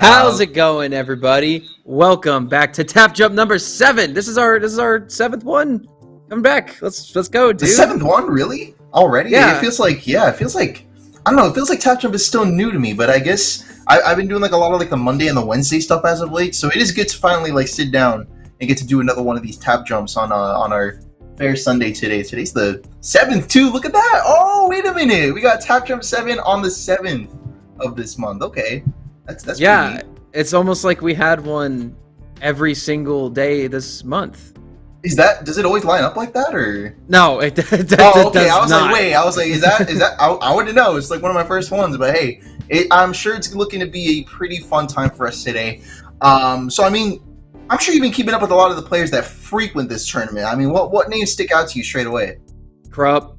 How's it going, everybody? Welcome back to Tap Jump number 7. This is our 7th one. Coming back. Let's go, dude. The 7th one, really? Already? Yeah. It feels like I don't know. It feels like Tap Jump is still new to me, but I guess I've been doing like a lot of like the Monday and the Wednesday stuff as of late. So it is good to finally like sit down and get to do another one of these Tap Jumps on our fair Sunday today. Today's the 7th too. Look at that! Oh, wait a minute. We got Tap Jump 7 on the 7th of this month. Okay. That's yeah, pretty... it's almost like we had one every single day this month. Does it always line up like that, or no? It does okay. I was not. like, wait. I was like, is that? I wouldn't know. It's like one of my first ones, but hey, I'm sure it's looking to be a pretty fun time for us today. So I mean, I'm sure you've been keeping up with a lot of the players that frequent this tournament. I mean, what names stick out to you straight away? Krupp.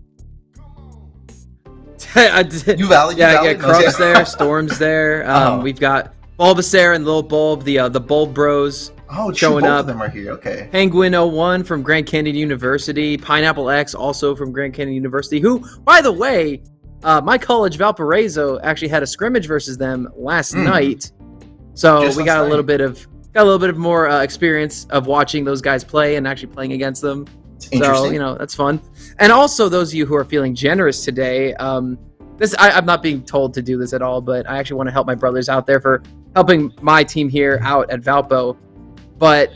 You valid? Yeah, Krupp's there, Storm's there. We've got Bulbasaur and Little Bulb, the Bulb Bros. Oh, showing both up. Of them are here. Okay. Penguin 01 from Grand Canyon University. Pineapple X also from Grand Canyon University. Who, by the way, my college Valparaiso actually had a scrimmage versus them last night. So we got a little bit of more experience of watching those guys play and actually playing against them. So, you know, that's fun. And also, those of you who are feeling generous today, I'm not being told to do this at all, but I actually want to help my brothers out there for helping my team here out at Valpo. But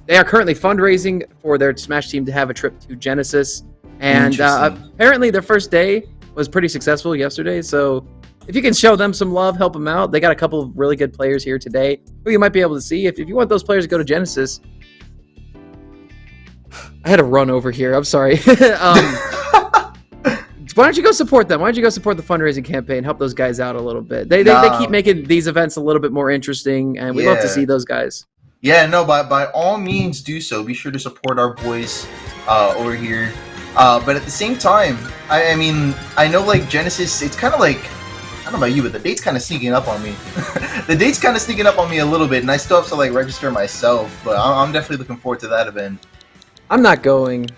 they are currently fundraising for their Smash team to have a trip to Genesis. And apparently their first day was pretty successful yesterday. So if you can show them some love, help them out. They got a couple of really good players here today who you might be able to see. If you want those players to go to Genesis... I had to run over here. I'm sorry. Why don't you go support them? Why don't you go support the fundraising campaign? Help those guys out a little bit. They keep making these events a little bit more interesting, and we love to see those guys. Yeah, no, by all means do so. Be sure to support our boys over here. But at the same time, I mean, I know like Genesis, it's kind of like, I don't know about you, but the date's kind of sneaking up on me. The date's kind of sneaking up on me a little bit, and I still have to like register myself. But I'm definitely looking forward to that event. I'm not going.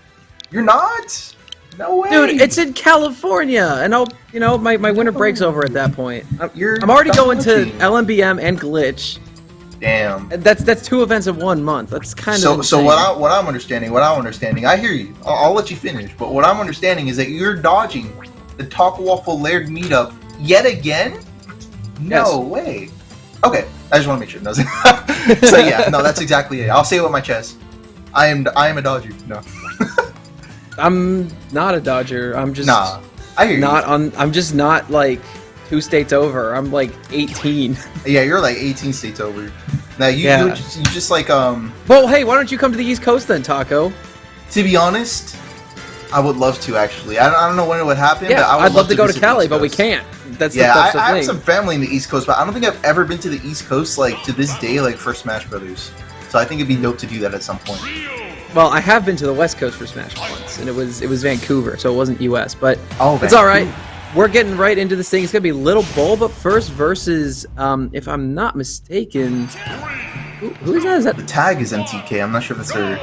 You're not? No way. Dude, it's in California, and my winter break's over at that point. I'm already going to LMBM and Glitch. Damn. That's 2 events in 1 month. That's kind of insane. So what I'm understanding, I hear you. I'll let you finish, but what I'm understanding is that you're dodging the Talk Waffle Laird meetup yet again? No way. Okay, I just want to make sure. No. So yeah, no, that's exactly it. I'll say it with my chest. I am a Dodger. No. I'm not a Dodger. I'm just I hear not you. I'm just not like 2 states over. I'm like 18. Yeah, you're like 18 states over. Now you just like Well, hey, why don't you come to the East Coast then, Taco? To be honest, I would love to actually. I don't know when it would happen. Yeah, but I'd love to go to Cali, but we can't. That's the thing. I have some family in the East Coast, but I don't think I've ever been to the East Coast like to this day, like for Smash Brothers. So I think it'd be dope to do that at some point. Well, I have been to the West Coast for Smash once, and it was Vancouver, so it wasn't US, but it's all right. We're getting right into this thing. It's gonna be Little Bulb up first versus, if I'm not mistaken, who is that? Is that the tag is MTK? I'm not sure if it's her.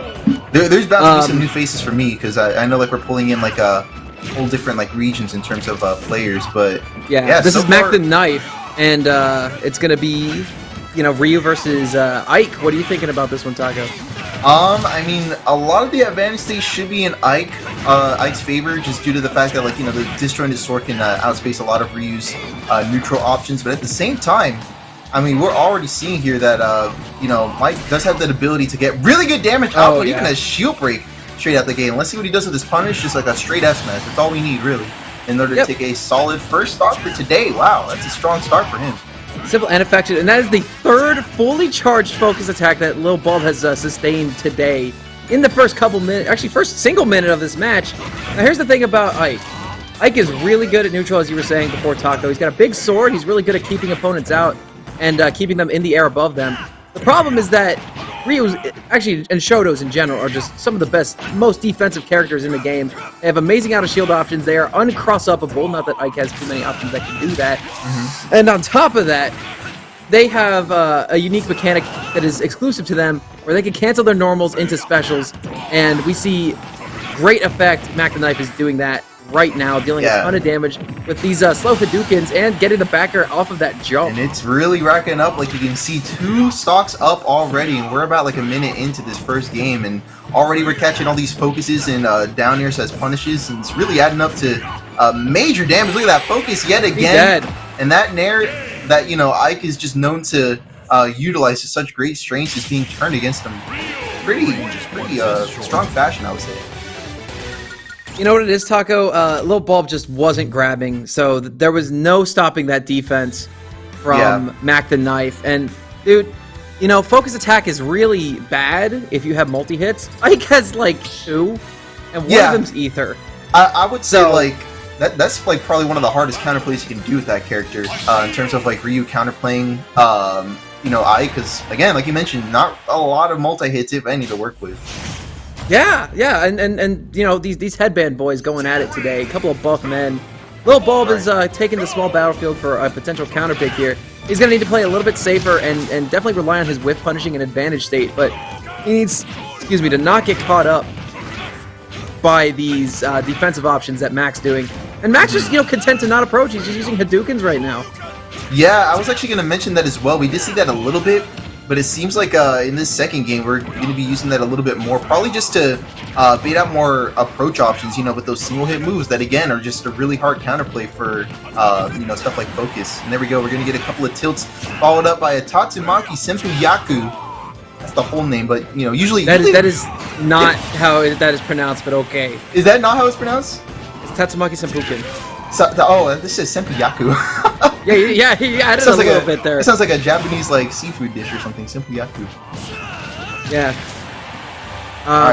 There's bound to be some new faces for me because I know like we're pulling in like whole different like regions in terms of players, but yeah this is Mac the Knife, and it's gonna be. Ryu versus Ike. What are you thinking about this one, Taco? I mean, a lot of the advantage states should be in Ike's favor, just due to the fact that, like, the disjointed sword can outspace a lot of Ryu's neutral options. But at the same time, I mean, we're already seeing here that, Mike does have that ability to get really good damage output, even a shield break straight out the game. Let's see what he does with his punish, just like a straight S-smash. That's all we need, really, in order to take a solid first start for today. Wow, that's a strong start for him. Simple and effective, and that is the 3rd fully charged focus attack that Lil Bulb has sustained today in the first couple minutes, actually first single minute of this match. Now here's the thing about Ike. Ike is really good at neutral, as you were saying before, Taco. He's got a big sword, he's really good at keeping opponents out and keeping them in the air above them. The problem is that Ryu's, actually, and Shoto's in general, are just some of the best, most defensive characters in the game. They have amazing out-of-shield options. They are uncross-uppable. Not that Ike has too many options that can do that. And on top of that, they have a unique mechanic that is exclusive to them, where they can cancel their normals into specials. And we see great effect. Mac the Knife is doing that right now, dealing a ton of damage with these slow Hadoukens and getting the backer off of that jump. And it's really racking up. Like, you can see 2 stocks up already, and we're about like a minute into this first game, and already we're catching all these focuses and down airs as punishes, and it's really adding up to major damage. Look at that focus yet again. And that nair that, you know, Ike is just known to utilize to such great strengths is being turned against him. Pretty strong fashion, I would say. You know what it is, Taco? Lil Bulb just wasn't grabbing, so there was no stopping that defense from Mac the Knife. And, dude, you know, focus attack is really bad if you have multi-hits. Ike has, like, 2, and one of them's Ether. I would say, like, that's, like, probably one of the hardest counterplays you can do with that character, in terms of, like, Ryu counterplaying, you know, Ike, because, again, like you mentioned, not a lot of multi-hits, if any, to work with. Yeah, and you know, these headband boys going at it today. A couple of buff men. Lil Bulb is taking the small battlefield for a potential counter pick here. He's going to need to play a little bit safer and definitely rely on his whiff punishing and advantage state, but he needs, excuse me, to not get caught up by these defensive options that Mac's doing. And Mac's just, you know, content to not approach. He's just using Hadoukens right now. Yeah, I was actually going to mention that as well. We did see that a little bit. But it seems like in this second game, we're going to be using that a little bit more, probably just to bait out more approach options, you know, with those single hit moves that, again, are just a really hard counterplay for, you know, stuff like focus. And there we go. We're going to get a couple of tilts followed up by a Tatsumaki Senpuyaku. That's the whole name, but, you know, usually... That is not how that is pronounced, but okay. Is that not how it's pronounced? It's Tatsumaki Senpuken. This is Senpuyaku. Yeah, he added a little bit there. It sounds like a Japanese, like, seafood dish or something. Senpuyaku. Yeah.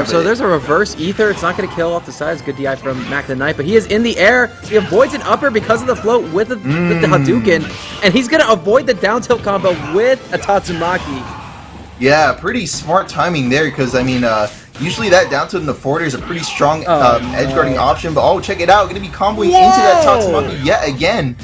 So there's a reverse Ether. It's not going to kill off the side. It's good DI from Mac the Knife, but he is in the air. He avoids an upper because of the float with the Hadouken, and he's going to avoid the down tilt combo with a Tatsumaki. Yeah, pretty smart timing there, because, I mean, usually that down tilt in the forward is a pretty strong edge guarding option, but check it out. Going to be comboing into that Tatsumaki yet again.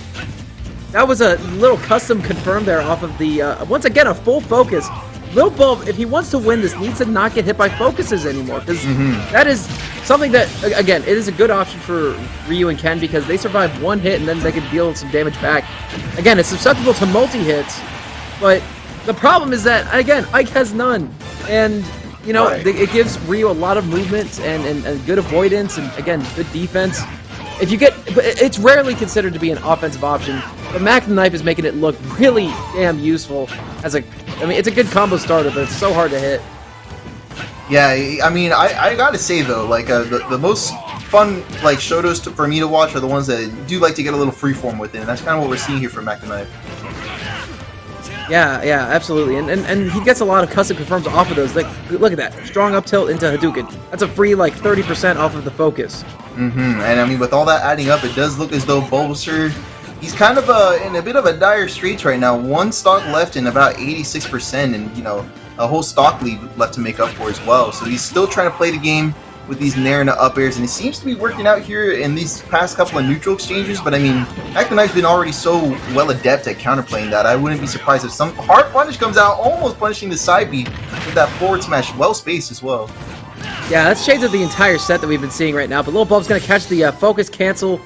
That was a little custom confirm there off of the, once again, a full focus. Lil Bulb, if he wants to win this, needs to not get hit by focuses anymore, because that is something that, again, it is a good option for Ryu and Ken, because they survive one hit and then they can deal some damage back. Again, it's susceptible to multi-hits, but the problem is that, again, Ike has none, and, you know, it gives Ryu a lot of movement and good avoidance, and, again, good defense. If you get, it's rarely considered to be an offensive option, but Mac the Knife is making it look really damn useful as a, I mean, it's a good combo starter, but it's so hard to hit. Yeah, I mean, I gotta say though, like, the most fun, like, Shotos for me to watch are the ones that do like to get a little freeform with it, and that's kind of what we're seeing here from Mac the Knife. Yeah, absolutely, and he gets a lot of custom confirms off of those. Like, look at that, strong up tilt into Hadouken. That's a free, like, 30% off of the focus. And I mean, with all that adding up, it does look as though Bulbasaur, he's kind of in a bit of a dire straits right now. One stock left in about 86%, and, you know, a whole stock lead left to make up for as well. So he's still trying to play the game with these nair and up airs, and it seems to be working out here in these past couple of neutral exchanges. But I mean, Mac the Knife's been already so well adept at counterplaying that I wouldn't be surprised if some hard punish comes out, almost punishing the side B with that forward smash, well spaced as well. Yeah, that's shades of the entire set that we've been seeing right now. But Lil Bulb's going to catch the focus cancel,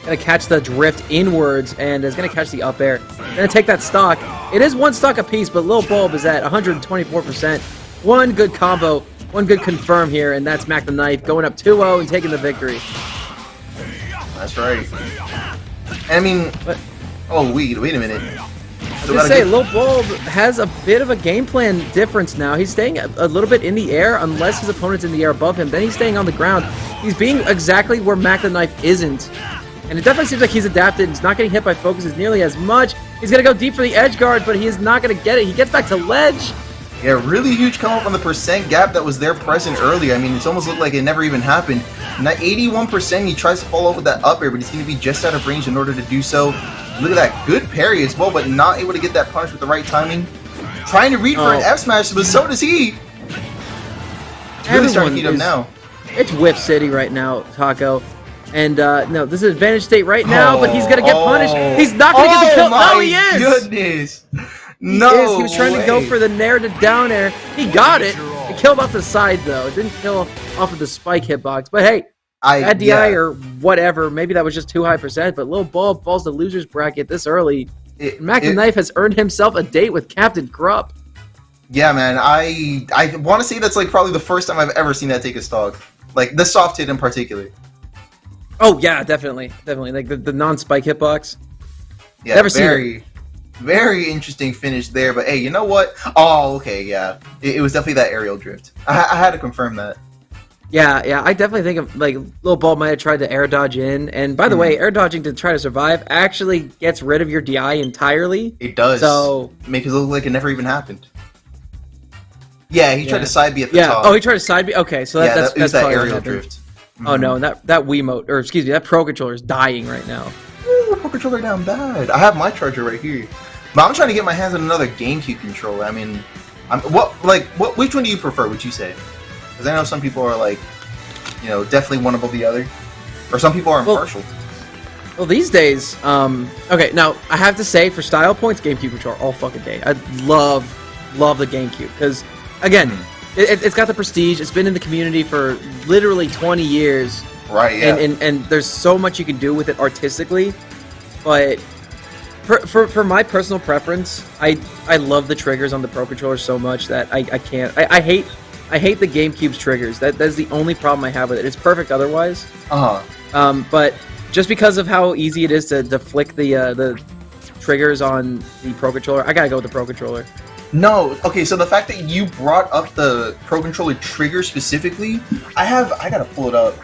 going to catch the drift inwards, and is going to catch the up air. Going to take that stock. It is one stock apiece, but Lil Bulb is at 124%. One good combo. One good confirm here, and that's Mac the Knife going up 2-0 and taking the victory. That's right. I mean, wait a minute. I was gonna say, Lil Bulb has a bit of a game plan difference now. He's staying a little bit in the air unless his opponent's in the air above him. Then he's staying on the ground. He's being exactly where Mac the Knife isn't. And it definitely seems like he's adapted. He's not getting hit by focuses nearly as much. He's going to go deep for the edge guard, but he is not going to get it. He gets back to ledge. Yeah, really huge come up on the percent gap that was there present earlier. I mean, it's almost looked like it never even happened. And that 81%, he tries to follow up with that up air, but he's going to be just out of range in order to do so. Look at that, good parry as well, but not able to get that punch with the right timing. Trying to read for an F smash, but so does he. It's really starting to heat up now. It's Whiff City right now, Taco. And no, this is advantage state right now, but he's going to get punished. He's not going to get the kill. No, he is. Goodness. No, he was trying to go for the nair to down air. He got it. It killed off the side, though. It didn't kill off of the spike hitbox. But hey, bad DI or whatever. Maybe that was just too high percent, but Lil Bulb falls to loser's bracket this early. Mac the Knife has earned himself a date with Captain Krupp. Yeah, man. I want to say that's like probably the first time I've ever seen that take a stock. Like the soft hit in particular. Oh yeah, definitely. Like the non-spike hitbox. Yeah, never seen it. Very interesting finish there, but hey, you know what? Oh, okay, yeah. It was definitely that aerial drift. I had to confirm that. Yeah, I definitely think of, like, Lil Bulb might have tried to air dodge in, and by the way, air dodging to try to survive actually gets rid of your DI entirely. It does. So make it look like it never even happened. Yeah, he tried to side B at the top. Oh, he tried to side B? Okay, so that's that aerial drift. Oh no, that Wiimote, or excuse me, that Pro Controller is dying right now. Ooh, Pro Controller down bad. I have my charger right here. But I'm trying to get my hands on another GameCube controller. I mean, which one do you prefer, would you say? Because I know some people are like, you know, definitely one above the other. Or some people are impartial. Well, these days, okay, now, I have to say, for style points, GameCube controller all fucking day. I love the GameCube. Because, again, it's got the prestige. It's been in the community for literally 20 years. Right, yeah. And there's so much you can do with it artistically. But for my personal preference, I love the triggers on the Pro Controller so much that I can't. I hate the GameCube's triggers. That's the only problem I have with it. It's perfect otherwise. But just because of how easy it is to flick the triggers on the Pro Controller, I gotta go with the Pro Controller. No, okay. So the fact that you brought up the Pro Controller trigger specifically, I gotta pull it up.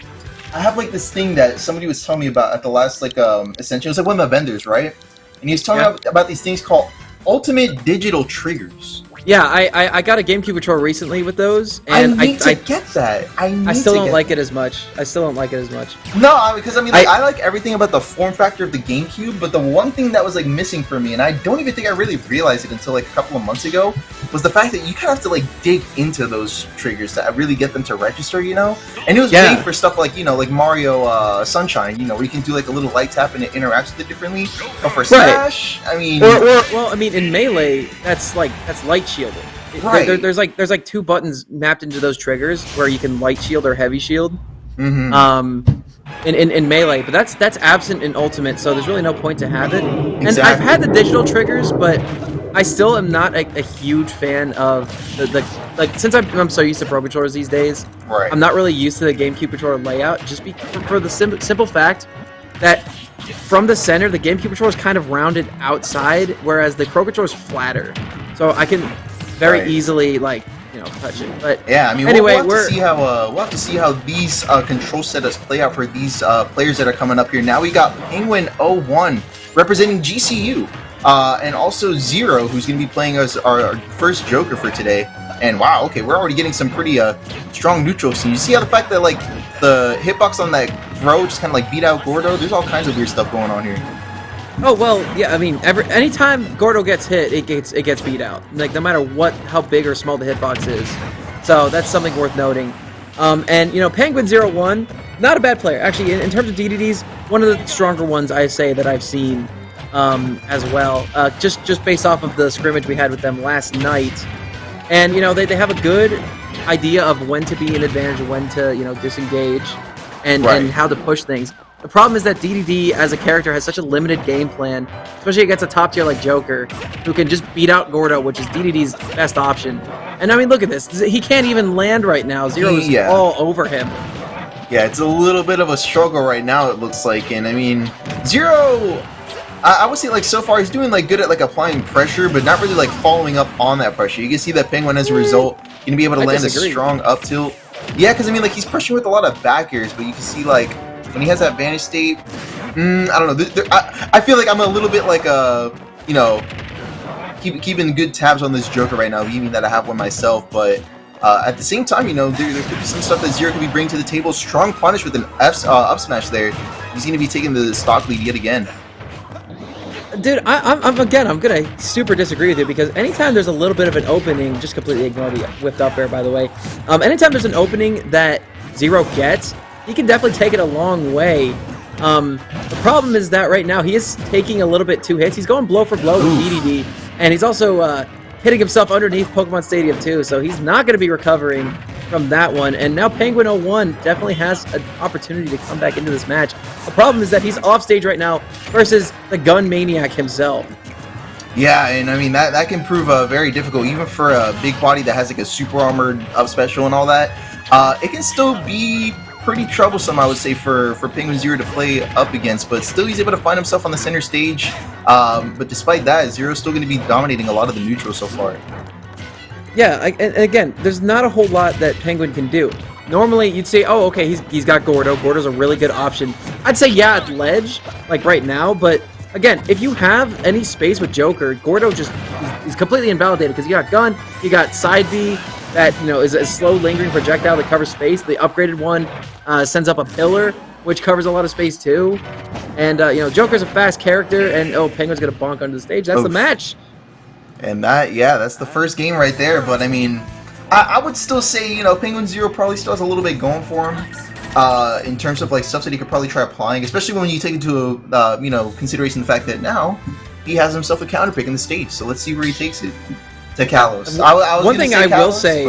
I have like this thing that somebody was telling me about at the last Ascension. It was like one of the vendors, right? And he was telling me about these things called Ultimate Digital Triggers. Yeah, I got a GameCube controller recently with those, and I get that. I still don't like it as much. No, because I mean, like, I like everything about the form factor of the GameCube, but the one thing that was like missing for me, and I don't even think I really realized it until like a couple of months ago, was the fact that you kind of have to like dig into those triggers to really get them to register, you know. And it was made for stuff like, you know, like Mario Sunshine, you know, where you can do like a little light tap and it interacts with it differently. But for Smash, I mean, well, I mean, in Melee, that's light shielding. Right. There's like two buttons mapped into those triggers where you can light shield or heavy shield. Mm-hmm. In Melee, but that's absent in Ultimate, so there's really no point to have it. And Exactly. I've had the digital triggers, but I still am not a huge fan of the like, since I'm so used to Pro Controllers these days. Right. I'm not really used to the GameCube controller layout, just for the simple fact that from the center, the GameCube controller is kind of rounded outside, whereas the Pro Controller is flatter. So I can very easily, like, you know, touch it. But yeah, I mean, anyway, we'll have to see how these control setups play out for these players that are coming up here. Now we got Penguin01 representing GCU, and also Zero, who's going to be playing as our first Joker for today. And wow, okay, we're already getting some pretty strong neutral scenes. You see how the fact that like the hitbox on that throw just kind of like beat out Gordo? There's all kinds of weird stuff going on here. Oh well, yeah. I mean, anytime Gordo gets hit, it gets beat out. Like, no matter how big or small the hitbox is. So that's something worth noting. And you know, Penguin01, not a bad player. Actually, in terms of DDDs, one of the stronger ones I say that I've seen as well. Just based off of the scrimmage we had with them last night. And you know, they have a good idea of when to be in advantage and when to, you know, disengage, and how to push things. The problem is that DDD as a character has such a limited game plan, especially against a top tier like Joker, who can just beat out Gordo, which is DDD's best option. And I mean, look at this. He can't even land right now. Zero is all over him. Yeah, it's a little bit of a struggle right now, it looks like. And I mean, Zero, I would say, like, so far he's doing like good at like applying pressure, but not really like following up on that pressure. You can see that Penguin as a result gonna be able to land a strong up tilt. Yeah, because I mean, like, he's pushing with a lot of back airs, but you can see like when he has that Vanish State, I don't know. I feel like I'm a little bit like you know, keeping good tabs on this Joker right now, meaning that I have one myself. But at the same time, you know, there could be some stuff that Zero could be bringing to the table. Strong punish with an up smash there. He's going to be taking the stock lead yet again. Dude, I'm gonna super disagree with you, because anytime there's a little bit of an opening, just completely ignore the whipped up air, by the way. Anytime there's an opening that Zero gets, he can definitely take it a long way. The problem is that right now he is taking a little bit too hits. He's going blow for blow with DDD, and he's also hitting himself underneath Pokemon Stadium too, so he's not going to be recovering from that one. And now Penguin 01 definitely has an opportunity to come back into this match. The problem is that he's off stage right now versus the Gun Maniac himself. Yeah, and I mean that can prove very difficult, even for a big body that has like a super armored up special and all that. It can still be pretty troublesome, I would say, for Penguin Zero to play up against, but still he's able to find himself on the center stage. But despite that, Zero's still going to be dominating a lot of the neutral so far. Yeah, and again, there's not a whole lot that Penguin can do. Normally, you'd say, oh, okay, he's got Gordo. Gordo's a really good option. I'd say, yeah, at ledge, like right now, but again, if you have any space with Joker, Gordo just is completely invalidated because you got Gun, you got Side B that, you know, is a slow lingering projectile that covers space. The upgraded one sends up a pillar, which covers a lot of space too. And, you know, Joker's a fast character, and, oh, Penguin's going to bonk onto the stage. That's the match. And that, yeah, that's the first game right there. But, I mean, I would still say, you know, Penguin Zero probably still has a little bit going for him. In terms of like stuff that he could probably try applying, especially when you take into you know, consideration the fact that now he has himself a counter pick in the stage. So let's see where he takes it to Kalos. One thing I will say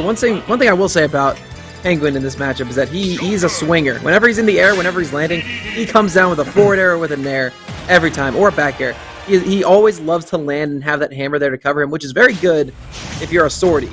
one thing I will say about Penguin in this matchup is that he's a swinger. Whenever he's in the air, whenever he's landing, he comes down with a forward air or with a nair every time, or a back air. He always loves to land and have that hammer there to cover him, which is very good if you're a swordy.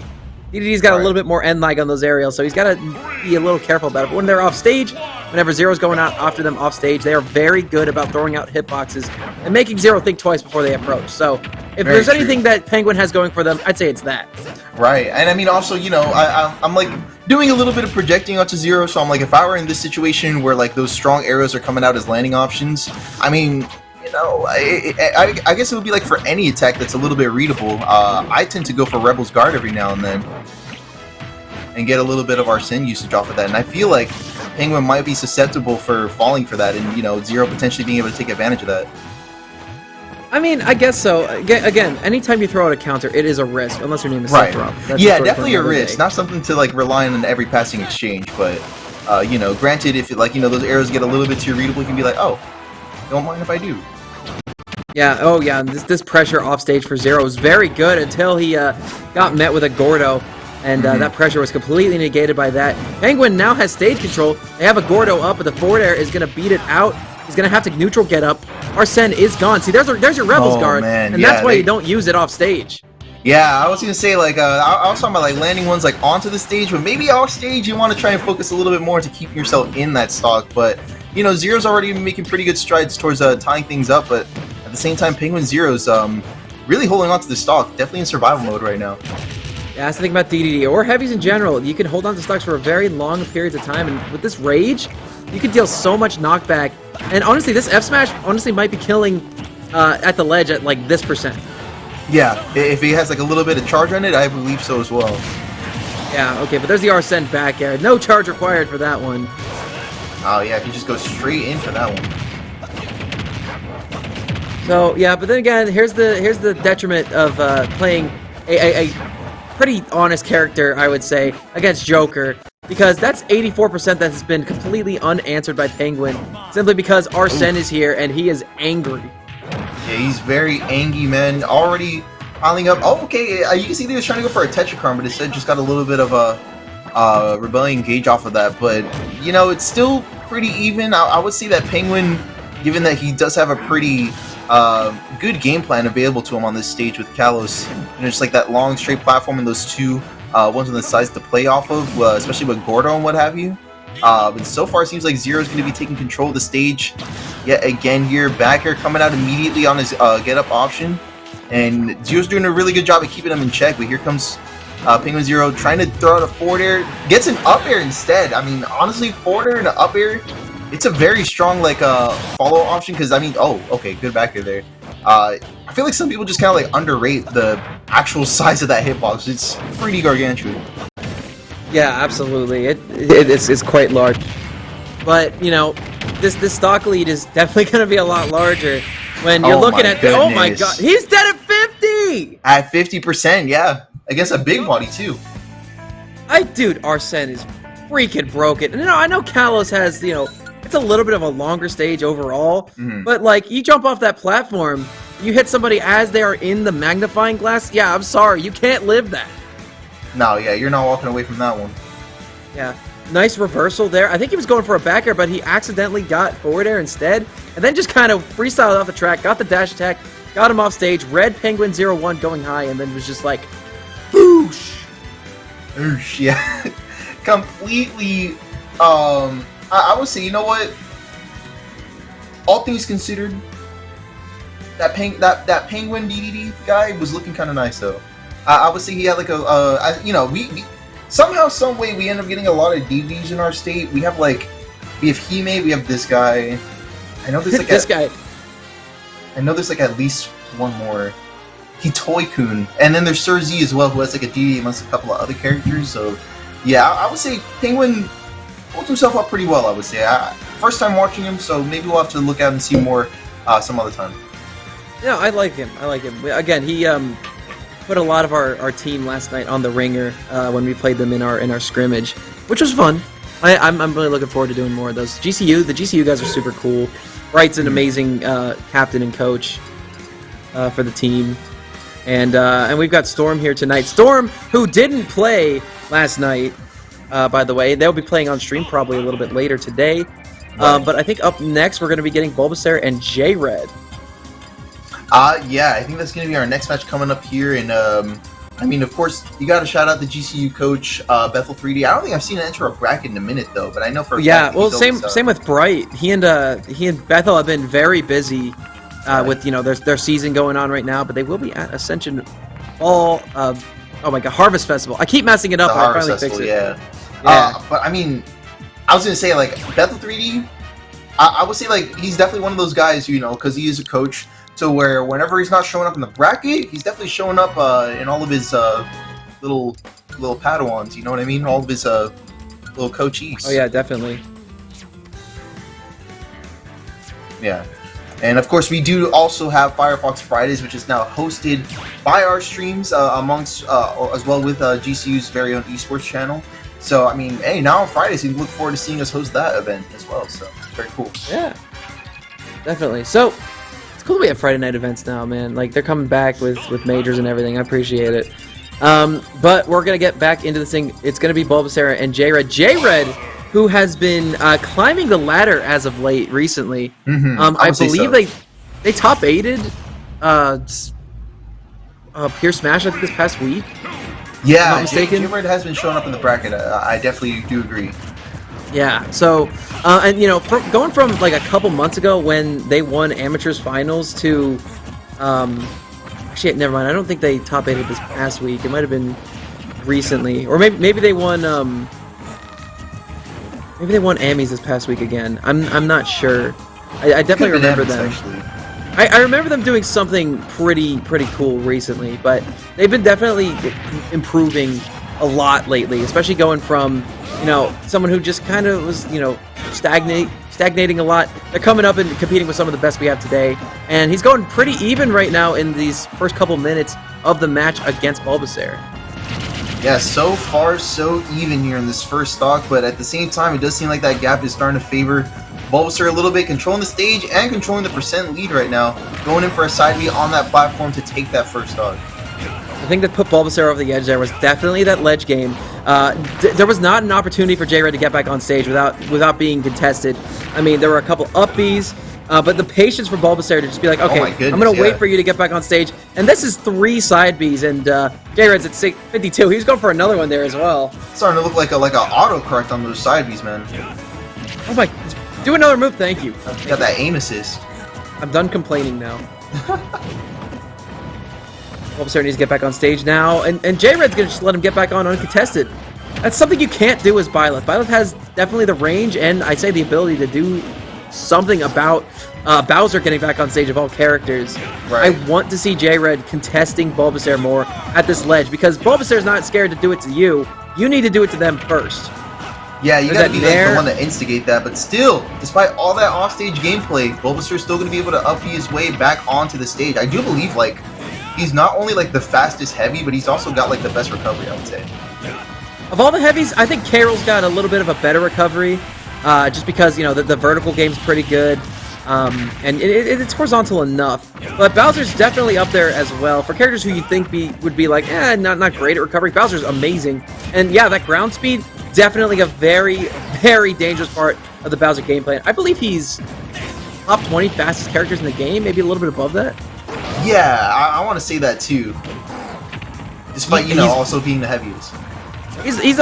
DDD's got a little bit more end lag on those aerials, so he's got to be a little careful about it. But when they're off stage, whenever Zero's going out after them off stage, they are very good about throwing out hitboxes and making Zero think twice before they approach. So if there's anything that Penguin has going for them, I'd say it's that. Right, and I mean also, you know, I'm like doing a little bit of projecting onto Zero, so I'm like, if I were in this situation where like those strong arrows are coming out as landing options, I mean, you know, I guess it would be like for any attack that's a little bit readable. I tend to go for Rebel's Guard every now and then and get a little bit of Arsene usage off of that. And I feel like Penguin might be susceptible for falling for that and, you know, Zero potentially being able to take advantage of that. I mean, I guess so. Again, anytime you throw out a counter, it is a risk, unless your name is Sephiroth. Yeah, definitely a risk. Not something to like rely on every passing exchange, but, you know, granted, if it, like, you know, those arrows get a little bit too readable, you can be like, oh, don't mind if I do. Yeah, oh yeah, and this pressure off stage for Zero was very good until he got met with a Gordo, and that pressure was completely negated by that. Penguin now has stage control. They have a Gordo up, but the forward air is going to beat it out. He's going to have to neutral get up. Arsene is gone. See, there's your Rebel's Guard, man. And that's why you don't use it off stage. Yeah, I was going to say, like, I was talking about, like, landing ones, like, onto the stage, but maybe off stage you want to try and focus a little bit more to keep yourself in that stock, but, you know, Zero's already making pretty good strides towards tying things up, but at the same time, Penguin Zero's really holding on to the stock, definitely in survival mode right now. Yeah, that's the thing about DDD, or heavies in general. You can hold on to stocks for a very long periods of time, and with this rage, you can deal so much knockback. And honestly, this F smash honestly might be killing at the ledge at like this %. Yeah, if he has like a little bit of charge on it, I believe so as well. Yeah, okay, but there's the Arsene back air. No charge required for that one. Oh yeah, he just goes straight in for that one. So yeah, but then again, here's the detriment of playing a pretty honest character, I would say, against Joker, because that's 84% that has been completely unanswered by Penguin, simply because Arsene is here and he is angry. Yeah, he's very angry, man. Already piling up. Oh, okay. You can see he was trying to go for a Tetracron, but instead just got a little bit of a Rebellion gauge off of that. But, you know, it's still pretty even. I would say that Penguin, given that he does have a pretty good game plan available to him on this stage with Kalos, you know, just like that long straight platform and those two ones on the sides to play off of, especially with Gordo and what have you. But so far it seems like Zero's going to be taking control of the stage yet again here. Back air coming out immediately on his get up option, and Zero's doing a really good job of keeping him in check. But here comes Penguin Zero trying to throw out a forward air, gets an up air instead. I mean, honestly, forward air and an up air, it's a very strong like follow option, because I mean, oh, okay, good back air there. I feel like some people just kind of like underrate the actual size of that hitbox. It's pretty gargantuan. Yeah, absolutely. It's quite large. But, you know, this stock lead is definitely going to be a lot larger when you're looking at... Goodness. Oh my god, he's dead at 50! At 50%, yeah. Against a big body, too. Dude, Arsene is freaking broken. And, you know, I know Kalos has, you know, it's a little bit of a longer stage overall, but, like, you jump off that platform, you hit somebody as they are in the magnifying glass, yeah, I'm sorry, you can't live that. No, yeah, you're not walking away from that one. Yeah. Nice reversal there. I think he was going for a back air, but he accidentally got forward air instead. And then just kind of freestyled off the track, got the dash attack, got him off stage. Red Penguin 0-1 going high, and then was just like, boosh! Oosh, yeah. Completely, I would say, you know what? All things considered, that Penguin DDD guy was looking kind of nice, though. I would say he had like we somehow, some way, we end up getting a lot of DVDs in our state. We have Hime, we have this guy. I know there's like this guy. I know there's like at least one more. Hitoy-kun, and then there's Sir Z as well, who has like a DD amongst a couple of other characters. So, yeah, I would say Penguin holds himself up pretty well. I would say first time watching him, so maybe we'll have to look at him and see more some other time. Yeah, I like him. Again, he put a lot of our team last night on the ringer when we played them in our scrimmage, which was fun. I'm really looking forward to doing more of those. The GCU guys are super cool. Wright's an amazing captain and coach for the team, and we've got Storm here tonight. Storm, who didn't play last night, by the way, they'll be playing on stream probably a little bit later today. But I think up next we're going to be getting Bulbasaur and J-Red. Yeah, I think that's going to be our next match coming up here. And, I mean, of course, you got to shout out the GCU coach, Bethel 3D. I don't think I've seen him enter a bracket in a minute, though, but I know for a fact well, same with Bright. He and Bethel have been very busy with, their season going on right now, but they will be at Ascension Fall Harvest Festival. I keep messing it up, but I finally fixed it. Yeah. But, I mean, I was going to say, Bethel 3D, I would say, he's definitely one of those guys, because he is a coach. So where whenever he's not showing up in the bracket, he's definitely showing up in all of his little Padawans. You know what I mean? All of his little coachees. Oh yeah, definitely. Yeah, and of course we do also have Firefox Fridays, which is now hosted by our streams amongst as well with GCU's very own esports channel. So I mean, hey, now on Fridays you can look forward to seeing us host that event as well. So very cool. Yeah, definitely. So. Cool we have Friday night events now, man. They're coming back with majors and everything. I appreciate it. But we're gonna get back into this thing. It's gonna be Bulbasaur and J-Red. J-Red, who has been climbing the ladder as of late recently. I believe they top 8'd Pure Smash, I think, this past week. Yeah, if I'm not mistaken. J-Red has been showing up in the bracket. I definitely do agree. Yeah, so, and going from a couple months ago when they won Amateurs Finals to, actually, never mind, I don't think they top 8'd this past week. It might have been recently, or maybe they won, maybe they won Amis this past week again. I'm not sure. I definitely remember them. I remember them doing something pretty cool recently, but they've been definitely improving a lot lately, especially going from someone who just kind of was stagnating a lot. They're coming up and competing with some of the best we have today, and he's going pretty even right now in these first couple minutes of the match against Bulbasaur. Yeah, so far so even here in this first stock, but at the same time it does seem like that gap is starting to favor Bulbasaur a little bit, controlling the stage and controlling the percent lead right now, going in for a side B on that platform to take that first stock. The thing that put Bulbasaur over the edge there was definitely that ledge game. There was not an opportunity for J-Red to get back on stage without being contested. I mean, there were a couple up Bs, but the patience for Bulbasaur to just be like, okay, I'm going to wait for you to get back on stage. And this is 3 side Bs, and J-Red's at 52. He's going for another one there as well. It's starting to look like a autocorrect on those side Bs, man. Oh my, do another move, thank you. Got that aim assist. I'm done complaining now. Bulbasaur needs to get back on stage now, and J-Red's going to just let him get back on uncontested. That's something you can't do as Byleth. Byleth has definitely the range, and I'd say the ability to do something about Bowser getting back on stage of all characters. Right. I want to see J-Red contesting Bulbasaur more at this ledge, because Bulbasaur's not scared to do it to you. You need to do it to them first. Yeah, you gotta be the one to instigate that, but still, despite all that offstage gameplay, Bulbasaur's still gonna be able to up his way back onto the stage. I do believe, he's not only the fastest heavy, but he's also got the best recovery, I would say. Of all the heavies, I think Carol's got a little bit of a better recovery, just because the vertical game's pretty good. and it's horizontal enough. But Bowser's definitely up there as well for characters who you think would be like, not great at recovery. Bowser's amazing, and yeah, that ground speed definitely a very, very dangerous part of the Bowser game plan. I believe he's top 20 fastest characters in the game, maybe a little bit above that. Yeah, I want to say that too. Despite also being the heaviest. He's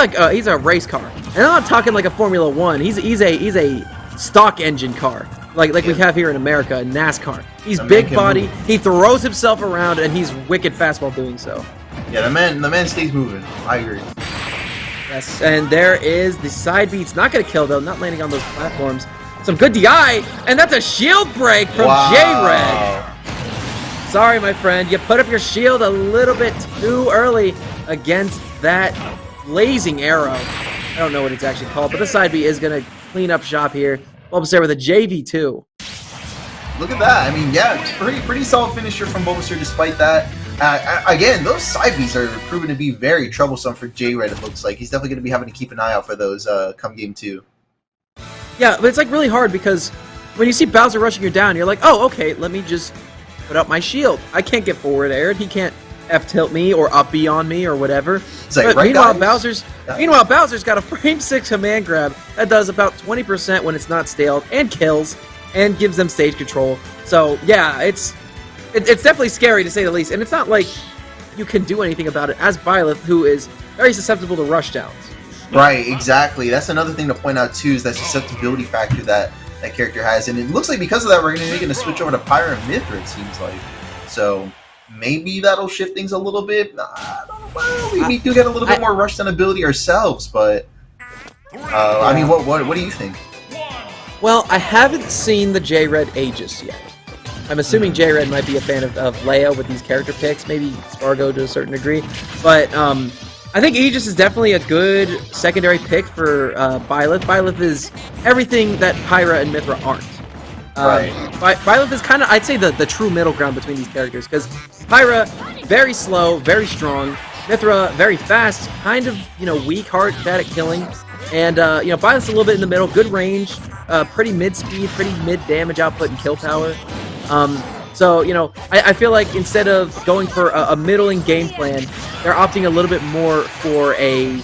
a race car, and I'm not talking like a Formula One. He's a stock engine car, like we have here in America, in NASCAR. He's big body. He throws himself around, and he's wicked fast while doing so. Yeah, the man stays moving. I agree. Yes, and there is the side B. It's not going to kill though, not landing on those platforms. Some good DI, and that's a shield break from J-Red. Sorry, my friend, you put up your shield a little bit too early against that blazing arrow. I don't know what it's actually called, but the side B is going to clean up shop here. Bulbasaur with a JV2. Look at that. I mean, yeah, pretty solid finisher from Bulbasaur despite that. Again, those side Bs are proven to be very troublesome for J-Red, it looks like. He's definitely going to be having to keep an eye out for those come game 2. Yeah, but it's like really hard because when you see Bowser rushing you down, you're like, oh, okay, let me just put up my shield. I can't get forward aired. He can't F-tilt me or up B on me or whatever. Like, right, meanwhile, Bowser's got a frame 6 command grab that does about 20% when it's not staled and kills and gives them stage control. So yeah, it's definitely scary to say the least, and it's not like you can do anything about it as Byleth, who is very susceptible to rush downs. Right, exactly. That's another thing to point out too, is that susceptibility factor that character has, and it looks like because of that we're going to switch over to Pyra and Mythra, it seems like. So maybe that'll shift things a little bit. I don't know. Well, we do get a little bit more rush down ability ourselves, but I mean, what do you think? Well, I haven't seen the J-Red Aegis yet. I'm assuming J-Red might be a fan of Leia with these character picks, maybe Spargo to a certain degree, but I think Aegis is definitely a good secondary pick for Byleth. Byleth is everything that Pyra and Mythra aren't. Right. Byleth is kind of, I'd say, the true middle ground between these characters, because Pyra, very slow, very strong. Mythra, very fast, kind of, weak, hard, bad at killing. And, Byleth's a little bit in the middle, good range, pretty mid-speed, pretty mid-damage output and kill power. So, I feel like instead of going for a middling game plan, they're opting a little bit more for a,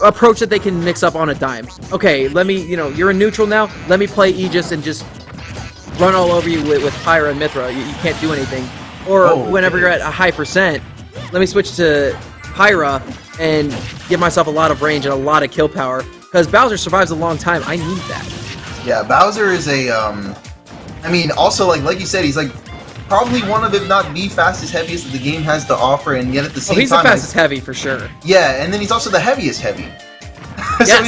approach that they can mix up on a dime. Okay, let me, you're in neutral now, let me play Aegis and just run all over you with Pyra and Mythra. You can't do anything. Or whenever you're at a high percent, let me switch to Pyra and give myself a lot of range and a lot of kill power. Because Bowser survives a long time. I need that. Yeah, Bowser is a, I mean, also, like you said, he's like probably one of, if not the fastest, heaviest that the game has to offer, and yet at the same time... he's the fastest heavy, for sure. Yeah, and then he's also the heaviest heavy. So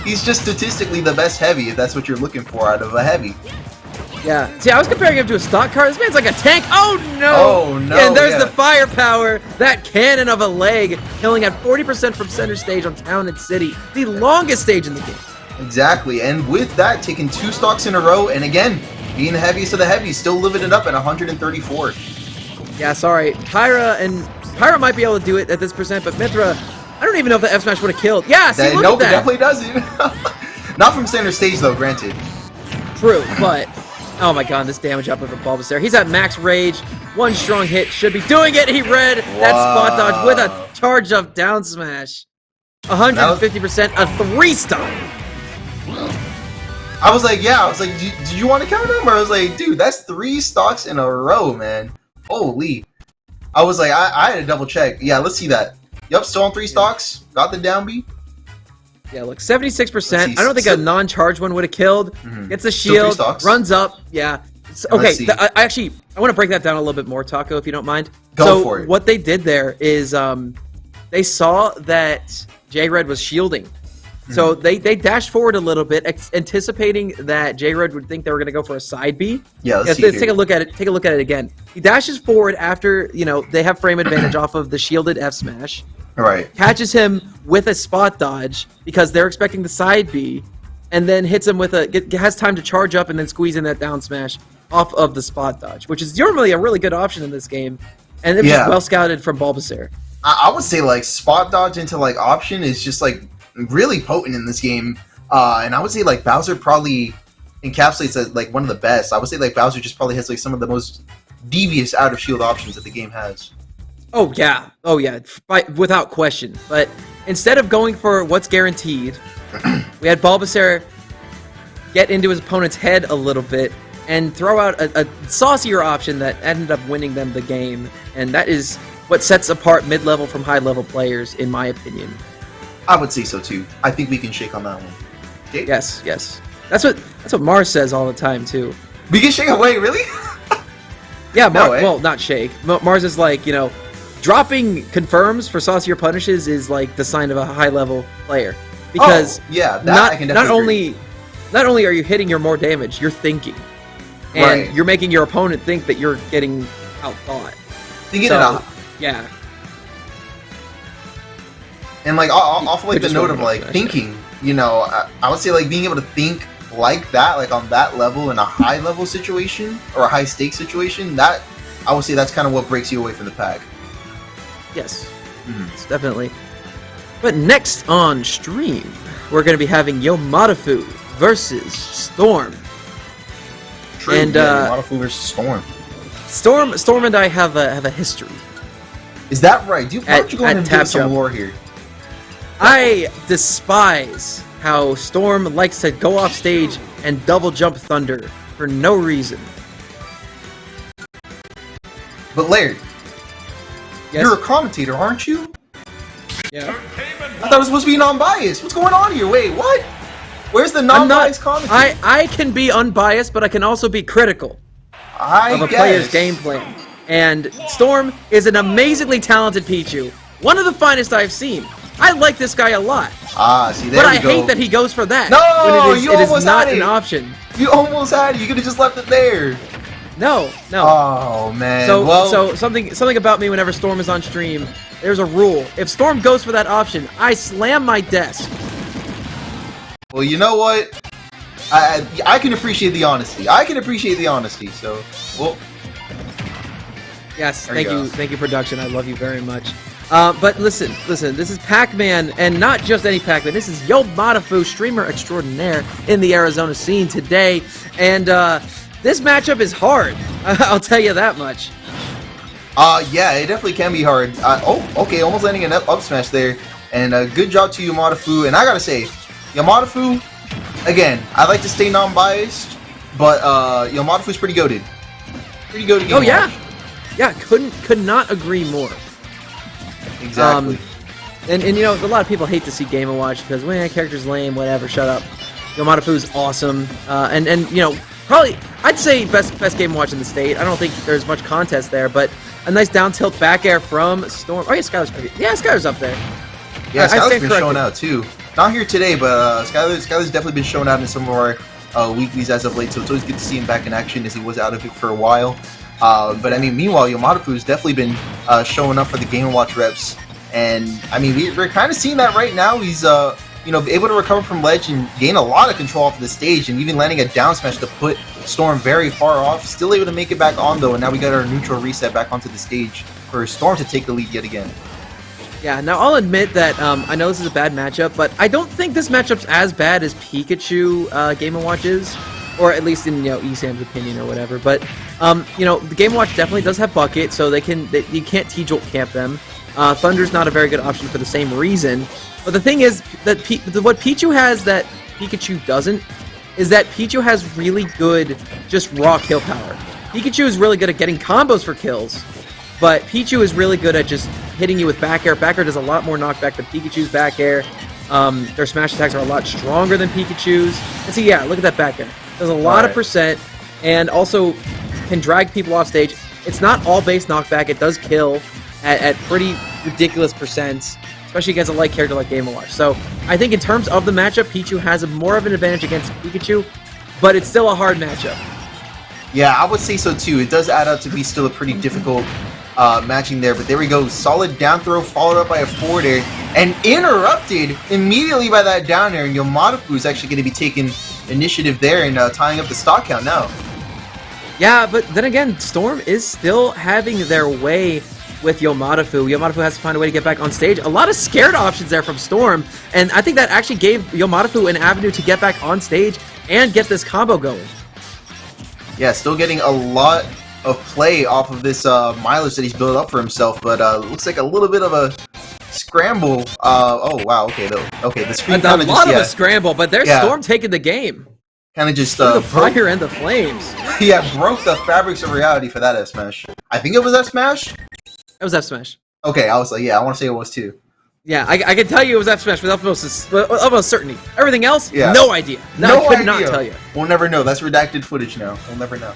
he's just statistically the best heavy, if that's what you're looking for out of a heavy. Yeah. See, I was comparing him to a stock car. This man's like a tank. Oh, no! Oh, no, and there's the firepower. That cannon of a leg, killing at 40% from center stage on Town and City. The longest stage in the game. Exactly, and with that, taking 2 stocks in a row, and again, being the heaviest of the heavies, still living it up at 134. Yeah, sorry. Pyra might be able to do it at this percent, but Mythra, I don't even know if the F smash would have killed. Yeah, see, look at that. It definitely doesn't. Not from center stage, though, granted. True, but oh my god, this damage output from Bulbasaur. He's at max rage. One strong hit should be doing it. He read that spot dodge with a charge up down smash. 150%, a 3-star. I was like, did you want to count them? Or I was like, dude, that's 3 stocks in a row, man. Holy. I was like, I had to double check. Yeah, let's see that. Yep, still on 3 stocks. Got the down B. Yeah, look, 76%. I don't think a non-charged one would have killed. Gets the shield, runs up. Yeah. Okay, I want to break that down a little bit more, Taco, if you don't mind. Go for it. What they did there is they saw that J-Red was shielding. So they dashed forward a little bit, anticipating that J-Red would think they were going to go for a side B. Yeah, let's take a look at it. Take a look at it again. He dashes forward after they have frame advantage off of the shielded F smash. Right. Catches him with a spot dodge because they're expecting the side B, and then hits him with has time to charge up and then squeeze in that down smash off of the spot dodge, which is normally a really good option in this game, and it was just well scouted from Bulbasaur. I would say like spot dodge into like option is just like really potent in this game, and I would say like Bowser probably encapsulates as like one of the best. I would say like Bowser just probably has like some of the most devious out of shield options that the game has. Oh yeah, without question. But instead of going for what's guaranteed, we had Bulbasaur get into his opponent's head a little bit and throw out a saucier option that ended up winning them the game, and that is what sets apart mid-level from high-level players, in my opinion. I would say so too. I think we can shake on that one. Okay? Yes. That's what Mars says all the time too. We can shake away, really? Yeah, well, not shake. Mars is like, dropping confirms for saucier punishes is like the sign of a high-level player, because not only are you hitting your more damage, you're thinking, and you're making your opponent think that you're getting outthought. Thinking it out. Yeah. And like off like the note of like thinking, I would say like being able to think like that, like on that level in a high level situation or a high stakes situation, that I would say that's kind of what breaks you away from the pack. Yes, It's definitely. But next on stream, we're going to be having Yomadafu versus Storm. True, and Yomadafu versus Storm. Storm and I have a history. Is that right? Why don't you go ahead and give us some lore here? I despise how Storm likes to go off stage and double jump Thunder for no reason. But Laird, yes? You're a commentator, aren't you? Yeah. I thought it was supposed to be non-biased. What's going on here? Wait, what? Where's the non-biased commentary? I can be unbiased, but I can also be critical of a player's game plan. And Storm is an amazingly talented Pichu. One of the finest I've seen. I like this guy a lot. See, there but we go. I hate that he goes for that. No, when it is not an option. You almost had it. You could have just left it there. No. Oh man. So something about me whenever Storm is on stream, there's a rule. If Storm goes for that option, I slam my desk. Well, you know what? I can appreciate the honesty. So, well. Yes, thank you, production. I love you very much. But listen, this is Pac-Man, and not just any Pac-Man. This is Yomadafu, streamer extraordinaire in the Arizona scene today, and this matchup is hard. I'll tell you that much. Yeah, it definitely can be hard. Okay, almost landing an up smash there, and good job to Yomadafu. And I gotta say, Yomadafu, again, I like to stay non-biased, but Yomadafu's pretty goated. Pretty goated. Oh yeah. Yeah, could not agree more. Exactly. And a lot of people hate to see Game & Watch because, character's lame, whatever, shut up. Yomadafu's awesome. And probably, I'd say best Game & Watch in the state. I don't think there's much contest there, but a nice down tilt back air from Storm. Oh yeah, Skylar's pretty. Yeah, Skylar's up there. Yeah, Skylar's been showing out too. Not here today, but Skylar's definitely been showing out in some of our weeklies as of late, so it's always good to see him back in action as he was out of it for a while. But I mean, meanwhile, Yomadafu's definitely been showing up for the Game & Watch reps, and I mean, we're kind of seeing that right now. He's able to recover from ledge and gain a lot of control off the stage, and even landing a down smash to put Storm very far off. Still able to make it back on though, and now we got our neutral reset back onto the stage for Storm to take the lead yet again. Yeah, now I'll admit that I know this is a bad matchup, but I don't think this matchup's as bad as Pikachu Game & Watch is. Or at least in ESAM's opinion or whatever, but the Game & Watch definitely does have bucket, so you can't T-Jolt camp them. Thunder's not a very good option for the same reason. But the thing is that what Pichu has that Pikachu doesn't is that Pichu has really good just raw kill power. Pikachu is really good at getting combos for kills, but Pichu is really good at just hitting you with back air. Back air does a lot more knockback than Pikachu's back air. Their smash attacks are a lot stronger than Pikachu's. And so yeah, look at that back air. Does a lot of percent, and also can drag people off stage. It's not all base knockback. It does kill at pretty ridiculous percents, especially against a light character like Game & Watch. So I think in terms of the matchup, Pichu has more of an advantage against Pikachu, but it's still a hard matchup. Yeah, I would say so too. It does add up to be still a pretty difficult matching there, but there we go. Solid down throw followed up by a forward air, and interrupted immediately by that down air, and Yomadafu is actually going to be taking initiative there and tying up the stock count now. Yeah, but then again, Storm is still having their way with Yomadafu. Yomadafu has to find a way to get back on stage. A lot of scared options there from Storm, and I think that actually gave Yomadafu an avenue to get back on stage and get this combo going. Yeah, still getting a lot of play off of this mileage that he's built up for himself, but looks like a little bit of a scramble. Oh wow, okay, the screen kind of just a scramble, but there's Storm taking the game. Kind of just the fire and the flames. Yeah, broke the fabrics of reality for that F smash. I think it was F smash. It was F smash. Okay, I was like, yeah, I want to say it was too. Yeah, I can tell you it was F smash with almost certainty. Everything else, no idea. No, I could not tell you. We'll never know. That's redacted footage now. We'll never know.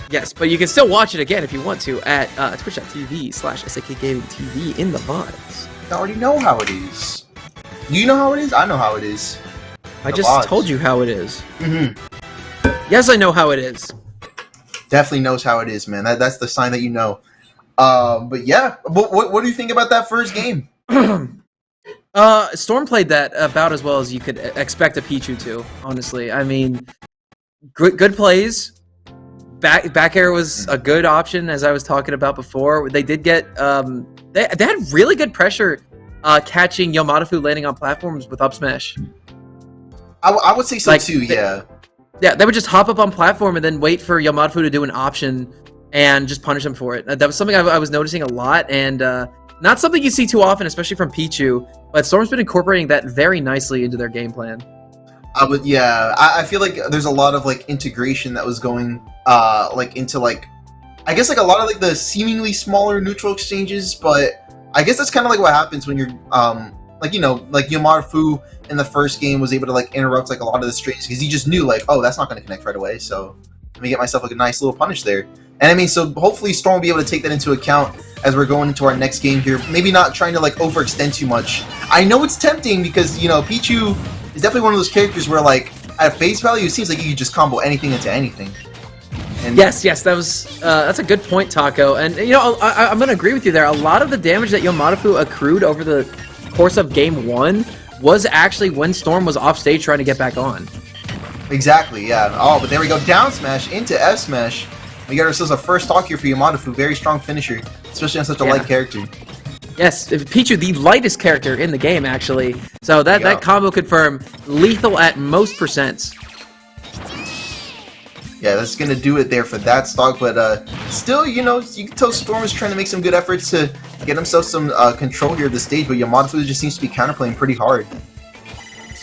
Yes, but you can still watch it again if you want to at twitch.tv/SAK Gaming TV in the VODs. I already know how it is. Do you know how it is? I know how it is. I just told you how it is. Mm-hmm. Yes, I know how it is. Definitely knows how it is, man. That's the sign that you know. But yeah, what do you think about that first game? Storm played that about as well as you could expect a Pichu to, honestly. I mean, good plays. Back air was a good option, as I was talking about before. They did get they had really good pressure catching Yomadafu landing on platforms with up smash. I would say so too. Yeah, they would just hop up on platform and then wait for Yomadafu to do an option and just punish him for it. That was something I was noticing a lot, and not something you see too often, especially from Pichu. But Storm's been incorporating that very nicely into their game plan. I feel like there's a lot of like integration that was going into I guess like a lot of like the seemingly smaller neutral exchanges, but I guess that's kind of like what happens when you're like Yomadafu in the first game was able to like interrupt like a lot of the strings because he just knew like, oh, that's not going to connect right away, so let me get myself like a nice little punish there. And I mean, so hopefully Storm will be able to take that into account as we're going into our next game here. Maybe not trying to like overextend too much. I know it's tempting because Pichu is definitely one of those characters where like at face value it seems like you could just combo anything into anything. And yes, that's a good point, Taco. And I'm gonna agree with you there. A lot of the damage that Yomadafu accrued over the course of game 1 was actually when Storm was off stage trying to get back on. Exactly, yeah. Oh, but there we go, down smash into F smash. We got ourselves a first stock here for Yomadafu. Very strong finisher, especially on such a light character. Yes, Pichu, the lightest character in the game, actually. So that combo confirm lethal at most %. Yeah, that's gonna do it there for that stock. But still, you can tell Storm is trying to make some good efforts to get himself some control here at the stage. But Yomadafu just seems to be counterplaying pretty hard.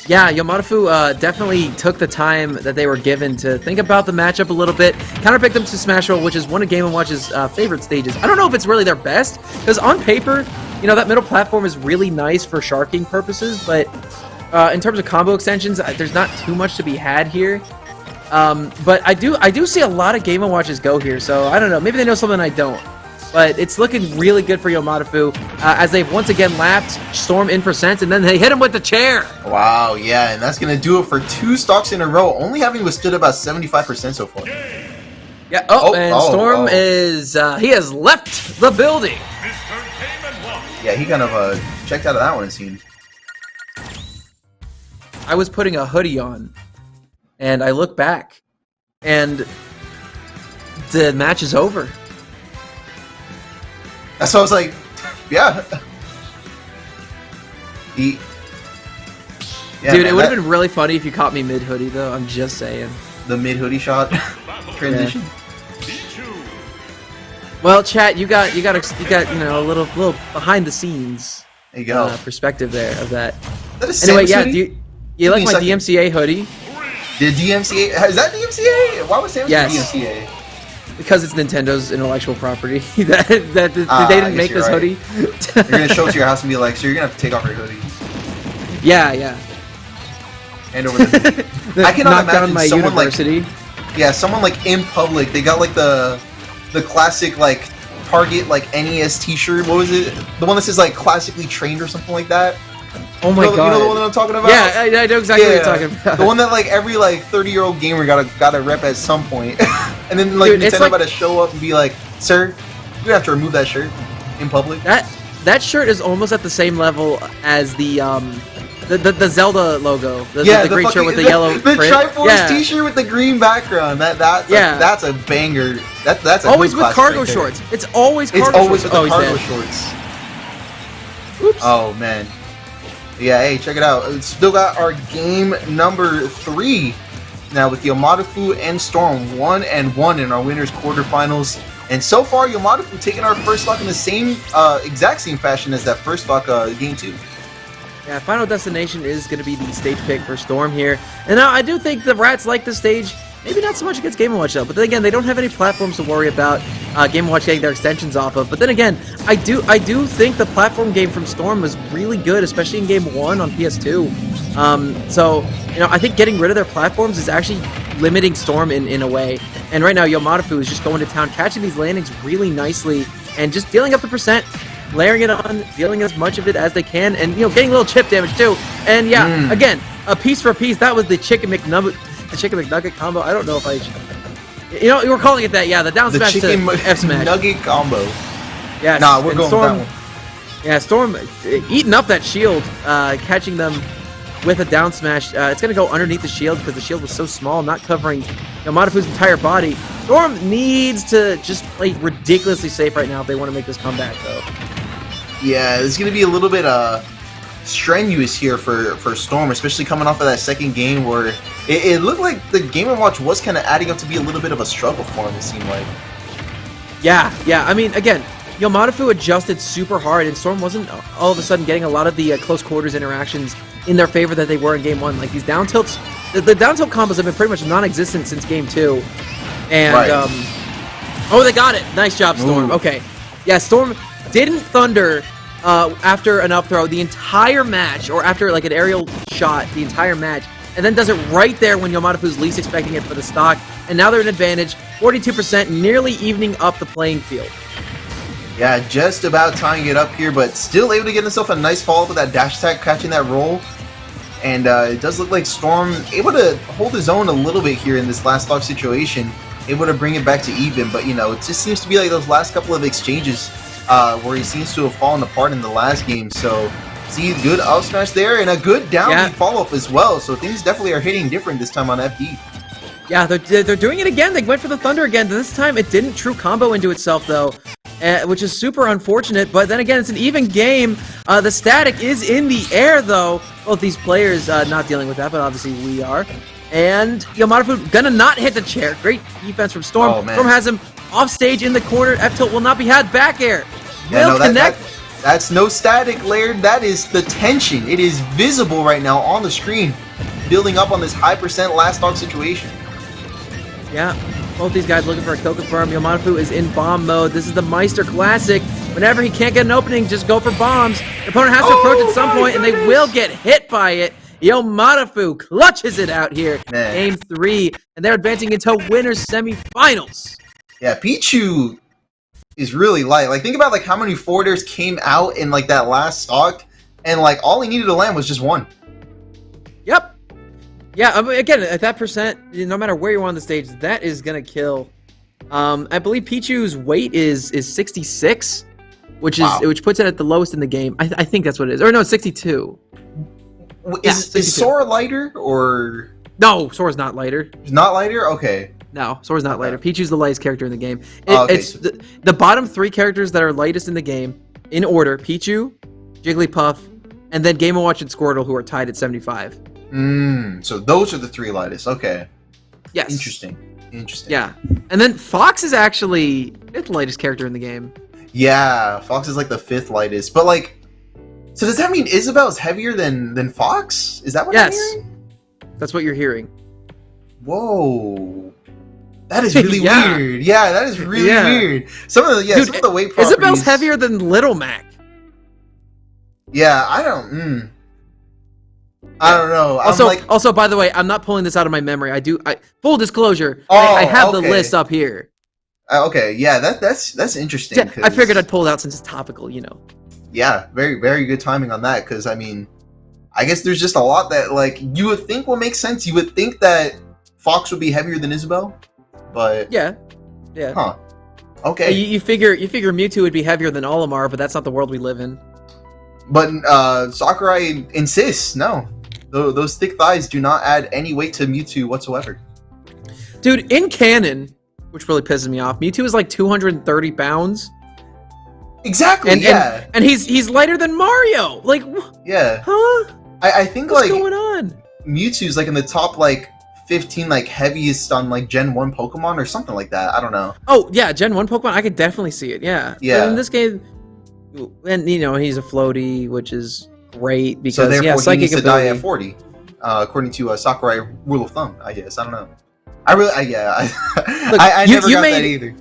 Yeah, Yomadafu definitely took the time that they were given to think about the matchup a little bit. Counterpicked them to Smash Roll, which is one of Game & Watch's favorite stages. I don't know if it's really their best, because on paper, that middle platform is really nice for sharking purposes, but in terms of combo extensions, there's not too much to be had here. But I do see a lot of Game & Watches go here, so I don't know. Maybe they know something I don't. But it's looking really good for Yomadafu as they've once again lapped Storm in %, and then they hit him with the chair. Wow, yeah, and that's going to do it for 2 stocks in a row, only having withstood about 75% so far. Yeah, Storm is, he has left the building. Yeah, he kind of checked out of that one, it seemed. I was putting a hoodie on, and I look back, and the match is over. So I was like, yeah. Dude, it would have been really funny if you caught me mid-hoodie, though. I'm just saying. The mid-hoodie shot transition. Yeah. Well, chat, you got a little behind the scenes perspective there of that. Anyway, yeah, do you like my DMCA hoodie? The DMCA is that DMCA? Why was Sam DMCA? Because it's Nintendo's intellectual property. that they didn't make this hoodie. You're gonna show it to your house and be like, so you're gonna have to take off your hoodie. Yeah. Hand over the I cannot imagine my someone university. Someone like in public, they got like the classic like Target like NES T-shirt. What was it? The one that says like classically trained or something like that. Oh my god! You know the one that I'm talking about? Yeah, I know exactly what you're talking about. The one that like every like 30-year-old gamer gotta rep at some point. And then like Nintendo about to show up and be like, "Sir, you have to remove that shirt in public." That shirt is almost at the same level as the Zelda logo. The green shirt with the yellow the print. Triforce T-shirt with the green background. That's a banger. That's a always with cargo shorts. It's always cargo shorts. It's always with the cargo shorts. Oops. Oh man. Yeah, hey, check it out. It's still got our game number 3 now with Yomadafu and Storm 1-1 in our winners quarterfinals. And so far, Yomadafu taking our first stock in the same exact same fashion as that first stock game 2. Yeah, Final Destination is going to be the stage pick for Storm here. And now I do think the Rats like this stage. Maybe not so much against Game & Watch though, but then again, they don't have any platforms to worry about Game & Watch getting their extensions off of. But then again, I do think the platform game from Storm was really good, especially in Game 1 on PS2. So, you know, I think getting rid of their platforms is actually limiting Storm in a way. And right now, Yomadafu is just going to town, catching these landings really nicely, and just dealing up the percent, layering it on, dealing as much of it as they can, and, you know, getting a little chip damage too. And yeah, again, a piece for a piece, that was the Chicken McNugget. The Chicken McNugget combo. I don't know if I... You know, we're calling it that, yeah. The down smash to F smash. Nugget combo. Yeah. Nah, we're going Storm, with that one. Yeah, Storm eating up that shield, catching them with a down smash. It's going to go underneath the shield because the shield was so small, not covering Yomadafu's entire body. Storm needs to just play ridiculously safe right now if they want to make this comeback, though. Yeah, it's going to be a little bit strenuous here for Storm, especially coming off of that second game where it looked like the Game & Watch was kind of adding up to be a little bit of a struggle for him, it seemed like. Yeah. I mean, again, Yomadafu adjusted super hard, and Storm wasn't all of a sudden getting a lot of the close quarters interactions in their favor that they were in Game 1. Like, these down tilts, the down tilt combos have been pretty much non-existent since Game 2. And, right. Oh, they got it! Nice job, Storm. Ooh. Okay. Yeah, Storm didn't thunder after an up throw the entire match, or after like an aerial shot the entire match, and then does it right there when Yomadafu's least expecting it for the stock, and now they're in advantage, 42%, nearly evening up the playing field. Yeah, just about tying it up here, but still able to get himself a nice follow-up with that dash attack, catching that roll. And it does look like Storm able to hold his own a little bit here in this last stock situation, able to bring it back to even, but you know, it just seems to be like those last couple of exchanges where he seems to have fallen apart in the last game. So, see, good up smash there and a good down follow-up as well. So things definitely are hitting different this time on FD. Yeah, they're doing it again. They went for the Thunder again. This time it didn't true combo into itself, though, which is super unfortunate. But then again, it's an even game. The static is in the air, though. Both these players not dealing with that, but obviously we are. And Yomadafu gonna not hit the chair. Great defense from Storm. Oh, man. Storm has him off stage in the corner. F-tilt will not be had. Back air. Yeah, Will connect. That's no static, Laird. That is the tension. It is visible right now on the screen, building up on this high percent last stock situation. Yeah, both these guys looking for a kill confirm. Yomadafu is in bomb mode. This is the Meister Classic. Whenever he can't get an opening, just go for bombs. The opponent has to approach at some point, and they will get hit by it. Yomadafu clutches it out here. Man. Game 3, and they're advancing into winners semifinals. Yeah, Pichu is really light. Like, think about like how many forwarders came out in like that last stock, and like all he needed to land was just one. Yep. Yeah, again, at that percent, no matter where you are on the stage, that is gonna kill. I believe Pichu's weight is 66, which puts it at the lowest in the game. I think that's what it is. Or no, it's 62. Is Sora lighter or no? Sora's not lighter. He's not lighter. Okay. No, Sora's not lighter. Pichu's the lightest character in the game. It's the bottom 3 characters that are lightest in the game in order: Pichu, Jigglypuff, and then Game & Watch and Squirtle, who are tied at 75. So those are the 3 lightest. Okay. Yes. Interesting. Yeah. And then Fox is actually 5th lightest character in the game. Yeah, Fox is like the 5th lightest. But like, so does that mean Isabelle is heavier than Fox? Is that what I'm hearing? That's what you're hearing. Whoa. That is really weird. Yeah, that is really weird. Some of the weight properties. Isabelle's heavier than Little Mac. Yeah, I don't know. Also, by the way, I'm not pulling this out of my memory. Full disclosure, I have the list up here. Okay, yeah, that's interesting. Yeah, I figured I'd pull it out since it's topical, you know. Yeah, very, very good timing on that, because, I mean, I guess there's just a lot that, like, you would think will make sense. You would think that Fox would be heavier than Isabelle, but... Yeah. Huh. Okay. You figure Mewtwo would be heavier than Olimar, but that's not the world we live in. But Sakurai insists, no. Those thick thighs do not add any weight to Mewtwo whatsoever. Dude, in canon, which really pisses me off, Mewtwo is like 230 pounds. Exactly. And yeah. and he's lighter than Mario. Like, Yeah. huh? I think What's like going on? Mewtwo's like in the top like 15 like heaviest on like Gen 1 Pokemon or something like that. I don't know. Oh yeah, Gen 1 Pokemon, I could definitely see it, yeah. Yeah. But in this game, and you know, he's a floaty, which is great because So therefore yeah, he psychic needs to die ability. at 40, according to Sakurai rule of thumb. I guess I don't know. I really, Look, I never you got made- that either.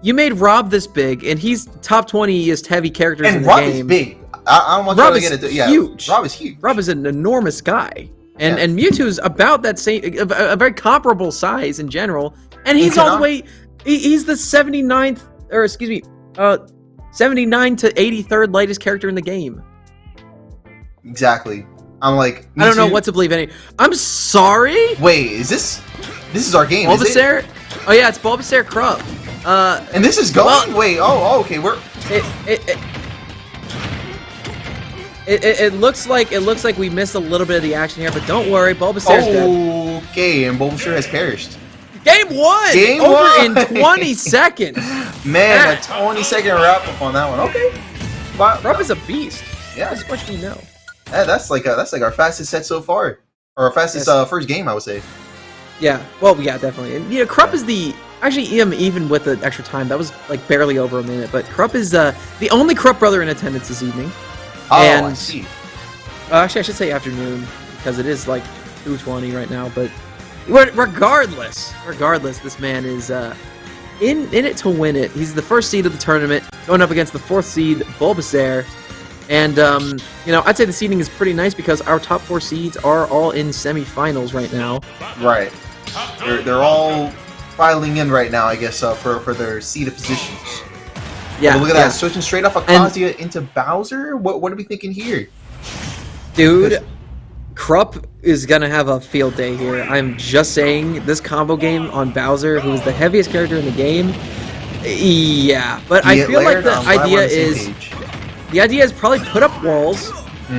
You made Rob this big, and he's top 20th heavy characters in And the Rob game. is big. I don't want Rob to is get it. Yeah, huge. Rob is huge. Rob is an enormous guy. And Yeah. and Mewtwo's about that same, a very comparable size in general. And he's all the way, he's the 79th, or excuse me, 79 to 83rd lightest character in the game. Exactly. I'm like, I don't know what to believe any. I'm sorry? Wait, is this is our game? Is it? Bulbasaur? Oh yeah, it's Bulbasaur Krupp. And this is going. Well- Wait, oh, okay, we're. It looks like we missed a little bit of the action here, but don't worry, Bulbasaur's dead. Okay, and Bulbasaur has perished. Game one! Game over one! in 20 seconds. Man, a 20-second wrap up on that one. Okay. But, Krupp is a beast. yeah, That's what we know. yeah, that's like our fastest set so far, or our fastest first game, I would say. Yeah, well, yeah, definitely. And yeah, Krupp is the actually even with the extra time that was like barely over a minute, but Krupp is the only Krupp brother in attendance this evening. Oh, And- I see. Actually, I should say afternoon because it is like 2:20 right now. But regardless, this man is in it to win it. He's the first seed of the tournament, going up against the 4th seed Bulbasaur. And you know, I'd say the seeding is pretty nice because our top 4 seeds are all in semifinals right now. Right. They're all filing in right now, I guess, for their seeded positions. Yeah, Oh, look at yeah. that, switching straight off Akazuya into Bowser. What are we thinking here? Dude, Krupp is gonna have a field day here. I'm just saying, this combo game on Bowser, who is the heaviest character in the game, yeah. But I feel like the idea is probably put up walls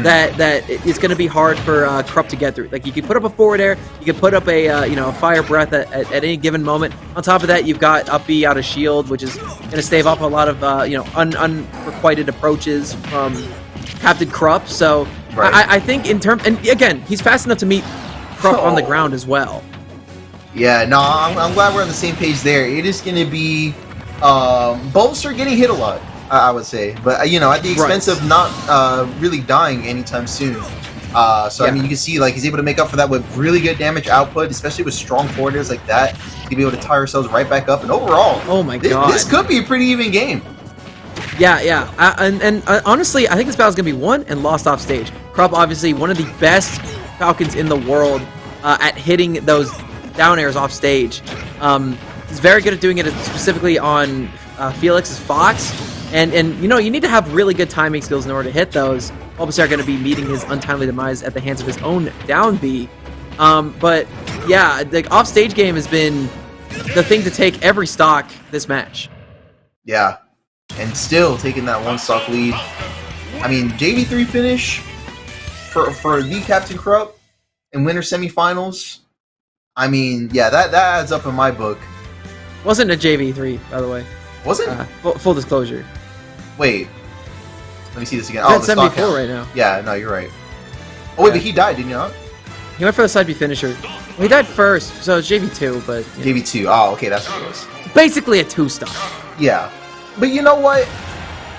that it's gonna be hard for Krupp to get through. Like, you can put up a forward air, you can put up a you know, a fire breath at any given moment. On top of that, you've got up B out of shield, which is gonna stave off a lot of you know, unrequited approaches from Captain Krupp. So Right. I think in terms, and again, he's fast enough to meet Krupp on the ground as well. Yeah, no, I'm glad we're on the same page there. It is going to be Bulbasaur getting hit a lot, I would say, but you know, at the expense of not really dying anytime soon. So I mean, you can see like he's able to make up for that with really good damage output, especially with strong forwarders like that. He'll be able to tie ourselves right back up, and overall, Oh my god, this could be a pretty even game. Yeah. And honestly, I think this battle's gonna be won and lost off stage. Krupp, obviously one of the best Falcons in the world at hitting those down airs off stage. He's very good at doing it specifically on Felix's Fox. And you know, you need to have really good timing skills in order to hit those. Bulbasaur going to be meeting his untimely demise at the hands of his own down B. But yeah, the off-stage game has been the thing to take every stock this match. Yeah, and still taking that one stock lead. I mean, JV3 finish for the Captain Krupp in winter semifinals. I mean, yeah, that adds up in my book. Wasn't a JV3, by the way. Was it? Full disclosure. Wait. Let me see this again. He's Oh, at the stock 74 count. right now. Yeah, no, you're right. Oh, wait, but he died, didn't you not? He went for the side B finisher. Well, he died first, so it's JV2, but... you know. JV2. Oh, okay, that's what it was. Basically a 2-star. Yeah. But you know what?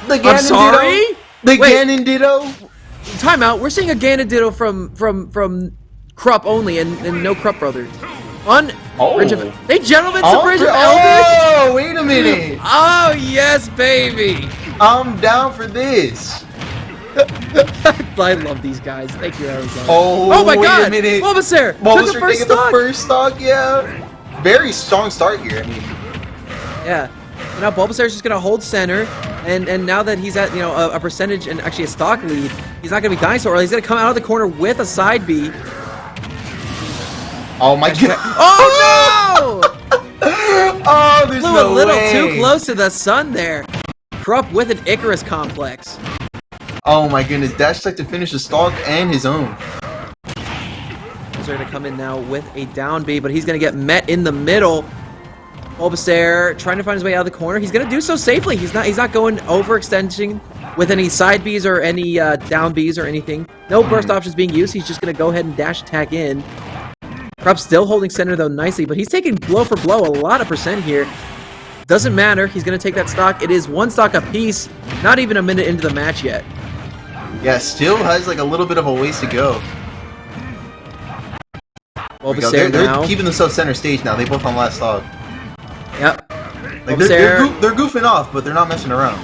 The I'm sorry? The Wait. Ganon Ditto? Time out. We're seeing a Ganonditto from Krupp only and no Krupp brothers. On Bridge of... They gentlemen to Bridge of Elders? Oh, wait a minute. Oh, yes, baby. I'm down for this. I love these guys. Thank you, Arizona. Oh, my wait god! a minute. Bulbasaur! Took the Bulbasaur first taking the stock! first stock, yeah. Very strong start here. I mean, Yeah. So now Bulbasaur's just gonna hold center, and now that he's at, you know, a percentage and actually a stock lead, he's not gonna be dying so early. He's gonna come out of the corner with a side B. oh my god. Oh no! Oh, there's Flew no a little way. too close to the sun there. Krupp with an Icarus complex. Oh my goodness, Dash Tech to finish the stock and his own. He's going to come in now with a down B, but he's going to get met in the middle. Bulbasaur trying to find his way out of the corner. He's gonna do so safely. He's not going overextending with any side Bs or any down Bs or anything. No burst options being used. He's just gonna go ahead and dash attack in. Krupp still holding center though nicely, but he's taking blow for blow, a lot of percent here. Doesn't matter. He's gonna take that stock. It is 1 stock apiece. Not even a minute into the match yet. Yeah, still has like a little bit of a ways to go. Bulbasaur they're keeping themselves center stage now. They both on last stock. Yep. Like they're goofing off, but they're not messing around.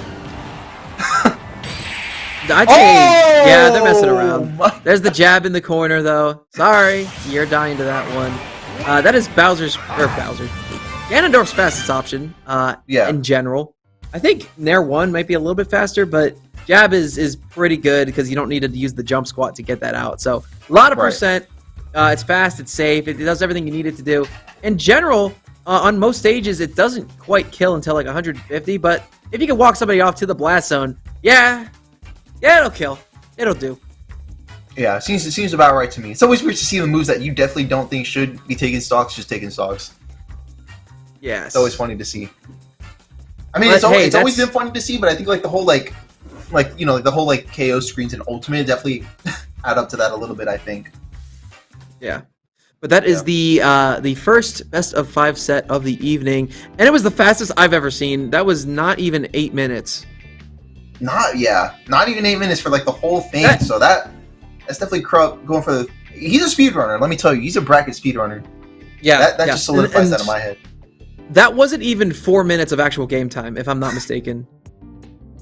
I'd say, yeah, they're messing around. There's the jab in the corner, though. Sorry, you're dying to that one. That is Ganondorf's fastest option. In general, I think Nair 1 might be a little bit faster, but jab is pretty good because you don't need to use the jump squat to get that out. So a lot of percent. It's fast. It's safe. It does everything you need it to do. In general. On most stages, it doesn't quite kill until like 150, but if you can walk somebody off to the blast zone, yeah, it'll kill. It'll do. Yeah, it seems about right to me. It's always weird to see the moves that you definitely don't think should be taking stocks, just taking stocks. Yes. It's always funny to see. I mean, it's always been funny to see, but I think like the whole like the whole KO screens in Ultimate definitely add up to that a little bit, I think. Yeah. But that is the first best of 5 set of the evening, and it was the fastest I've ever seen. That was not even 8 minutes. Not even 8 minutes for like the whole thing. So that's definitely Krupp going for the. He's a speedrunner. Let me tell you, he's a bracket speedrunner. Yeah, that just solidifies that in my head. That wasn't even 4 minutes of actual game time, if I'm not mistaken.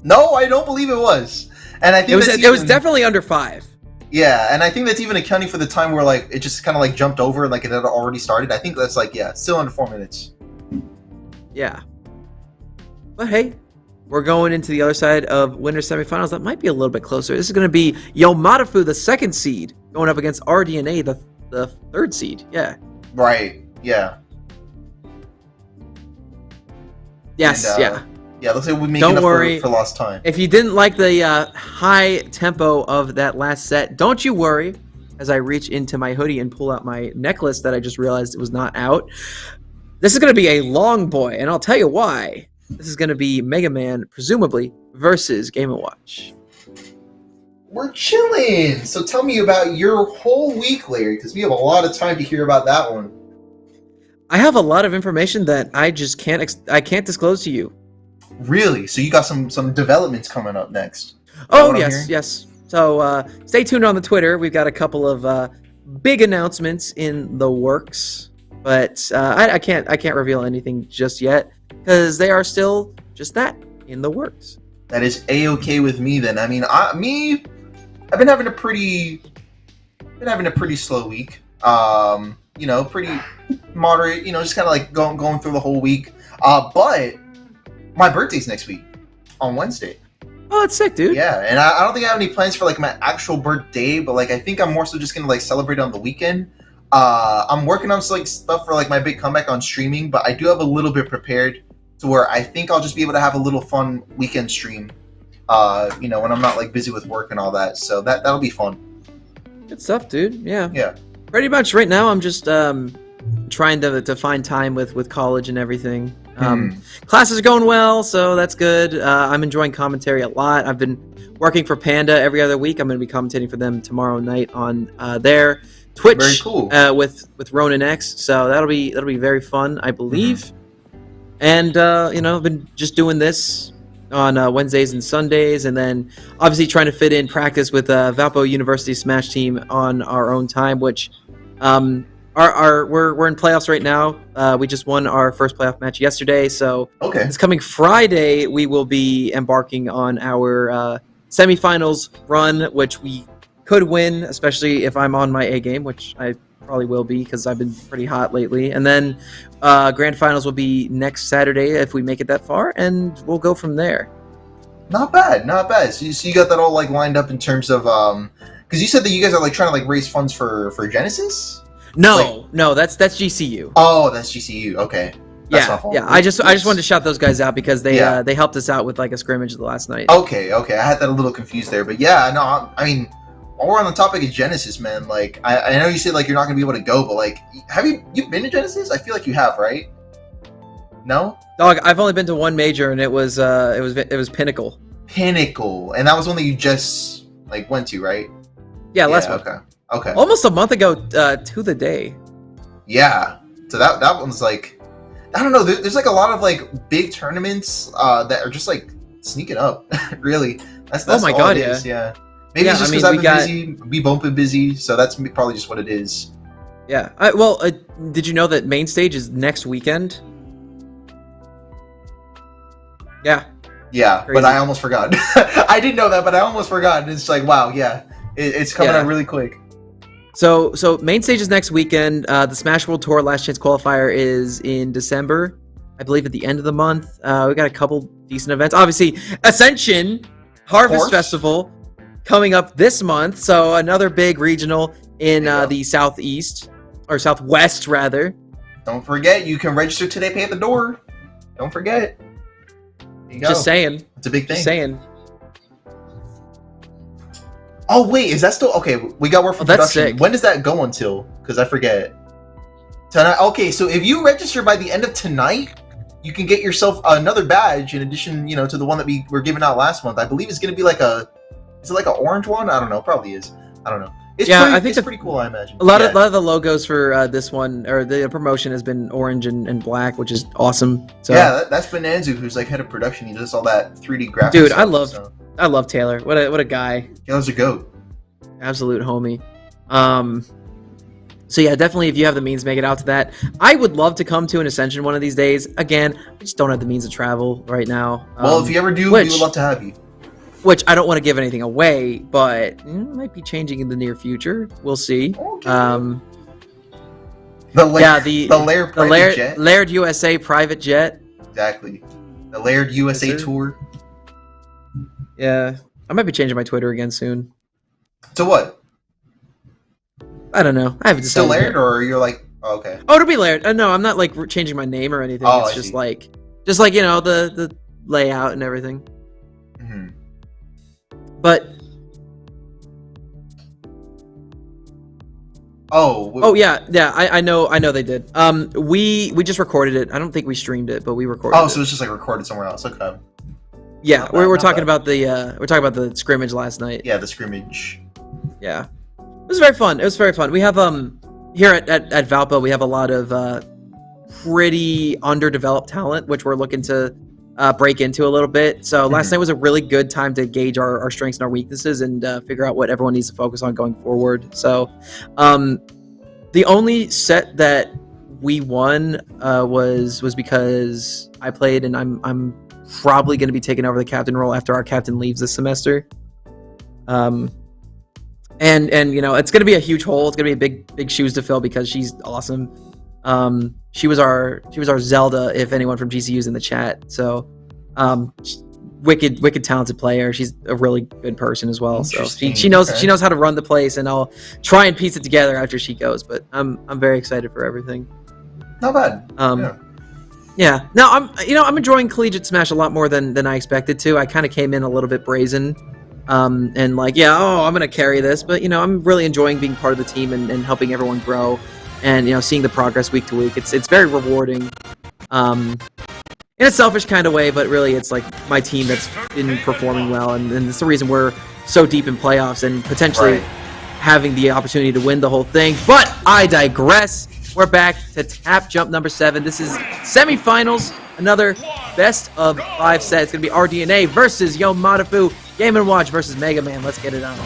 No, I don't believe it was, and I think it was definitely under 5. Yeah, and I think that's even accounting for the time where like it just kind of like jumped over, like it had already started. I think that's like still under 4 minutes. Yeah, but hey, we're going into the other side of winner semifinals. That might be a little bit closer. This is going to be Yomadafu, the 2nd seed, going up against RDNA, the 3rd seed. Yeah. Right. Yeah. Yes. And, yeah, looks like we make enough for lost time. If you didn't like the high tempo of that last set, don't you worry. As I reach into my hoodie and pull out my necklace that I just realized it was not out. This is going to be a long boy, and I'll tell you why. This is going to be Mega Man, presumably, versus Game & Watch. We're chilling. So tell me about your whole week, Larry, because we have a lot of time to hear about that one. I have a lot of information that I just can't disclose to you. Really? So you got some developments coming up next? Oh, yes. So stay tuned on the Twitter. We've got a couple of big announcements in the works, but I can't reveal anything just yet because they are still just that, in the works. That is A-okay with me then. I mean, I've been having a pretty slow week. Pretty moderate. Just kind of like going through the whole week. But my birthday's next week on Wednesday. Oh, that's sick, dude. Yeah, and I don't think I have any plans for like my actual birthday, but like I think I'm more so just gonna like celebrate on the weekend. I'm working on like stuff for like my big comeback on streaming, but I do have a little bit prepared to where I think I'll just be able to have a little fun weekend stream. When I'm not like busy with work and all that. So that'll be fun. Good stuff, dude. Yeah. Yeah. Pretty much right now I'm just trying to find time with college and everything. Classes are going well, so that's good. I'm enjoying commentary a lot. I've been working for Panda every other week. I'm going to be commentating for them tomorrow night on their Twitch. Very cool. With Ronan X. So that'll be very fun, I believe. And I've been just doing this on Wednesdays and Sundays, and then obviously trying to fit in practice with Valpo University Smash team on our own time, which we're in playoffs right now. We just won our first playoff match yesterday, so this coming Friday we will be embarking on our semifinals run, which we could win, especially if I'm on my A game, which I probably will be because I've been pretty hot lately. And then grand finals will be next Saturday if we make it that far, and we'll go from there. Not bad. So you got that all like lined up in terms of because you said that you guys are like trying to like raise funds for Genesis. No, that's GCU. Oh, that's GCU. Okay. That's yeah. I just wanted to shout those guys out because they helped us out with like a scrimmage the last night. Okay. I had that a little confused there, but yeah, no, I mean, while we're on the topic of Genesis, man, like I know you said like you're not gonna be able to go, but like, have you've been to Genesis? I feel like you have, right? No. Dog, I've only been to one major, and it was Pinnacle. Pinnacle, and that was one that you just like went to, right? Yeah, last month. Okay. Almost a month ago to the day. Yeah. So that one's like, I don't know. There's like a lot of like big tournaments that are just like sneaking up. Really, that's oh my all god, it is. Yeah. Maybe it's just because I've been busy. We both been busy, so that's probably just what it is. Yeah. Did you know that main stage is next weekend? Yeah. Yeah, Crazy. but I almost forgot. I didn't know that, but I almost forgot. It's like, wow, yeah, it's coming out really quick. So main stage is next weekend. The Smash World Tour Last Chance Qualifier is in December, I believe, at the end of the month. We got a couple decent events. Obviously, Ascension Harvest Festival coming up this month. So another big regional in the southeast, or southwest rather. Don't forget, you can register today, pay at the door. Don't forget. There you go. Just saying. It's a big thing. Just saying. Oh wait, is that still okay? We got word from that's production. sick. When does that go until? Because I forget. Tonight. Okay, so if you register by the end of tonight, you can get yourself another badge in addition, to the one that we were giving out last month. I believe it's going to be like is it like an orange one? I don't know. Probably is. I don't know. I think it's pretty cool. I imagine a lot of the logos for this one, or the promotion, has been orange and black, which is awesome. So yeah, that's Bonanzu, who's like head of production. He does all that 3D graphics. Dude, I love Taylor. What a guy. Taylor's a goat. Absolute homie. So yeah, definitely, if you have the means, make it out to that. I would love to come to an Ascension one of these days. Again, I just don't have the means to travel right now. Well, if you ever do, we would love to have you. Which I don't want to give anything away, but might be changing in the near future. We'll see. Okay. The Laird Laird USA private jet. Exactly. The Laird USA tour. Yeah, I might be changing my Twitter again soon. To what? I don't know. I haven't decided. Still Laird, or you're like, oh, okay. Oh, to be Laird. No, I'm not like changing my name or anything. It's just like the layout and everything. Mm-hmm. But I know they did. We just recorded it. I don't think we streamed it, but we recorded it. Oh, so it's just like recorded somewhere else. Okay. Yeah, we're talking about the scrimmage last night. Yeah, the scrimmage. Yeah. It was very fun. We have here at Valpo, we have a lot of pretty underdeveloped talent, which we're looking to break into a little bit. So last night was a really good time to gauge our strengths and our weaknesses and figure out what everyone needs to focus on going forward. So the only set that we won was because I played, and I'm probably going to be taking over the captain role after our captain leaves this semester. And it's going to be a huge hole. It's going to be big shoes to fill because she's awesome. She was our Zelda, if anyone from GCU is in the chat. So, wicked talented player. She's a really good person as well. So she knows how to run the place, and I'll try and piece it together after she goes. But I'm very excited for everything. Not bad. Yeah. No, I'm enjoying collegiate Smash a lot more than I expected to. I kind of came in a little bit brazen. And like, I'm gonna carry this, but I'm really enjoying being part of the team and helping everyone grow. And seeing the progress week to week, it's very rewarding, in a selfish kind of way. But really, it's like my team that's been performing well, and it's the reason we're so deep in playoffs and potentially having the opportunity to win the whole thing. But I digress. We're back to Tap Jump number 7. This is semifinals, another best of 5 set. It's gonna be RDNA versus Yo Madafu, Game & Watch versus Mega Man. Let's get it on.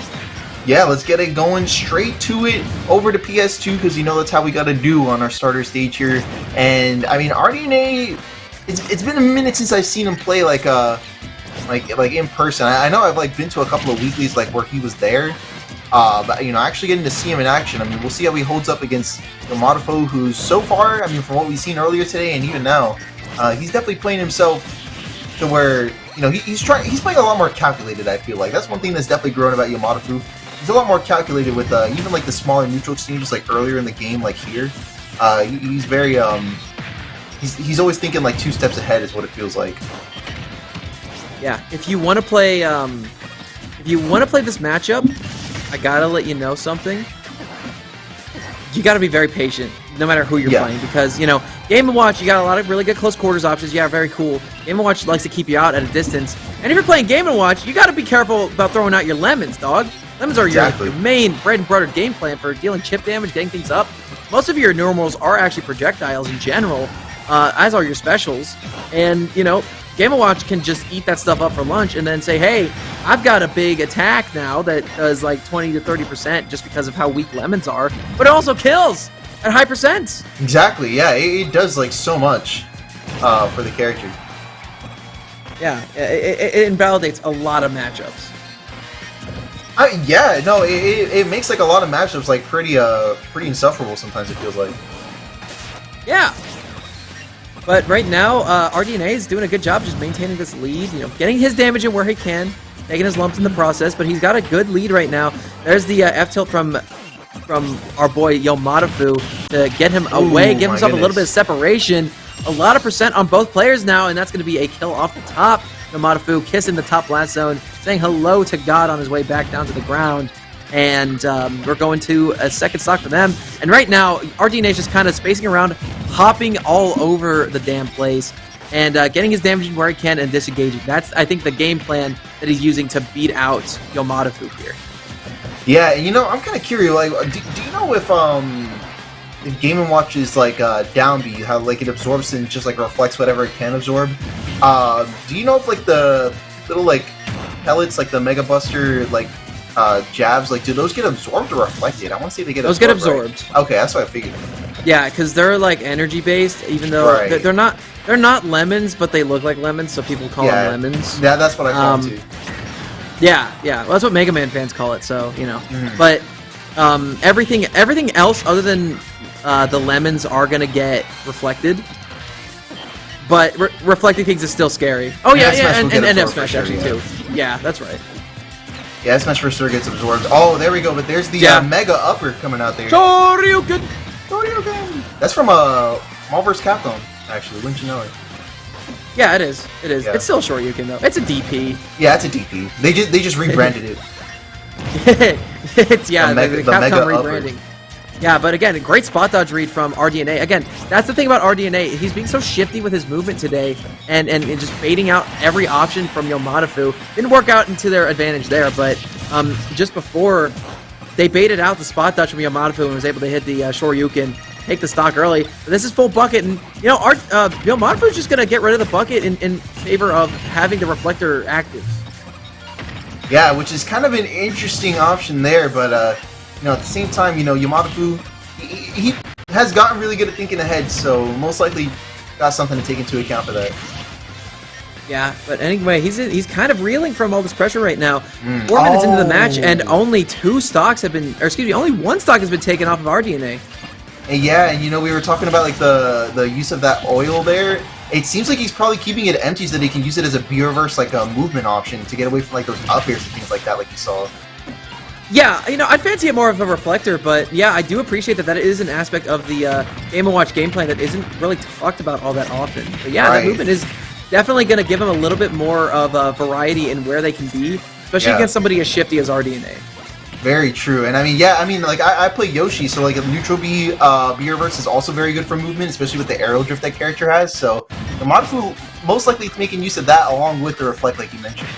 Yeah, let's get it going straight to it over to PS2 because that's how we got to do on our starter stage here. And I mean, RDNA, it's been a minute since I've seen him play like in person. I know I've been to a couple of weeklies where he was there, but actually getting to see him in action. I mean, we'll see how he holds up against Yamadafu, who's so far, from what we've seen earlier today and even now, he's definitely playing himself to where he's playing a lot more calculated. I feel like that's one thing that's definitely grown about Yamadafu. He's a lot more calculated with even the smaller neutral exchanges earlier in the game, here. He's very he's always thinking 2 steps ahead is what it feels like. Yeah, if you want to play this matchup, I gotta let you know something. You gotta be very patient, no matter who you're playing, because Game & Watch, you got a lot of really good close quarters options. Yeah, very cool. Game & Watch likes to keep you out at a distance. And if you're playing Game & Watch, you got to be careful about throwing out your lemons, dog. Lemons are your main bread and butter game plan for dealing chip damage, getting things up. Most of your normals are actually projectiles in general, as are your specials. And, you know, Game & Watch can just eat that stuff up for lunch and then say, hey, I've got a big attack now that does like 20 to 30% just because of how weak lemons are, but it also kills at high percent. Exactly, yeah, it does like so much for the character. Yeah, it invalidates a lot of matchups. Yeah, no, it makes like a lot of matchups like pretty insufferable sometimes, it feels like. Yeah. But right now, RDNA is doing a good job just maintaining this lead, you know, getting his damage in where he can, taking his lumps in the process, but he's got a good lead right now. There's the F-tilt from our boy Yomadafu to get him away, give himself a little bit of separation. A lot of percent on both players now, and that's going to be a kill off the top. Yomadafu kissing the top blast zone, saying hello to God on his way back down to the ground. And we're going to a second stock for them. And right now, RDNA is just kind of spacing around, hopping all over the damn place, and getting his damage in where he can and disengaging. That's, I think, the game plan that he's using to beat out Yomadafu here. Yeah, and you know, I'm kind of curious, like, do you know if Game & Watch is like down B, how like it absorbs and just like reflects whatever it can absorb? Do you know if like the little like pellets, like the Mega Buster, like jabs, like do those get absorbed or reflected? I want to say they get those absorbed. Those get absorbed. Right? Okay, that's what I figured. Yeah, because they're like energy based, even though they're not lemons, but they look like lemons, so people call them lemons. Yeah, that's what I call them too. Yeah. Well, that's what Mega Man fans call it, so, you know. But everything else other than the lemons are going to get reflected. But reflecting things is still scary. Oh, yeah, and F-Smash actually, too. Yeah, that's right. Yeah, Smash for sure gets absorbed. Oh, there we go, but there's the Mega Upper coming out there. Shoryuken! That's from Marvel vs. Capcom, actually, wouldn't you know it? Yeah, it is. Yeah. It's still Shoryuken, though. It's a DP. Yeah, it's a DP. They just rebranded it. It's, yeah, the Capcom rebranding. Upper. Yeah, but again, a great spot dodge read from RDNA. Again, that's the thing about RDNA. He's being so shifty with his movement today and just baiting out every option from Yomadafu. Didn't work out into their advantage there, but just before they baited out the spot dodge from Yomadafu and was able to hit the Shoryuken, take the stock early. But this is full bucket, and you know, Yomadafu is just going to get rid of the bucket in favor of having the reflector active. Yeah, which is kind of an interesting option there, but you know, at the same time, you know, Yomadafu, he has gotten really good at thinking ahead, so most likely got something to take into account for that. Yeah, but anyway, he's kind of reeling from all this pressure right now. 4 minutes into the match, and only one stock has been taken off of RDNA. And yeah, and you know, we were talking about like the use of that oil there. It seems like he's probably keeping it empty so that he can use it as a B-reverse, like a movement option to get away from like those up airs and things like that, like you saw. Yeah, you know, I'd fancy it more of a reflector, but yeah, I do appreciate that is an aspect of the Game & Watch game plan that isn't really talked about all that often. But yeah, that movement is definitely going to give him a little bit more of a variety in where they can be, especially against somebody as shifty as RDNA. Very true, and I mean, like I play Yoshi, so like a neutral B reverse is also very good for movement, especially with the aerial drift that character has. So the Yomadafu most likely making use of that along with the reflect, like you mentioned.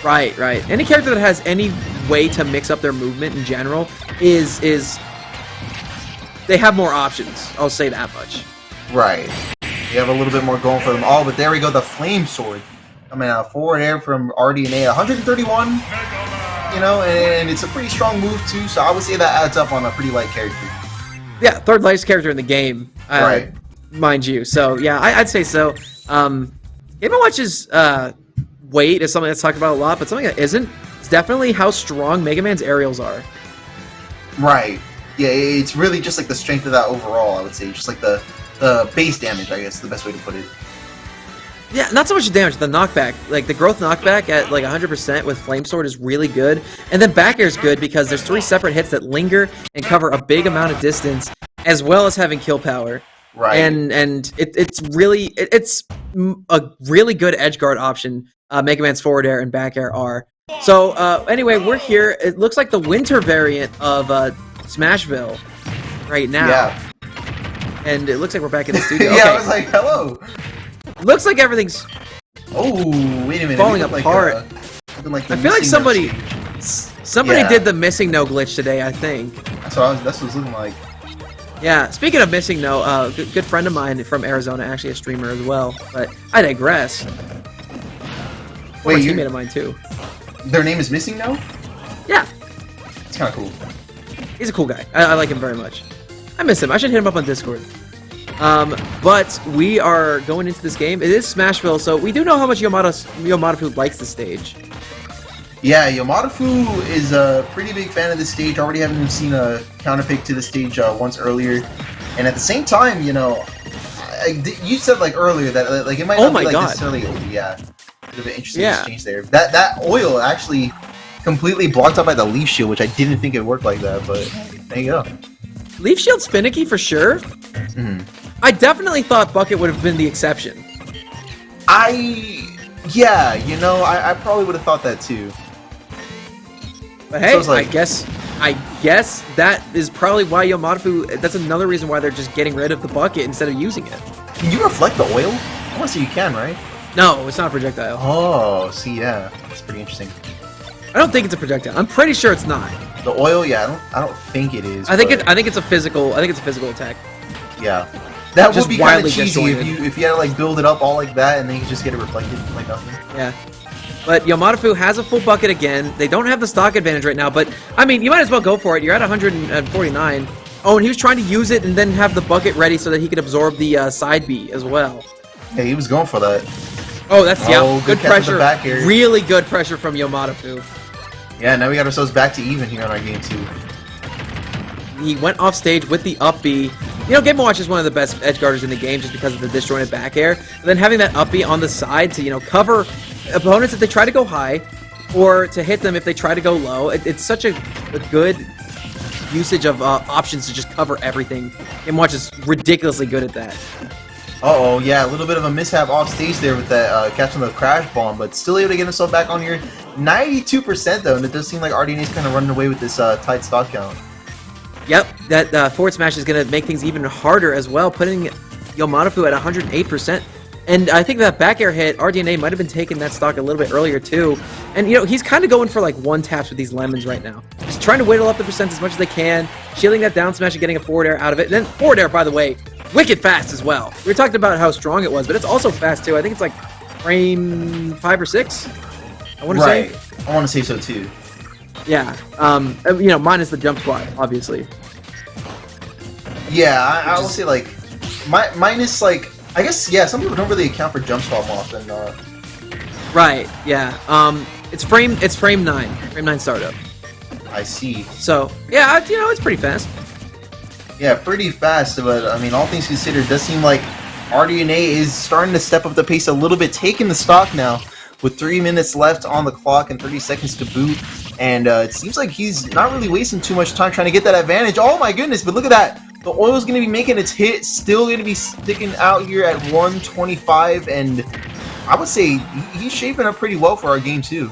Right. Any character that has any way to mix up their movement in general is they have more options. I'll say that much. Right. You have a little bit more going for them all, but there we go, the Flame Sword coming out forward air from RDNA, 131. You know, and it's a pretty strong move too, so I would say that adds up on a pretty light character. Yeah, third lightest character in the game, right? Mind you. So yeah, I'd say so. Game & Watch's weight is something that's talked about a lot, but something that isn't. It's definitely how strong Mega Man's aerials are. Right. Yeah, it's really just like the strength of that overall. I would say just like the base damage. I guess is the best way to put it. Yeah, not so much the damage, the knockback. Like, the growth knockback at, like, 100% with Flame Sword is really good. And then back air is good because there's 3 separate hits that linger and cover a big amount of distance, as well as having kill power. Right. And it's a really good edge guard option, Mega Man's forward air and back air are. So, anyway, we're here. It looks like the winter variant of Smashville right now. Yeah. And it looks like we're back in the studio. Yeah, Okay. I was like, hello. Looks like everything's Oh, wait a minute. falling We got, apart. Like I feel like somebody Yeah. did the missing no glitch today, I think. That's what it's looking like. Yeah, speaking of missing no, good friend of mine from Arizona, actually a streamer as well. But I digress. Wait, a teammate of mine too. Their name is Missing now? Yeah, It's kind of cool. he's a cool guy. I like him very much. I miss him. I should hit him up on Discord. But we are going into this game. It is Smashville, so we do know how much Yomadafu likes the stage. Yeah, Yomadafu is a pretty big fan of this stage. Already having seen a counterpick to the stage once earlier. And at the same time, you know, you said like earlier that like it might not be like necessarily yeah. Bit of an interesting exchange there. That oil actually completely blocked up by the leaf shield, which I didn't think it would work like that, but there you go. Leaf shield's finicky for sure. I definitely thought Bucket would have been the exception. Yeah, you know, I probably would have thought that too. But hey, so like, I guess that is probably why Yomadafu. That's another reason why they're just getting rid of the bucket instead of using it. Can you reflect the oil? I want to say you can, right? No, it's not a projectile. Oh, see, yeah, that's pretty interesting. I don't think it's a projectile. I'm pretty sure it's not. The oil, yeah, I don't think it is. I think it's a physical. I think it's a physical attack. Yeah, that Just would be kind wildly of cheesy disjointed. if you had to like build it up all like that and then you could just get it reflected like nothing. Yeah. But Yomadafu has a full bucket again. They don't have the stock advantage right now, but I mean, you might as well go for it. You're at 149. Oh, and he was trying to use it and then have the bucket ready so that he could absorb the side B as well. Yeah, he was going for that. Oh, that's good catch pressure. in the back area. Really good pressure from Yomadafu. Yeah, now we got ourselves back to even here on our game too. He went off stage with the up B. You know, Game & Watch is one of the best edge guarders in the game just because of the disjointed back air. And then having that up B on the side to, you know, cover opponents if they try to go high or to hit them if they try to go low. It's such a good usage of options to just cover everything. Game & Watch is ridiculously good at that. Uh-oh, yeah, a little bit of a mishap off stage there with that catching the crash bomb, but still able to get himself back on here. 92% though, and it does seem like RDNA's kind of running away with this tight stock count. Yep, that forward smash is going to make things even harder as well, putting Yomadafu at 108%. And I think that back air hit, RDNA might have been taking that stock a little bit earlier too. And, you know, he's kind of going for like one taps with these lemons right now. Just trying to whittle up the percent as much as they can, shielding that down smash and getting a forward air out of it. And then forward air, by the way, wicked fast as well. We were talking about how strong it was, but it's also fast too. I think it's like frame 5 or 6, I want to say. I want to say so too. Yeah, you know, minus the jump squat, obviously. Yeah, I will say like, minus like, I guess, yeah, some people don't really account for jump swap often. Right, yeah. It's frame 9. Frame 9 startup. I see. So, yeah, you know, it's pretty fast. Yeah, pretty fast, but I mean, all things considered, it does seem like RDNA is starting to step up the pace a little bit, taking the stock now with 3 minutes left on the clock and 30 seconds to boot. And it seems like he's not really wasting too much time trying to get that advantage. Oh my goodness, but look at that. The oil's going to be making its hit, still going to be sticking out here at 125, and I would say he's shaping up pretty well for our game too.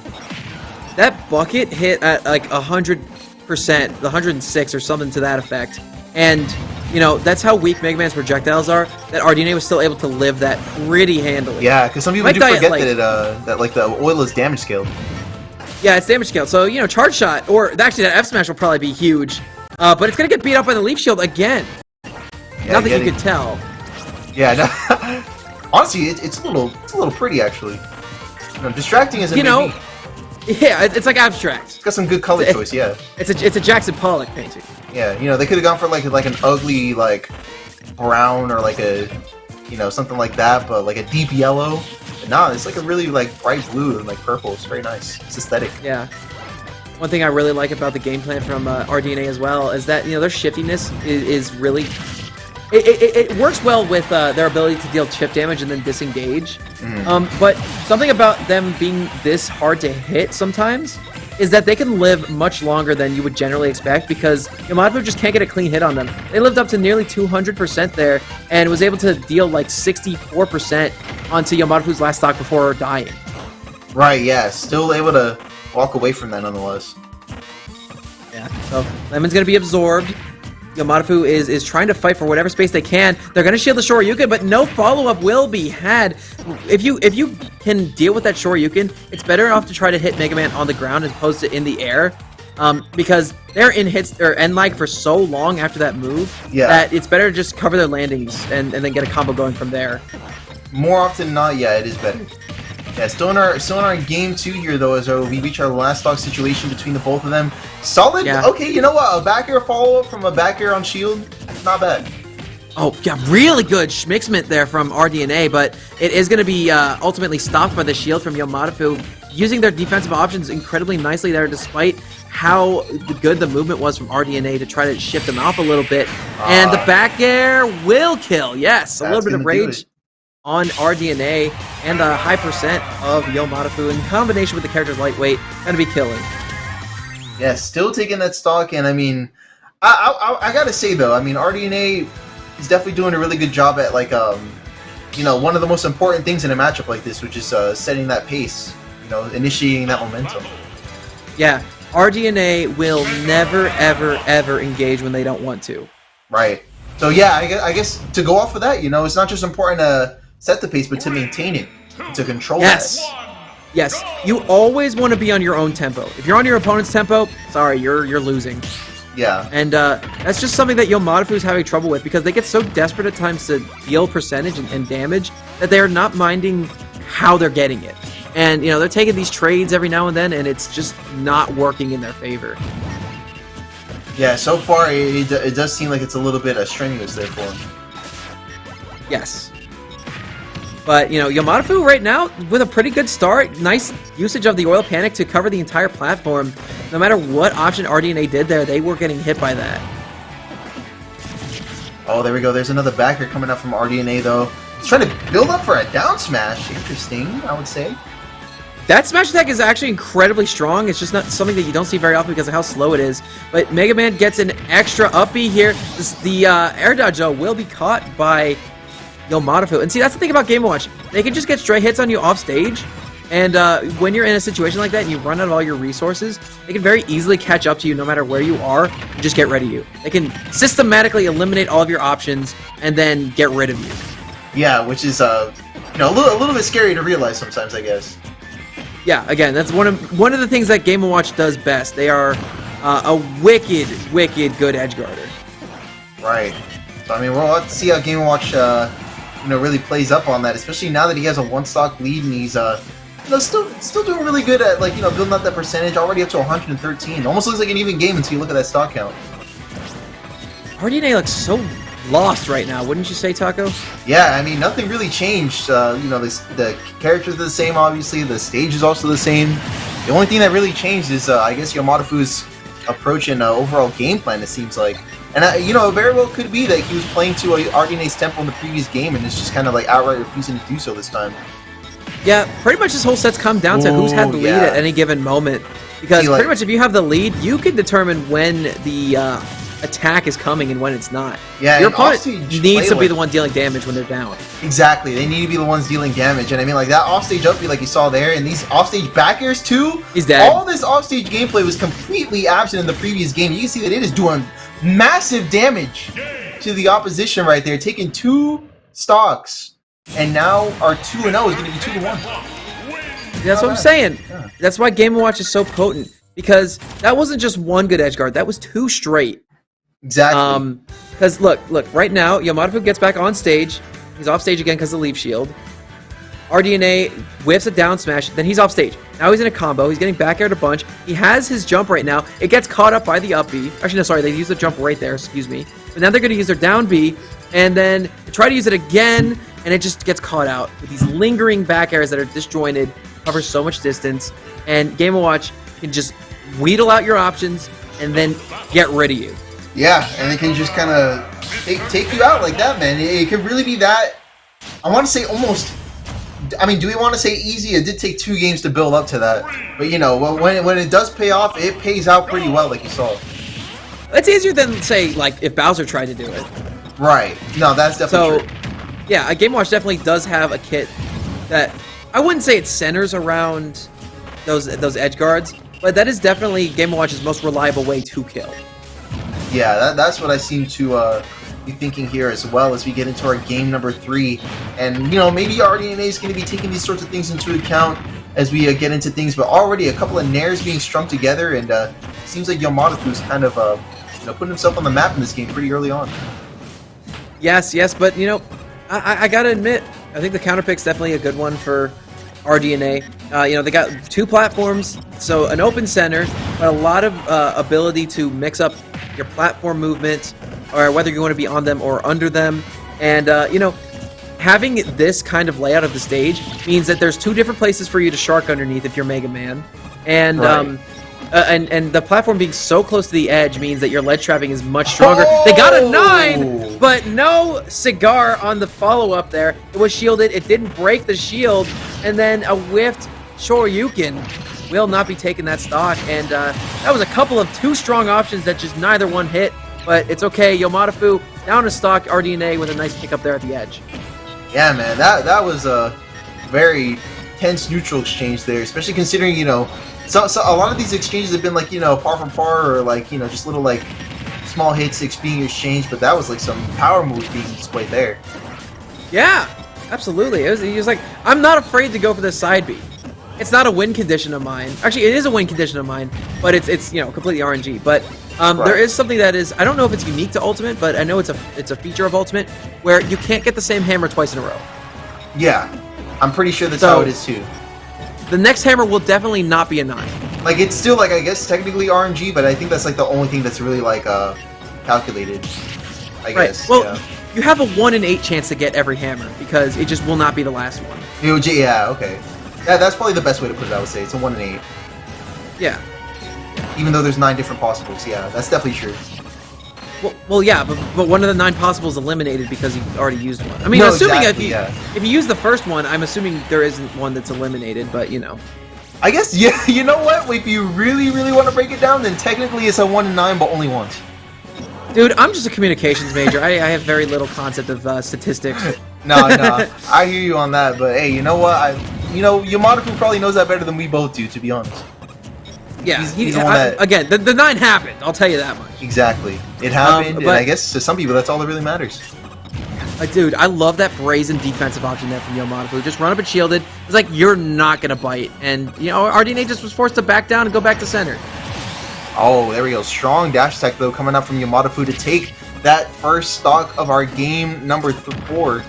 That bucket hit at like 100%, 106 or something to that effect. And, you know, that's how weak Mega Man's projectiles are, that RDNA was still able to live that pretty handily. Yeah, because some people do forget that like the oil is damage scaled. Yeah, it's damage scaled. So, you know, charge shot, or actually that F smash will probably be huge. But it's going to get beat up by the leaf shield again. Yeah, not that you could tell. Yeah, no, honestly, it's a little pretty actually. You know, distracting isn't yeah, it's like abstract. It's got some good color choice, yeah. It's a Jackson Pollock painting. Yeah, you know, they could have gone for like an ugly like brown or like a, you know, something like that, but like a deep yellow. But nah, it's like a really like bright blue and like purple. It's very nice. It's aesthetic. Yeah. One thing I really like about the game plan from RDNA as well is that, you know, their shiftiness is really... It works well with their ability to deal chip damage and then disengage. But something about them being this hard to hit sometimes is that they can live much longer than you would generally expect because Yomadafu just can't get a clean hit on them. They lived up to nearly 200% there and was able to deal like 64% onto Yomadafu's last stock before dying. Right, yeah. Still able to walk away from that nonetheless. Yeah, so Lemon's going to be absorbed. Yamadafu is trying to fight for whatever space they can. They're gonna shield the Shoryuken, but no follow-up will be had. If you can deal with that Shoryuken, it's better off to try to hit Mega Man on the ground as opposed to in the air. Because they're in hits or end lag for so long after that move that it's better to just cover their landings and then get a combo going from there. More often than not, yeah, it is better. Yeah, still in our game 2 here though, as we reach our last stock situation between the both of them. Solid. Yeah. Okay, you know what? A back air follow up from a back air on shield, not bad. Oh yeah, really good schmixment there from RDNA, but it is going to be ultimately stopped by the shield from Yamadafu, using their defensive options incredibly nicely there, despite how good the movement was from RDNA to try to shift them off a little bit. And the back air will kill. Yes, a little bit of rage on RDNA and a high percent of Yamadafu in combination with the character's lightweight, going to be killing. Yeah, still taking that stock, and I mean, I gotta say though, I mean, RDNA is definitely doing a really good job at like, you know, one of the most important things in a matchup like this, which is setting that pace, you know, initiating that momentum. Yeah, RDNA will never, ever, ever engage when they don't want to. Right. So yeah, I guess to go off of that, you know, it's not just important to set the pace, but to maintain it, to control that. Yes, you always want to be on your own tempo. If you're on your opponent's tempo, sorry, you're losing. Yeah. And that's just something that Yamadafu is having trouble with, because they get so desperate at times to deal percentage and damage that they're not minding how they're getting it. And, you know, they're taking these trades every now and then, and it's just not working in their favor. Yeah, so far it does seem like it's a little bit strenuous there for him. Yes. But, you know, Yamadafu right now with a pretty good start. Nice usage of the Oil Panic to cover the entire platform. No matter what option RDNA did there, they were getting hit by that. Oh, there we go. There's another backer coming up from RDNA, though. He's trying to build up for a down smash. Interesting, I would say. That smash attack is actually incredibly strong. It's just not something that you don't see very often because of how slow it is. But Mega Man gets an extra uppy here. The air dodge, though, will be caught by Yamadafu. And see, that's the thing about Game & Watch. They can just get stray hits on you off stage. And when you're in a situation like that and you run out of all your resources, they can very easily catch up to you no matter where you are and just get rid of you. They can systematically eliminate all of your options and then get rid of you. Yeah, which is you know, a little bit scary to realize sometimes, I guess. Yeah, again, that's one of the things that Game & Watch does best. They are a wicked good edge guarder. Right. So I mean, we'll have to see how Game & Watch you know, really plays up on that, especially now that he has a one-stock lead and he's you know, still doing really good at, like, you know, building up that percentage, already up to 113. Almost looks like an even game until you look at that stock count. RDNA looks so lost right now, wouldn't you say, Taco? Yeah, I mean, nothing really changed. You know, the characters are the same, obviously. The stage is also the same. The only thing that really changed is, I guess, Yamadafu's approach and overall game plan, it seems like. And, you know, it very well could be that he was playing to RDNA's tempo in the previous game and is just kind of, like, outright refusing to do so this time. Yeah, pretty much this whole set's come down to who's had the lead at any given moment. Because pretty much if you have the lead, you can determine when the attack is coming and when it's not. Yeah, your opponent needs to be the one dealing damage when they're down. Exactly, they need to be the ones dealing damage. And I mean, like, that offstage up B like you saw there, and these offstage back airs too. He's dead. All this offstage gameplay was completely absent in the previous game. You can see that it is doing massive damage to the opposition right there, taking 2 stocks. And now our 2-0 is going to be 2-1. That's what I'm saying. Yeah. That's why Game & Watch is so potent. Because that wasn't just one good edge guard. That was 2 straight. Exactly. Because look, right now, Yamadafu gets back on stage. He's off stage again because of the leaf shield. RDNA whiffs a down smash. Then he's off stage. Now he's in a combo. He's getting back aired a bunch. He has his jump right now. It gets caught up by the up B. Actually, no, sorry. They use the jump right there. Excuse me. But now they're going to use their down B. And then try to use it again. And it just gets caught out with these lingering back airs that are disjointed, cover so much distance, and Game & Watch can just wheedle out your options and then get rid of you. Yeah, and it can just kind of take you out like that, man. It could really be that. I want to say almost. I mean, do we want to say easy? It did take 2 games to build up to that, but you know, when it does pay off, it pays out pretty well, like you saw. It's easier than, say, like if Bowser tried to do it. Right. No, that's definitely true. Yeah, Game & Watch definitely does have a kit that I wouldn't say it centers around those edge guards, but that is definitely Game & Watch's most reliable way to kill. Yeah, that's what I seem to be thinking here as well as we get into our game number 3. And, you know, maybe RDNA is going to be taking these sorts of things into account as we get into things, but already a couple of nairs being strung together, and seems like Yomadafu's kind of you know, putting himself on the map in this game pretty early on. Yes, but, you know, I gotta admit, I think the counter pick's definitely a good one for RDNA. You know, they got 2 platforms, so an open center, but a lot of ability to mix up your platform movement, or whether you want to be on them or under them. And, you know, having this kind of layout of the stage means that there's 2 different places for you to shark underneath if you're Mega Man. And, Right. and the platform being so close to the edge means that your ledge trapping is much stronger. They got a 9, but no cigar on the follow-up there. It was shielded. It didn't break the shield. And then a whiffed Shoryuken will not be taking that stock. And that was a couple of 2 strong options that just neither one hit. But it's okay. Yomadafu down to stock RDNA with a nice pick up there at the edge. Yeah, man, that was a very tense neutral exchange there, especially considering, you know, so a lot of these exchanges have been like, you know, par from par, or like, you know, just little like small hits being exchanged, but that was like some power moves being displayed there. Yeah, absolutely. He was like, I'm not afraid to go for this side B. It's not a win condition of mine. Actually, it is a win condition of mine, but it's you know, completely RNG. But Right. there is something that is, I don't know if it's unique to Ultimate, but I know it's a feature of Ultimate where you can't get the same hammer twice in a row. Yeah, I'm pretty sure that's So- how it is too. The next hammer will definitely not be a 9. Like, it's still like, I guess technically RNG, but I think that's like the only thing that's really like calculated, I guess. Well, yeah. you have a 1 in 8 chance to get every hammer because it just will not be the last one. Yeah, okay. Yeah, that's probably the best way to put it, I would say. It's a 1 in 8. Yeah. Even though there's 9 different possibles, yeah, that's definitely true. Well, yeah, but one of the 9 possibles eliminated because you already used one. I mean, No, assuming exactly, if you use the first one, I'm assuming there isn't one that's eliminated, but you know. I guess, yeah, you know what? If you really, really want to break it down, then technically it's a 1 in 9, but only once. Dude, I'm just a communications major. I have very little concept of statistics. No, I hear you on that, but hey, you know what? You know, Yamadafu probably knows that better than we both do, to be honest. Yeah, he's the one that... again, the 9 happened. I'll tell you that much. Exactly. It happened, and but- I guess to some people that's all that really matters. Dude, I love that brazen defensive option there from Yomadafu. Just run up and shielded. It's like, you're not going to bite. And, you know, RDNA just was forced to back down and go back to center. Oh, there we go. Strong dash attack, though, coming up from Yamadafu to take that first stock of our game number 4.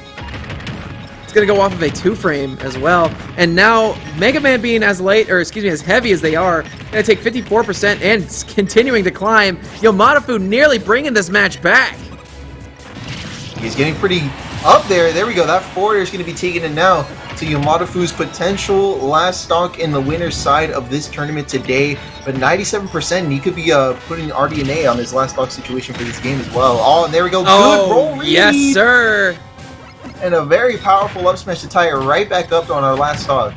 It's going to go off of a 2-frame as well. And now, Mega Man being as heavy as they are, going to take 54% and continuing to climb. Yomadafu nearly bringing this match back. He's getting pretty up there. There we go. That forwarder is going to be taken in now to Yamadafu's potential last stock in the winner's side of this tournament today. But 97%, and he could be putting RDNA on his last stock situation for this game as well. Oh, and there we go. Good roll read. Yes, sir. And a very powerful up smash to tie it right back up on our last stock.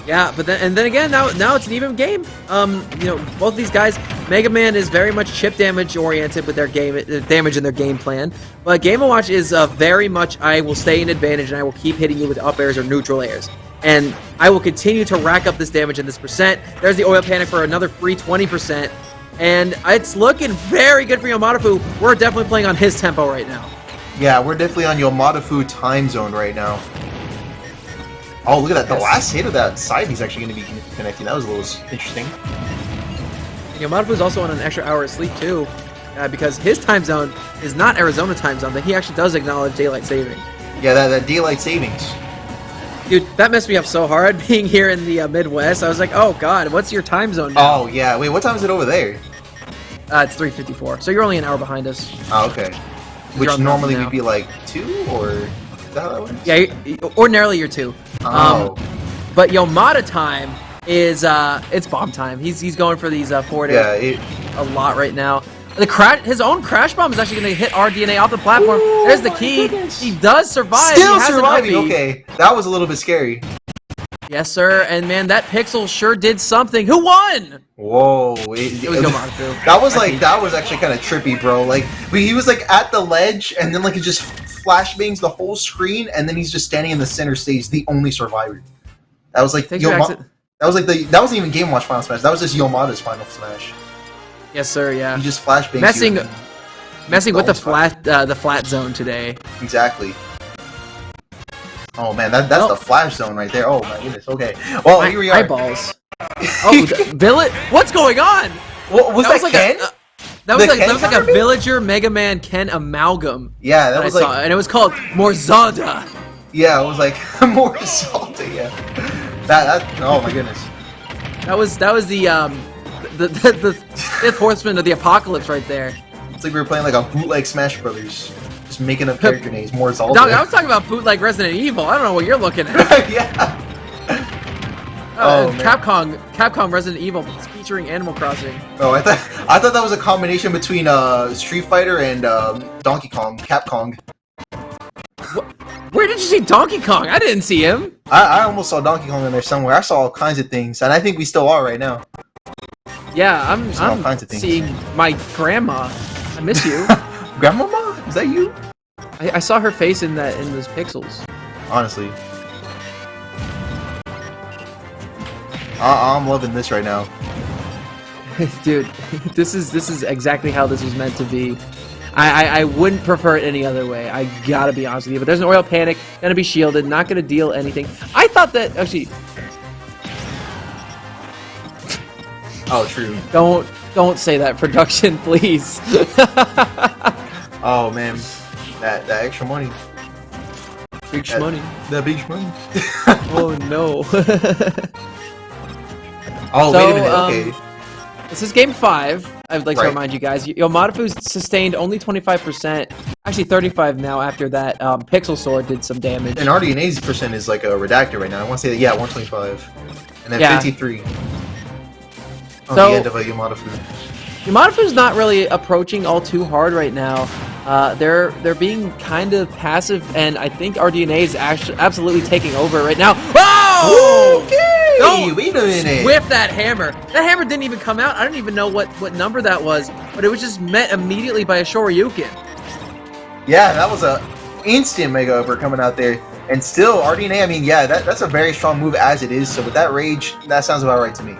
Yeah, but then again, now it's an even game. You know, both of these guys, Mega Man is very much chip damage oriented with their damage in their game plan, but Game & Watch is very much, I will stay in advantage and I will keep hitting you with up airs or neutral airs, and I will continue to rack up this damage and this percent. There's the oil panic for another free 20%, and it's looking very good for Yomadafu. We're definitely playing on his tempo right now. Yeah, we're definitely on Yomadafu time zone right now. Oh, look at that. The last hit of that side he's actually going to be connecting. That was a little interesting. Yomadafu is also on an extra hour of sleep, too, because his time zone is not Arizona time zone, but he actually does acknowledge daylight savings. Yeah, that daylight savings. Dude, that messed me up so hard being here in the Midwest. I was like, oh, God, what's your time zone now? Oh, yeah. Wait, what time is it over there? It's 3:54, so you're only an hour behind us. Oh, okay. Which on normally now. would be like 2, or is that how that works? Yeah, ordinarily you're 2. Oh. But Yomada time is, it's bomb time. He's going for these forward airs a lot right now. His own crash bomb is actually going to hit RDNA off the platform. Ooh, There's the key. Goodness. He does survive. Still He has an surviving. uppie. Okay, that was a little bit scary. Yes, sir. And man, that pixel sure did something. Who won? Whoa. It was Yomadafu. That was actually kind of trippy, bro. Like, he was like at the ledge, and then like it just flashbangs the whole screen, and then he's just standing in the center stage, the only survivor. That was like that wasn't even Game Watch Final Smash. That was just Yomada's Final Smash. Yes, sir. Yeah. He just flashbangs Messing with the flat zone today. Exactly. Oh man, that's the flash zone right there. Oh my goodness. Okay. Well, here we are. Eyeballs. Oh, Village. What's going on? What was that? Ken? That was like a Villager Mega Man Ken amalgam. Yeah, that was like, and it was called Morzada. Yeah, it was like more salty. Yeah. That. Oh my goodness. That was the fifth horseman of the apocalypse right there. It's like we were playing like a bootleg Smash Brothers, just making up character names. More Zalda. Dog, I was talking about bootleg Resident Evil. I don't know what you're looking at. Yeah. Capcom Resident Evil featuring Animal Crossing. Oh, I thought that was a combination between Street Fighter and Donkey Kong, Capcom. Where did you see Donkey Kong? I didn't see him. I almost saw Donkey Kong in there somewhere. I saw all kinds of things, and I think we still are right now. Yeah, I'm seeing my grandma. I miss you. Grandmama? Is that you? I saw her face in those pixels. Honestly. I'm loving this right now. Dude, this is exactly how this was meant to be. I wouldn't prefer it any other way. I gotta be honest with you. But there's an oil panic, gonna be shielded, not gonna deal anything. I thought that actually. Oh, true. Don't say that, production, please. Oh man, that extra money. Big money. That big money. Oh no. Oh, wait a minute. Okay. This is game 5. I'd like to remind you guys. Yomadafu's sustained only 25%. Actually, 35 now after that Pixel Sword did some damage. And RDNA's percent is like a redactor right now. I want to say that, yeah, 125. And then 53. On the end of a Yomadafu. Yomadafu's not really approaching all too hard right now. They're being kind of passive, and I think RDNA is actually absolutely taking over right now. Oh! Okay! Wait a minute. Whip that hammer. That hammer didn't even come out. I don't even know what number that was, but it was just met immediately by a Shoryuken. Yeah, that was a instant Mega Upper coming out there. And still, RDNA, I mean, yeah, that's a very strong move as it is. So with that rage, that sounds about right to me.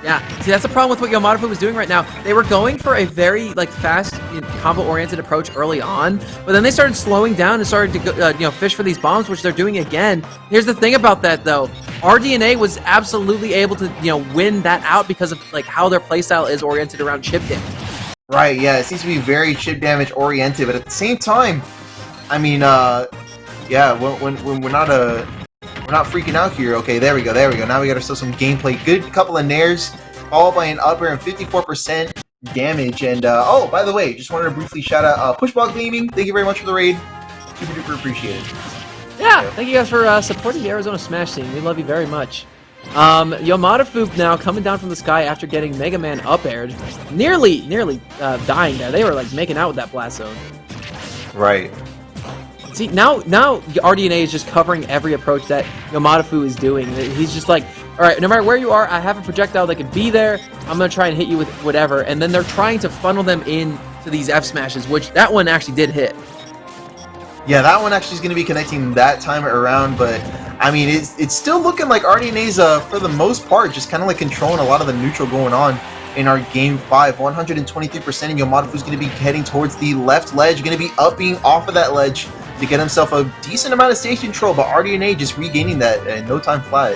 Yeah, see, that's the problem with what Yomadafu was doing right now. They were going for a very fast, combo-oriented approach early on, but then they started slowing down and started to go, fish for these bombs, which they're doing again. Here's the thing about that, though: RDNA was absolutely able to, win that out because of how their playstyle is oriented around chip damage. Right. Yeah, it seems to be very chip damage oriented, but at the same time, I mean, yeah, when we're not freaking out here. Okay, there we go. Now we got ourselves some gameplay. Good couple of nairs, followed by an upper and 54% damage. And, oh, by the way, just wanted to briefly shout out SAK Gaming. Thank you very much for the raid. Super duper appreciated. Yeah, thank you guys for supporting the Arizona Smash scene. We love you very much. Yomadafu now coming down from the sky after getting Mega Man up-aired. Nearly dying there. They were, making out with that blast zone. Right. See, now RDNA is just covering every approach that Yomadafu is doing. He's just like, all right, no matter where you are, I have a projectile that can be there. I'm going to try and hit you with whatever. And then they're trying to funnel them in to these F smashes, which that one actually did hit. Yeah, that one actually is going to be connecting that time around, but I mean, it's still looking like RDNA's, for the most part, just kind of controlling a lot of the neutral going on in our game 5. 123%, and Yomadafu's going to be heading towards the left ledge, going to be upping off of that ledge to get himself a decent amount of stage control, but RDNA just regaining that in no time flat.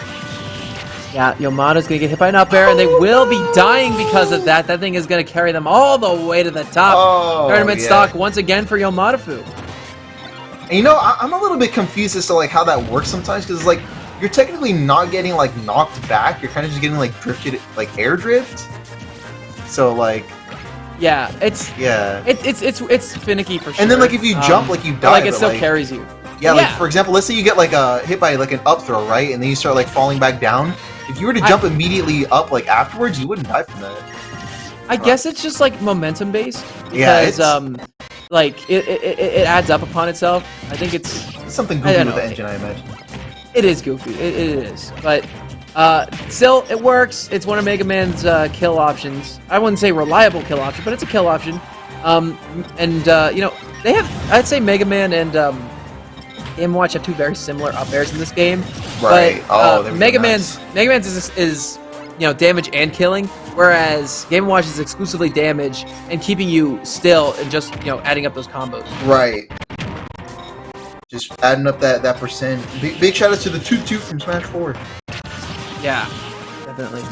Yeah, Yomada's going to get hit by an up air, and they will be dying because of that. That thing is going to carry them all the way to the top. Tournament stock once again for Yomadafu. And I'm a little bit confused as to how that works sometimes, because you're technically not getting knocked back, you're kind of just getting drifted, air drift. So yeah, it's finicky for sure. And then if you jump, you die. But, it still carries you. Yeah, for example, let's say you get hit by an up throw, right? And then you start falling back down. If you were to jump immediately up afterwards, you wouldn't die from that. I guess it's just momentum based, because it adds up upon itself. I think it's something goofy with the engine, I imagine. It is goofy. It is, but still, it works. It's one of Mega Man's kill options. I wouldn't say reliable kill option, but it's a kill option. They have. I'd say Mega Man and Game & Watch have two very similar up airs in this game. Right. But Mega Man's is damage and killing, whereas Game & Watch is exclusively damage and keeping you still and just, adding up those combos. Right. Just adding up that percent. Big shout out to the Toot from Smash 4. Yeah, definitely.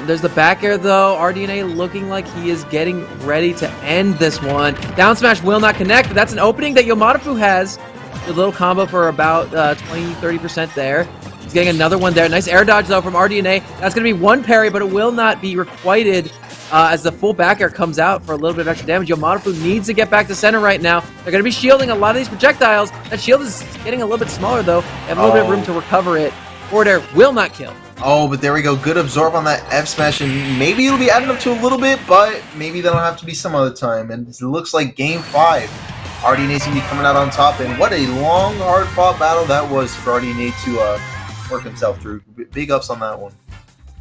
There's the back air though. RDNA looking like he is getting ready to end this one. Down smash will not connect, but that's an opening that Yomadafu has. A little combo for about 20-30% there. He's getting another one there. Nice air dodge though from RDNA. That's going to be one parry, but it will not be requited as the full back air comes out for a little bit of extra damage. Yomadafu needs to get back to center right now. They're going to be shielding a lot of these projectiles. That shield is getting a little bit smaller though. They have a little bit of room to recover it. Forward air will not kill. Oh, but there we go. Good absorb on that F smash, and maybe it'll be added up to a little bit, but maybe that'll have to be some other time. And it looks like Game 5. RDNA's going to be coming out on top, and what a long, hard-fought battle that was for RDNA to work himself through. Big ups on that one.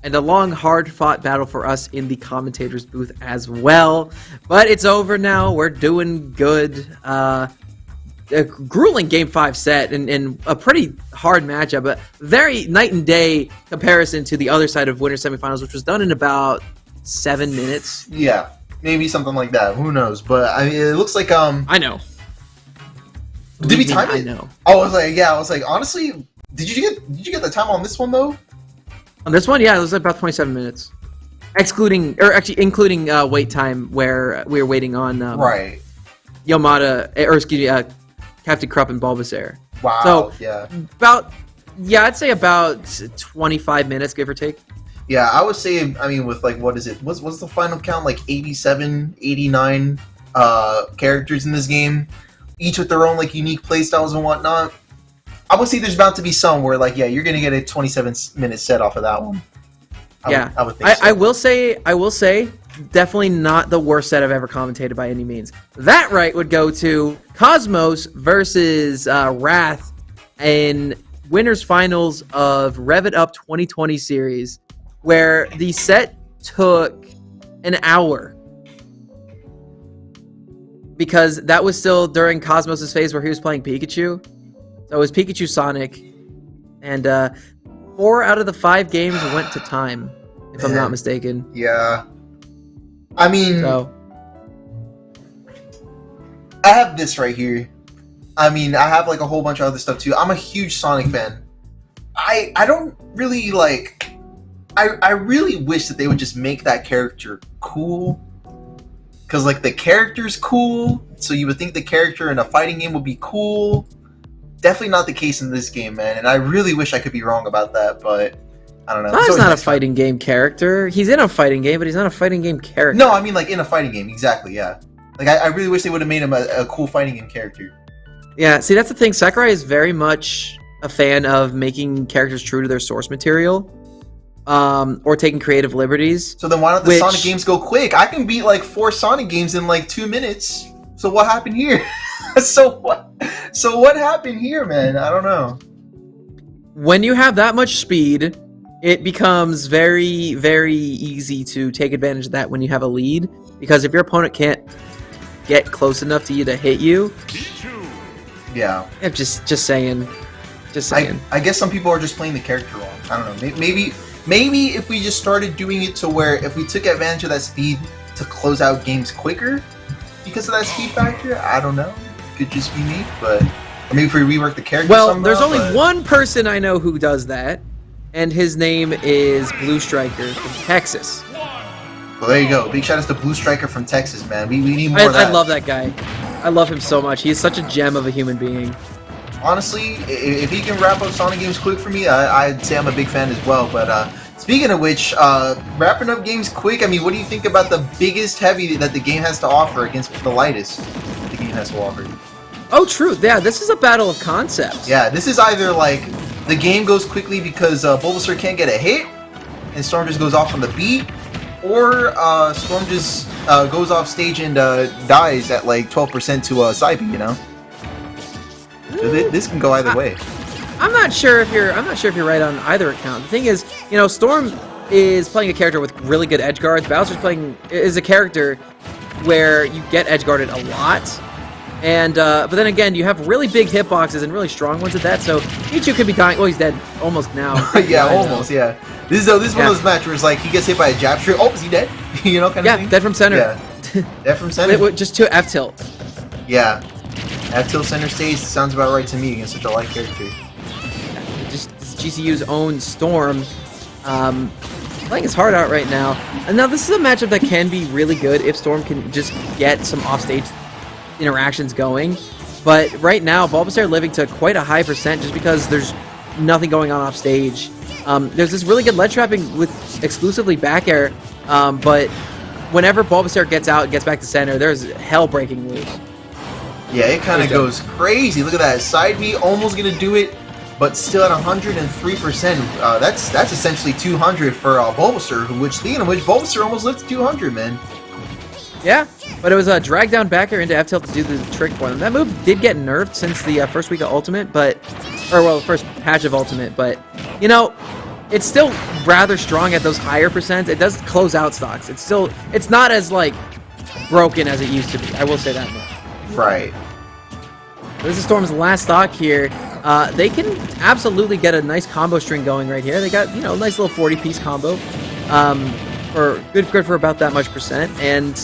And a long, hard-fought battle for us in the commentator's booth as well. But it's over now. We're doing good. A grueling Game 5 set and a pretty hard matchup, but very night and day comparison to the other side of winter semifinals, which was done in about 7 minutes. Yeah, maybe something like that. Who knows? But I mean, it looks like I know. Did we time it? I know. I was like, honestly, did you get the time on this one though? On this one, yeah, it was about 27 minutes, including wait time where we were waiting on right. Yomada, or excuse me, Captain Krupp and Bulbasaur. Wow. So yeah. I'd say about 25 minutes, give or take. Yeah, I would say, I mean, with like, what is it? What's the final count? Like 87, 89 characters in this game, each with their own like unique playstyles and whatnot. I would say there's bound to be some where like, yeah, you're gonna get a 27-minute set off of that one. I would think so. I will say, definitely not the worst set I've ever commentated by any means. That right would go to Cosmos versus Wrath in winners finals of Rev It Up 2020 series, where the set took an hour because that was still during Cosmos' phase where he was playing Pikachu. So it was Pikachu Sonic, and 4 out of the 5 games went to time, if I'm not mistaken. Yeah. I mean, so I have this right here. I mean, I have like a whole bunch of other stuff too. I'm a huge Sonic fan. I don't really like... I really wish that they would just make that character cool. Because like the character's cool, so you would think the character in a fighting game would be cool. Definitely not the case in this game, man. And I really wish I could be wrong about that, but I don't know. He's not a fighting game character. He's in a fighting game, but he's not a fighting game character. No, I mean like in a fighting game, exactly, yeah. Like I really wish they would have made him a cool fighting game character. Yeah, see, that's the thing. Sakurai is very much a fan of making characters true to their source material, or taking creative liberties. So then why don't the Sonic games go quick? I can beat like 4 Sonic games in like 2 minutes. So what happened here? So what happened here, man? I don't know. When you have that much speed, it becomes very, very easy to take advantage of that when you have a lead. Because if your opponent can't get close enough to you to hit you, yeah. Just saying. I guess some people are just playing the character wrong. I don't know. Maybe if we just started doing it to where if we took advantage of that speed to close out games quicker because of that speed factor, I don't know. Could just be me, but or maybe if we rework the character. Well, there's only one person I know who does that, and his name is Blue Striker from Texas. Well, there you go. Big shout out to Blue Striker from Texas, man. We need more of that. I love that guy. I love him so much. He is such a gem of a human being. Honestly, if he can wrap up Sonic games quick for me, I'd say I'm a big fan as well. But speaking of which, wrapping up games quick, I mean, what do you think about the biggest heavy that the game has to offer against the lightest the game has to offer? Oh, true. Yeah, this is a battle of concepts. Yeah, this is either like the game goes quickly because Bulbasaur can't get a hit, and Storm just goes off on the beat, or Storm just goes off stage and dies at like 12% to Saibi, you know? So this can go either way. I'm not sure if you're right on either account. The thing is, Storm is playing a character with really good edge guards. Bowser's is a character where you get edge guarded a lot, And but then again, you have really big hitboxes and really strong ones at that. So Pichu could be dying. Oh, he's dead almost now. Yeah, almost. Yeah. This is one of those matches where it's like he gets hit by a jab straight. Oh, is he dead? You know, kind of thing. Yeah, dead from center. Yeah, dead from center. Just to F tilt. Yeah, F tilt center stage sounds about right to me against such a light character. Just GCU's own Storm. Playing his heart out right now. And now this is a matchup that can be really good if Storm can just get some offstage interactions going. But right now, Bulbasaur living to quite a high percent just because there's nothing going on off stage. There's this really good ledge trapping with exclusively back air, but whenever Bulbasaur gets out and gets back to center, there's hell breaking loose. Yeah, it kind of goes crazy. Look at that. Side B almost going to do it, but still at 103%. That's essentially 200 for Bulbasaur, which, speaking of which, Bulbasaur almost lived to 200, man. Yeah, but it was a drag down back air into F tilt to do the trick for them. That move did get nerfed since the first week of Ultimate, first patch of Ultimate, but, you know, it's still rather strong at those higher percents. It does close out stocks. It's not as, like, broken as it used to be. I will say that much. Right. This is Storm's last stock here. They can absolutely get a nice combo string going right here. They got, you know, a nice little 40-piece combo. For good for about that much percent, and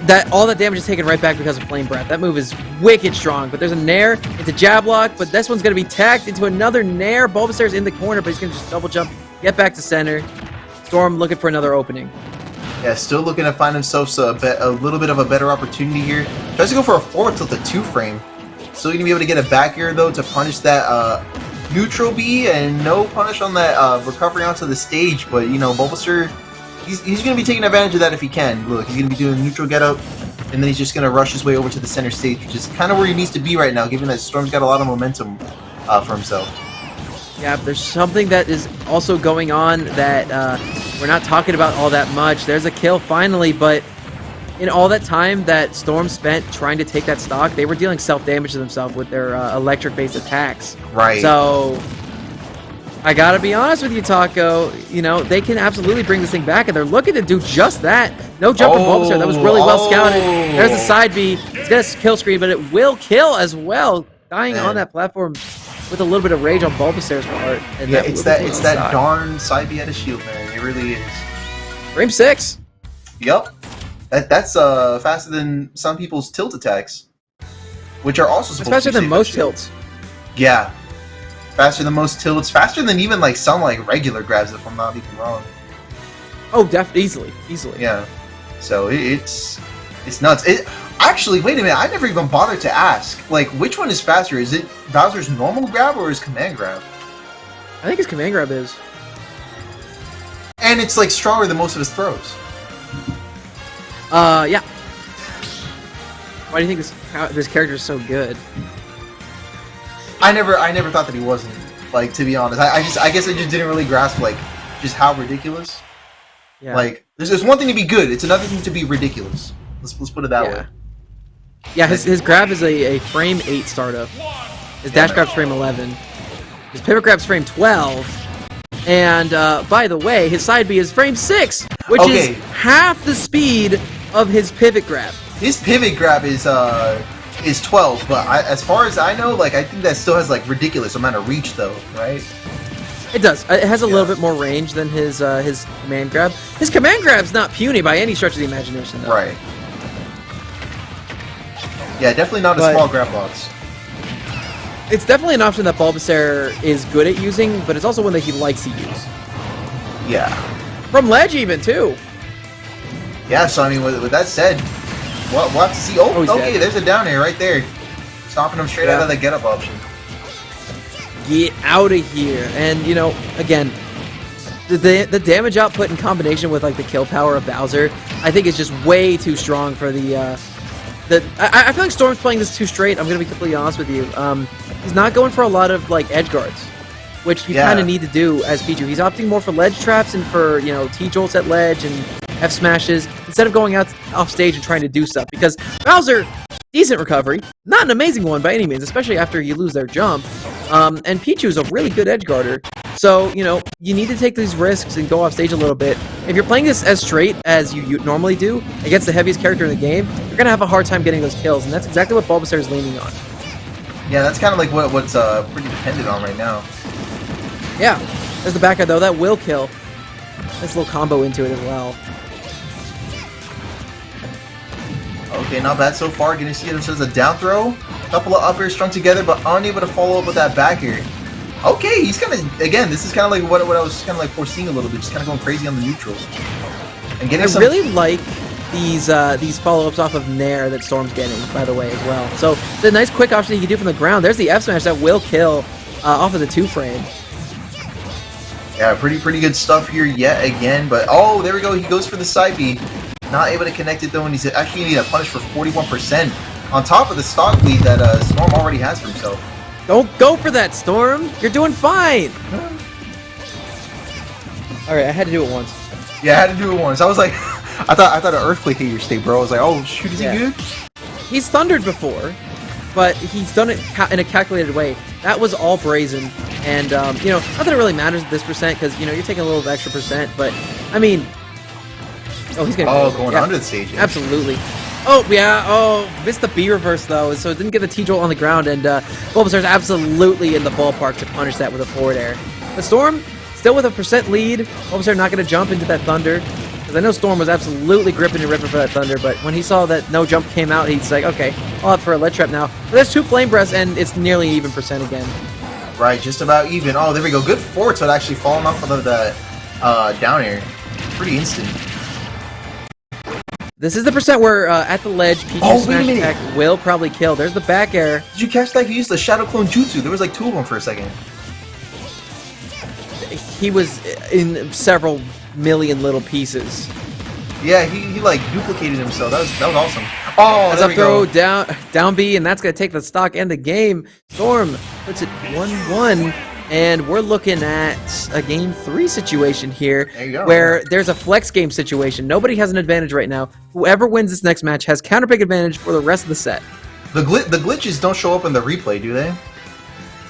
that all that damage is taken right back because of Flame Breath. That move is wicked strong, but there's a Nair into jab lock, but this one's going to be tagged into another Nair. Bulbasaur's in the corner, but he's going to just double jump, get back to center. Storm looking for another opening. Yeah, still looking to find himself a little bit of a better opportunity here. Tries to go for a forward tilt to 2-frame. Still going to be able to get a back air, though, to punish that neutral B, and no punish on that recovery onto the stage, but, you know, Bulbasaur... He's going to be taking advantage of that if he can. Look, he's going to be doing neutral get up, and then he's just going to rush his way over to the center stage, which is kind of where he needs to be right now, given that Storm's got a lot of momentum for himself. Yeah, there's something that is also going on that we're not talking about all that much. There's a kill finally, but in all that time that Storm spent trying to take that stock, they were dealing self-damage to themselves with their electric-based attacks. Right. So... I gotta be honest with you, Taco. You know, they can absolutely bring this thing back, and they're looking to do just that. No jump from Bulbasaur. That was really well scouted. There's the side B. It's gonna kill screen, but it will kill as well. Dying on that platform with a little bit of rage on Bulbasaur's part. And yeah, it's that darn side B out of shield, man. It really is. Frame 6. Yep. That's faster than some people's tilt attacks, which are also supposed faster to be than most tilts. Yeah. Faster than most tilts, faster than even like some like regular grabs, if I'm not even wrong. Oh, easily. Yeah. So it's nuts. Actually, wait a minute. I never even bothered to ask. Like, which one is faster? Is it Bowser's normal grab or his command grab? I think his command grab is. And it's like stronger than most of his throws. Yeah. Why do you think this character is so good? I never thought that he wasn't. Like, to be honest, I guess I just didn't really grasp like just how ridiculous. Yeah. Like, there's one thing to be good. It's another thing to be ridiculous. Let's put it that way. Yeah, his grab is a frame 8 startup. His dash grab's frame 11. His pivot grab's frame 12. And by the way, his side B is frame 6, which is half the speed of his pivot grab. His pivot grab is 12, but as far as I know, like I think that still has like ridiculous amount of reach, though, right? It does. It has a little bit more range than his command grab. His command grab's not puny by any stretch of the imagination, though. Right. Yeah, definitely not a small grab box. It's definitely an option that Bulbasaur is good at using, but it's also one that he likes to use. Yeah. From ledge, even, too. Yeah, so I mean, with that said, we'll have to see. Oh, okay, dead. There's a down air right there. Stopping him straight out of the get-up option. Get out of here. And, you know, again, the damage output in combination with, like, the kill power of Bowser, I think is just way too strong for I feel like Storm's playing this too straight. I'm going to be completely honest with you. He's not going for a lot of, like, edge guards, which you kind of need to do as Pichu. He's opting more for ledge traps and for, you know, T-jolts at ledge and F-smashes instead of going out off stage and trying to do stuff. Because Bowser, decent recovery, not an amazing one by any means, especially after you lose their jump. And Pichu's a really good edge guarder. So, you know, you need to take these risks and go off stage a little bit. If you're playing this as straight as you normally do against the heaviest character in the game, you're going to have a hard time getting those kills, and that's exactly what Bulbasaur is leaning on. Yeah, that's kind of like what's pretty dependent on right now. Yeah, there's the back air, though. That will kill. Nice little combo into it as well. Okay, not bad so far. Gonna see themselves a down throw. A couple of up airs strung together, but unable to follow up with that back air. Okay, he's kind of, again, this is kind of like what I was kind of like foreseeing a little bit, just kind of going crazy on the neutral. And getting I really like these follow-ups off of Nair that Storm's getting, by the way, as well. So, it's a nice quick option you can do from the ground. There's the F smash that will kill off of the 2-frame. Yeah, pretty good stuff here yet again, but oh, there we go. He goes for the side B. Not able to connect it though, and he's actually going to get punished for 41% on top of the stock lead that Storm already has for himself. Don't go for that, Storm. You're doing fine. All right, I had to do it once. Yeah, I had to do it once. I was like, I thought an earthquake hit your state, bro. I was like, oh shoot, is he good? He's thundered before, but he's done it in a calculated way. That was all brazen, and you know, not that it really matters at this percent because you know you're taking a little extra percent, but I mean, oh, he's gonna going under the stage. Yeah. Absolutely. Oh yeah. Oh, missed the B reverse though, so it didn't get the T jolt on the ground, and Bulbasaur's absolutely in the ballpark to punish that with a forward air. The Storm still with a percent lead. Bulbasaur not gonna jump into that Thunder. Because I know Storm was absolutely gripping and ripping for that Thunder, but when he saw that no jump came out, he's like, okay, I'll opt for a Lead Trap now. But there's 2 Flame Breaths, and it's nearly even percent again. Right, just about even. Oh, there we go. Good forward tilt actually falling off of the down air. Pretty instant. This is the percent where at the ledge, Pikachu Smash Attack will probably kill. There's the back air. Did you catch that? He used the Shadow Clone Jutsu. There was like 2 of them for a second. He was in several million little pieces. Yeah, he like duplicated himself. That was awesome. Oh, as there a we throw go. down B, and that's gonna take the stock and the game. Storm puts it 1-1, and we're looking at a game 3 situation here, where there's a flex game situation. Nobody has an advantage right now. Whoever wins this next match has counterpick advantage for the rest of the set. The glitches don't show up in the replay, do they?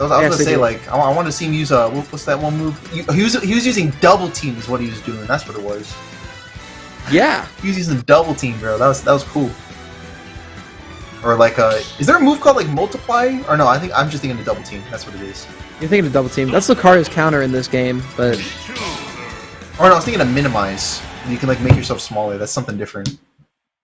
I was gonna say, like, I want to see him use what's that one move? He was using double team is what he was doing. That's what it was. Yeah, he was using double team, bro. That was cool. Or like, is there a move called like multiply? Or no, I'm just thinking of double team. That's what it is. You're thinking of double team. That's Lucario's counter in this game, but. Or no, I was thinking of minimize. You can like make yourself smaller. That's something different.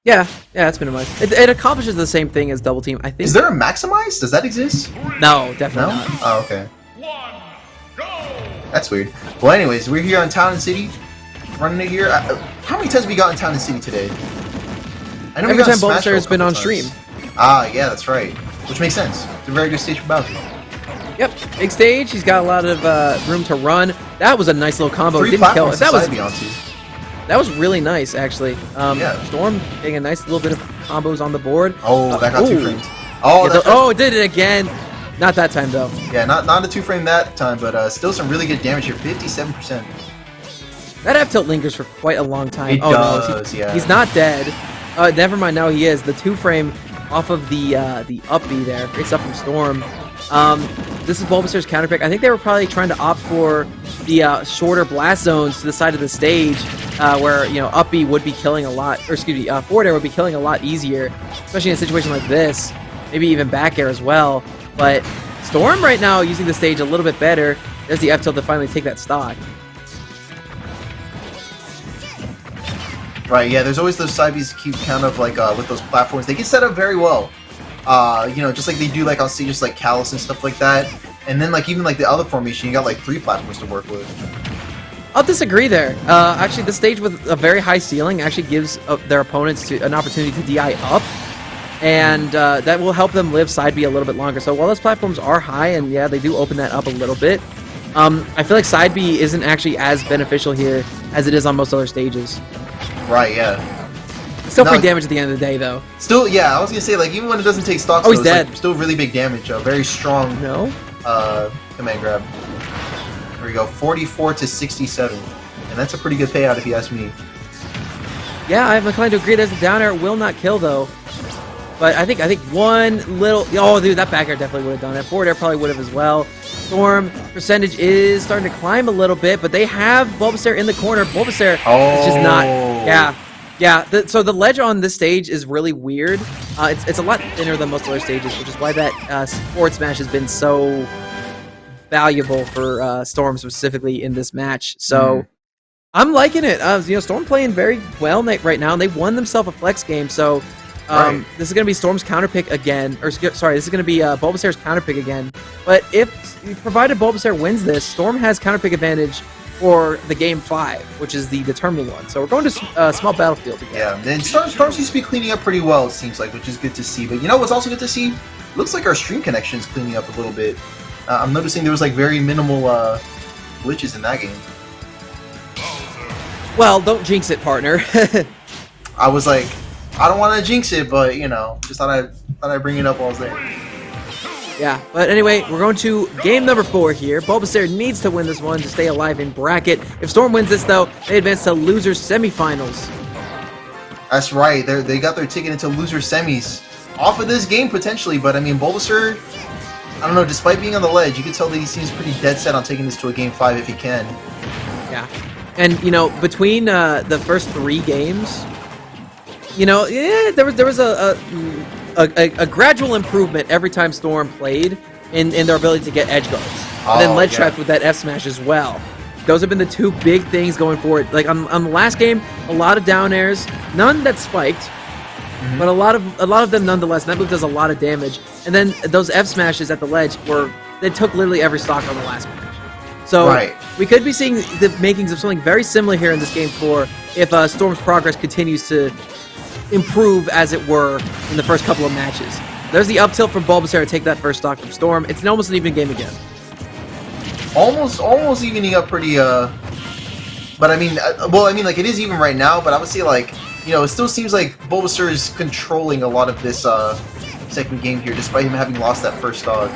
Yeah, it's minimized. It accomplishes the same thing as double team, I think. Is there a maximize? Does that exist? No, definitely not. Oh, okay. That's weird. Well, anyways, we're here on Town and City, running it here. How many times have we got in Town and City today? I know every time Bulbasaur has been on stream. Ah, yeah, that's right. Which makes sense. It's a very good stage for Bowser. Yep, big stage. He's got a lot of room to run. That was a nice little combo. 3 Didn't kill it. That was really nice, actually. Yeah. Storm getting a nice little bit of combos on the board. Oh, that got 2 frames. Oh, yeah, it did it again. Not that time, though. Yeah, not a 2 frame that time, but still some really good damage here. 57%. That F tilt lingers for quite a long time. It does, yeah. He's not dead. Never mind, now he is. The 2 frame off of the up B there. Great stuff from Storm. This is Bulbasaur's counterpick. I think they were probably trying to opt for the shorter blast zones to the side of the stage, where you know up B would be killing a lot, or excuse me, forward air would be killing a lot easier, especially in a situation like this. Maybe even back air as well. But Storm right now using the stage a little bit better. There's the F tilt to finally take that stock. Right, yeah, there's always those side Bs to keep kind of like with those platforms. They get set up very well. You know, just like they do like on stages like Callus and stuff like that. And then like even like the other formation, you got like 3 platforms to work with. I'll disagree there. Actually, the stage with a very high ceiling actually gives their opponents an opportunity to DI up. And that will help them live side B a little bit longer. So while those platforms are high, and yeah, they do open that up a little bit, I feel like side B isn't actually as beneficial here as it is on most other stages. Right, yeah. Still free damage at the end of the day, though. Still, yeah, I was gonna say, like, even when it doesn't take stock, he's dead. Like, still really big damage. Very strong command grab. There we go, 44 to 67. And that's a pretty good payout if you ask me. Yeah, I'm inclined to agree. There's a down air. It will not kill, though. But I think one little... Oh, dude, that back air definitely would have done it. Forward air probably would have as well. Storm percentage is starting to climb a little bit, but they have Bulbasaur in the corner. Bulbasaur is just not. Yeah. So the ledge on this stage is really weird. It's a lot thinner than most other stages, which is why that forward smash has been so valuable for Storm specifically in this match. So I'm liking it. Storm playing very well right now, and they won themselves a flex game. So this is going to be Storm's counter pick again, this is going to be Bulbasaur's counter pick again. But provided Bulbasaur wins this, Storm has counter pick advantage for the game 5, which is the determining one. So we're going to small battlefield again. Yeah, and Storm seems to be cleaning up pretty well, it seems like, which is good to see. But you know what's also good to see? Looks like our stream connection is cleaning up a little bit. I'm noticing there was like very minimal glitches in that game. Well, don't jinx it, partner. I was like, I don't want to jinx it, but just thought I'd bring it up while I was there. Yeah, but anyway, we're going to game number 4 here. Bulbasaur needs to win this one to stay alive in bracket. If Storm wins this, though, they advance to losers semifinals. That's right. They got their ticket into loser semis off of this game potentially. But I mean, Bulbasaur, I don't know. Despite being on the ledge, you can tell that he seems pretty dead set on taking this to a game 5 if he can. Yeah, and between the first 3 games, there was a gradual improvement every time Storm played in their ability to get edge guards. And then ledge traps with that F smash as well. Those have been the 2 big things going forward. Like on the last game, a lot of down airs, none that spiked, but a lot of them nonetheless. And that move does a lot of damage. And then those F smashes at the ledge they took literally every stock on the last match. So we could be seeing the makings of something very similar here in this game 4 if Storm's progress continues to improve, as it were, in the first couple of matches. There's the up tilt from Bulbasaur to take that first stock from Storm. It's almost an even game again. Almost evening up pretty. But I mean, like it is even right now. But I would say like it still seems like Bulbasaur is controlling a lot of this second game here, despite him having lost that first stock.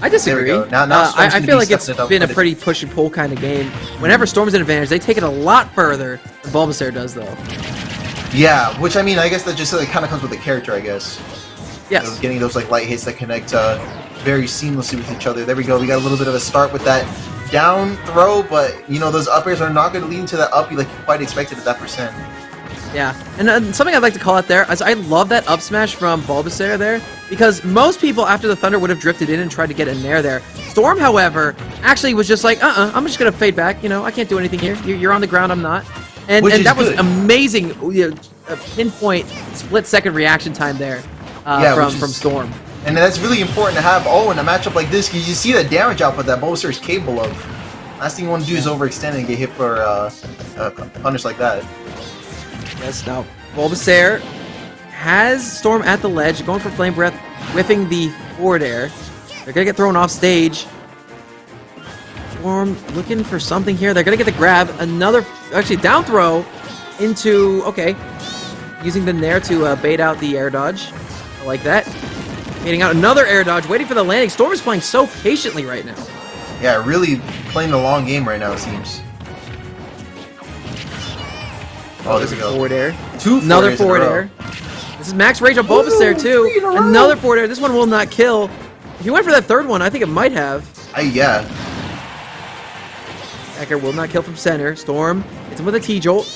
I disagree. Now I feel like it's been a pretty push and pull kind of game. Whenever Storm's an advantage, they take it a lot further than Bulbasaur does, though. Yeah, which I mean, I guess that just kind of comes with the character, I guess. Yes. Getting those like light hits that connect very seamlessly with each other. There we go. We got a little bit of a start with that down throw, but those up airs are not going to lead into that up like you quite expected at that percent. Yeah, and something I'd like to call out there is I love that up smash from Bulbasaur there, because most people after the Thunder would have drifted in and tried to get in there. Storm, however, actually was just like, I'm just going to fade back. I can't do anything here. You're on the ground, I'm not. And that was amazing, a pinpoint split-second reaction time there from Storm. And that's really important to have in a matchup like this, because you see the damage output that Bulbasaur is capable of. Last thing you want to do is overextend and get hit for a punish like that. Yes, now Bulbasaur has Storm at the ledge, going for Flame Breath, whiffing the forward air. They're going to get thrown off stage. Storm looking for something here. They're going to get the grab. Actually, down throw into, using the Nair to bait out the air dodge. I like that. Baiting out another air dodge, waiting for the landing. Storm is playing so patiently right now. Yeah, really playing the long game right now, it seems. There's a forward air. Another forward air. This is max rage on Bulbasaur too. Another forward air. This one will not kill. If you went for that third one, I think it might have. Yeah. Ecker will not kill from center. Storm hits him with a T-Jolt.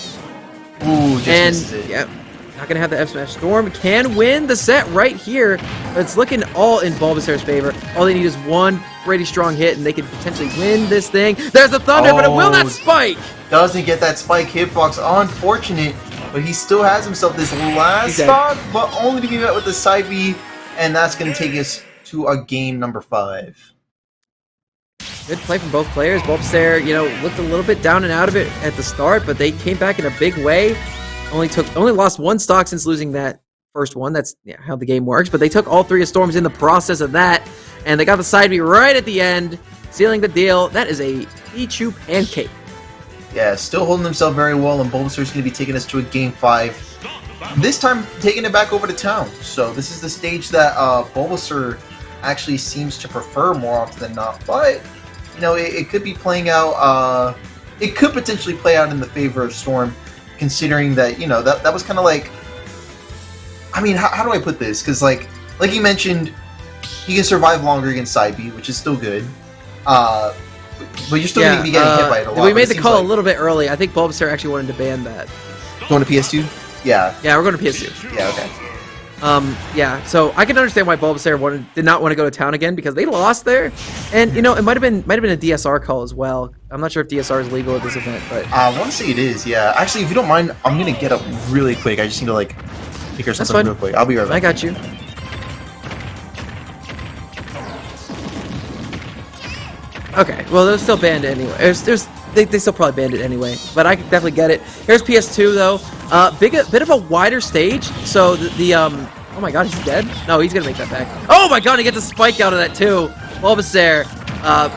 Ooh, just misses it. Yep. Not going to have the F-Smash. Storm can win the set right here. But it's looking all in Bulbasaur's favor. All they need is one pretty strong hit, and they could potentially win this thing. There's the Thunder, but it will not spike! Doesn't get that spike hitbox. Unfortunate, but he still has himself this last stock, but only to be met with the side B, and that's going to take us to a game number 5. Good play from both players. Bulbasaur, looked a little bit down and out of it at the start, but they came back in a big way. Only lost one stock since losing that first one. That's how the game works. But they took all 3 of Storms in the process of that, and they got the side B right at the end, sealing the deal. That is a Pichu pancake. Yeah, still holding himself very well, and Bulbasaur's going to be taking us to a game 5. This time, taking it back over to town. So this is the stage that Bulbasaur actually seems to prefer more often than not. But it could be playing out. It could potentially play out in the favor of Storm, considering that that was kind of like. I mean, how do I put this? Because like you mentioned, he can survive longer against side B, which is still good. But you're still going to be getting hit by it a lot. We made the call a little bit early. I think Bulbasaur actually wanted to ban that. Going to PS2? Yeah. Yeah, we're going to PS2. Yeah, okay. Yeah, so I can understand why Bulbasaur did not want to go to town again because they lost there, and you know it might have been a DSR call as well. I'm not sure if DSR is legal at this event, but I want to say it is. Yeah, actually, if you don't mind, I'm gonna get up really quick. I just need to like figure something real quick. I'll be right back. I got you. Okay, well they're still banned anyway. They still probably banned it anyway, but I can definitely get it. Here's PS2 though. Bit of a wider stage. So oh my god, he's dead? No, he's gonna make that back. Oh my god, he gets a spike out of that too. Bulbasaur,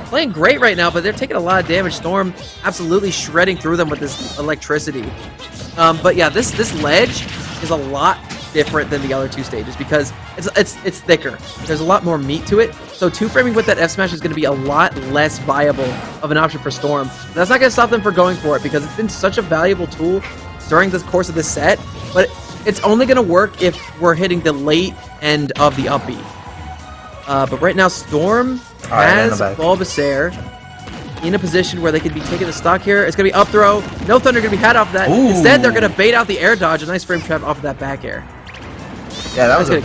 playing great right now, but they're taking a lot of damage. Storm absolutely shredding through them with this electricity. But yeah, this ledge is a lot different than the other two stages because it's thicker. There's a lot more meat to it. So two-framing with that F smash is going to be a lot less viable of an option for Storm. That's not going to stop them from going for it because it's been such a valuable tool during the course of this set. But it's only going to work if we're hitting the late end of the up B. But right now, Storm has Bulbasaur in a position where they could be taking the stock here. It's going to be up throw. No Thunder going to be had off that. Ooh. Instead, they're going to bait out the air dodge. A nice frame trap off of that back air. Yeah, that was a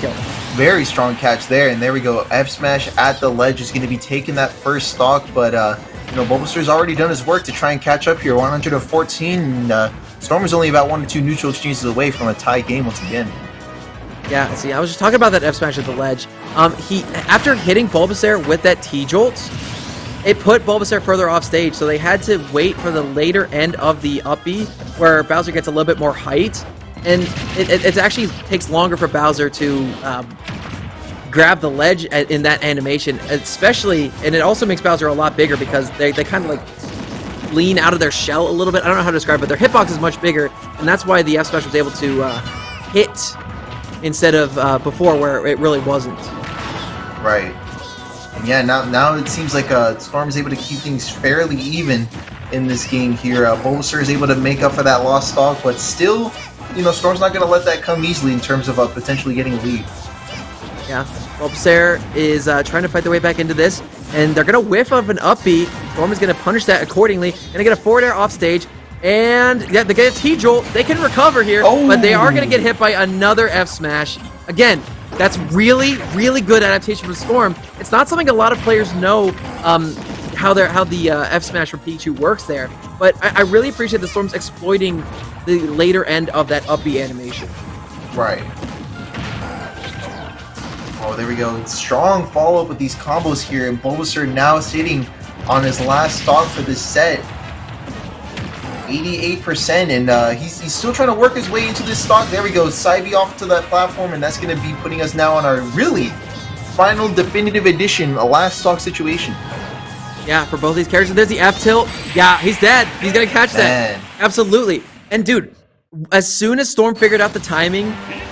very strong catch there. And there we go. F smash at the ledge is going to be taking that first stock. But, you know, Bulbasaur's already done his work to try and catch up here. 114. Storm is only about 1 to 2 neutral exchanges away from a tie game once again. Yeah, see, I was just talking about that F smash at the ledge. After hitting Bulbasaur with that T-Jolt, it put Bulbasaur further off stage, so they had to wait for the later end of the up B, where Bowser gets a little bit more height, and it actually takes longer for Bowser to grab the ledge in that animation, especially, and it also makes Bowser a lot bigger because they kind of like lean out of their shell a little bit. I don't know how to describe it, but their hitbox is much bigger, and that's why the F smash was able to hit instead of before where it really wasn't. Right. And yeah, now it seems like Storm is able to keep things fairly even in this game here. Bulbasaur is able to make up for that lost stock, but still, you know, Storm's not going to let that come easily in terms of potentially getting a lead. Yeah, Bulbasaur is trying to fight their way back into this, and they're going to whiff of an up B. Storm is going to punish that accordingly. Going to get a forward air off stage, and yeah, they get a T-Jolt. They can recover here, but they are going to get hit by another F smash. Again, that's really, really good adaptation from Storm. It's not something a lot of players know how the F smash from Pikachu works there, but I really appreciate the Storm's exploiting the later end of that up B animation. Right. Oh, there we go. Strong follow-up with these combos here, and Bulbasaur now sitting on his last stock for this set. 88%, and he's still trying to work his way into this stock. There we go. Side B off to that platform, and that's going to be putting us now on our really final definitive edition, a last stock situation. Yeah, for both these characters. There's the F tilt. Yeah, he's dead. He's going to catch that. Absolutely. And dude, as soon as Storm figured out the timing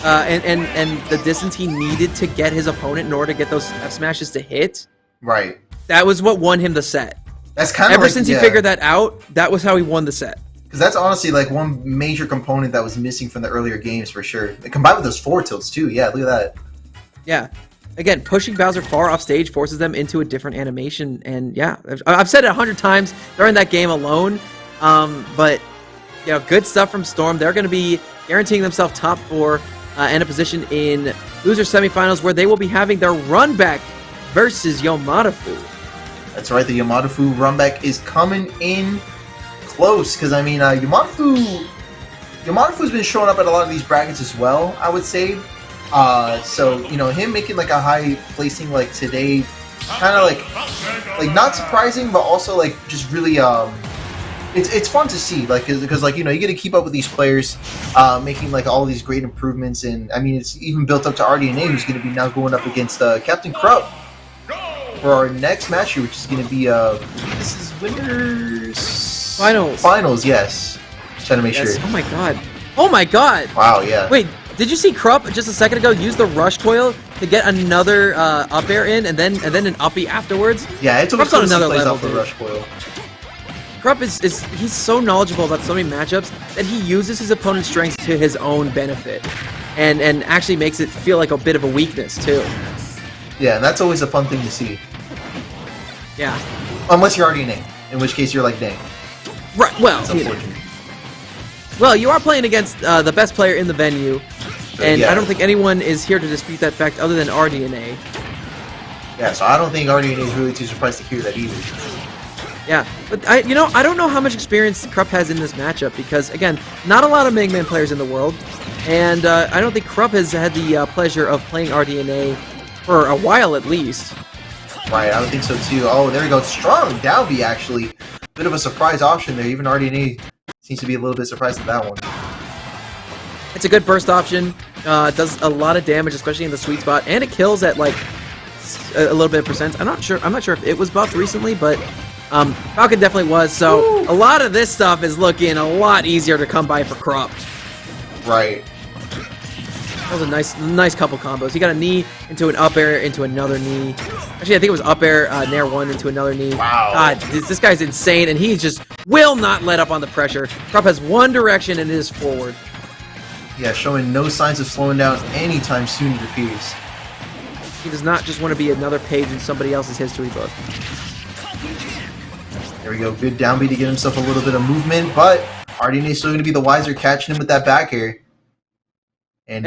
and the distance he needed to get his opponent in order to get those F smashes to hit, right, that was what won him the set. That's kind of ever since he figured that out, that was how he won the set. Because that's honestly like one major component that was missing from the earlier games for sure. And combined with those forward tilts too. Yeah, look at that. Yeah. Again, pushing Bowser far off stage forces them into a different animation. And yeah, I've said it 100 times during that game alone. But, you know, good stuff from Storm. They're going to be guaranteeing themselves top 4 and a position in loser semifinals where they will be having their run back versus Yomadafu. That's right, the Yomadafu run back is coming in close, because I mean, Yomadafu's been showing up at a lot of these brackets as well, I would say. So, you know, him making like a high placing like today, kind of like not surprising, but also like just really, it's fun to see, like, because like, you know, you get to keep up with these players, making like all these great improvements, and I mean, it's even built up to RDNA, who's going to be now going up against Captain Krupp for our next match here, which is going to be this is winners finals. Yes, just trying to make sure. Oh my god, wow. Yeah, wait, did you see Krupp just a second ago use the rush coil to get another up air in, and then an uppie afterwards? Yeah, it's Krupp's on another level. The rush coil. Krupp he's so knowledgeable about so many matchups that he uses his opponent's strengths to his own benefit, and actually makes it feel like a bit of a weakness too. Yeah, and that's always a fun thing to see. Yeah. Unless you're already an A, in which case you're like, dang. Right, well, That's you know. unfortunate. Well, you are playing against the best player in the venue, and yeah. I don't think anyone is here to dispute that fact other than RDNA. Yeah, so I don't think RDNA is really too surprised to hear that either. Yeah, but I don't know how much experience Krupp has in this matchup because, again, not a lot of Mega Man players in the world, and I don't think Krupp has had the pleasure of playing RDNA for a while at least. Right, I would think so too. Oh, there we go. Strong down B, actually. Bit of a surprise option there. Even RDNA seems to be a little bit surprised at that one. It's a good burst option. It does a lot of damage, especially in the sweet spot, and it kills at like a little bit of percent. I'm not sure if it was buffed recently, but Falcon definitely was. So a lot of this stuff is looking a lot easier to come by for Krupp. Right. That was a nice couple combos. He got a knee into an up air into another knee. Actually, I think it was up air, nair one into another knee. Wow. God, this guy's insane, and he just will not let up on the pressure. Krupp has one direction, and it is forward. Yeah, showing no signs of slowing down anytime soon, it appears. He does not just want to be another page in somebody else's history book. There we go. Good down B to get himself a little bit of movement, but RDNA is still going to be the wiser, catching him with that back air. And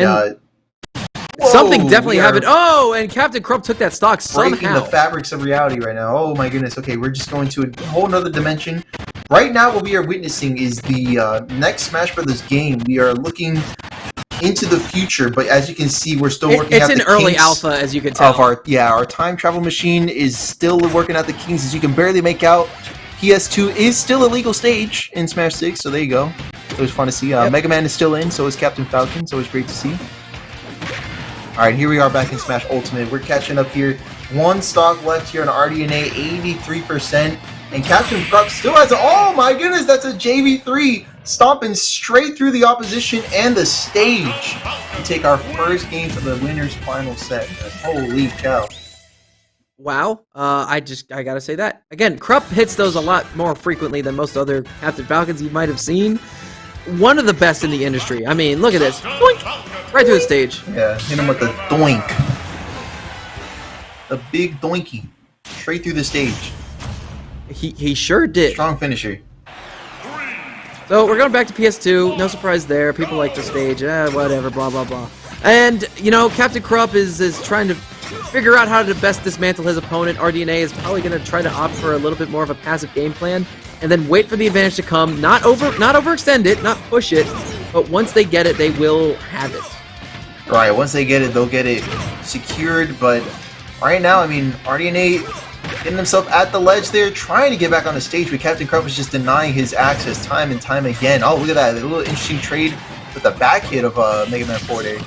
something whoa, definitely happened. Oh, and Captain Krupp took that stock breaking somehow. the fabrics of reality right now. Oh my goodness. Okay, we're just going to a whole nother dimension. Right now, what we are witnessing is the next Smash Brothers game. We are looking into the future, but as you can see, we're still working it's at an the early kinks alpha, as you can tell. of our time travel machine is still working at the kinks, as you can barely make out. PS2 is still a legal stage in Smash 6, so there you go. It was fun to see. Mega Man is still in, so is Captain Falcon, so it's great to see. Alright, here we are back in Smash Ultimate. We're catching up here. One stock left here on RDNA, 83%. And Captain Krupp still has oh my goodness, that's a JV3 stomping straight through the opposition and the stage to take our first game for the winner's final set. Holy cow. Wow, I gotta say that. Again, Krupp hits those a lot more frequently than most other Captain Falcons you might have seen. One of the best in the industry. I mean, look at this. Doink! Right through the stage. Yeah, hit him with the doink. The big doinky. Straight through the stage. He sure did. Strong finisher. So we're going back to PS2. No surprise there. People like the stage. Whatever, blah, blah, blah. And, you know, Captain Krupp is trying to figure out how to best dismantle his opponent. RDNA is probably going to try to opt for a little bit more of a passive game plan and then wait for the advantage to come. Not overextend it, not push it, but once they get it, they will have it. Right, once they get it, they'll get it secured, but right now, I mean, RDNA getting himself at the ledge there, trying to get back on the stage, but Captain Krupp is just denying his access time and time again. Oh, look at that, a little interesting trade with the back hit of Mega Man 4 there.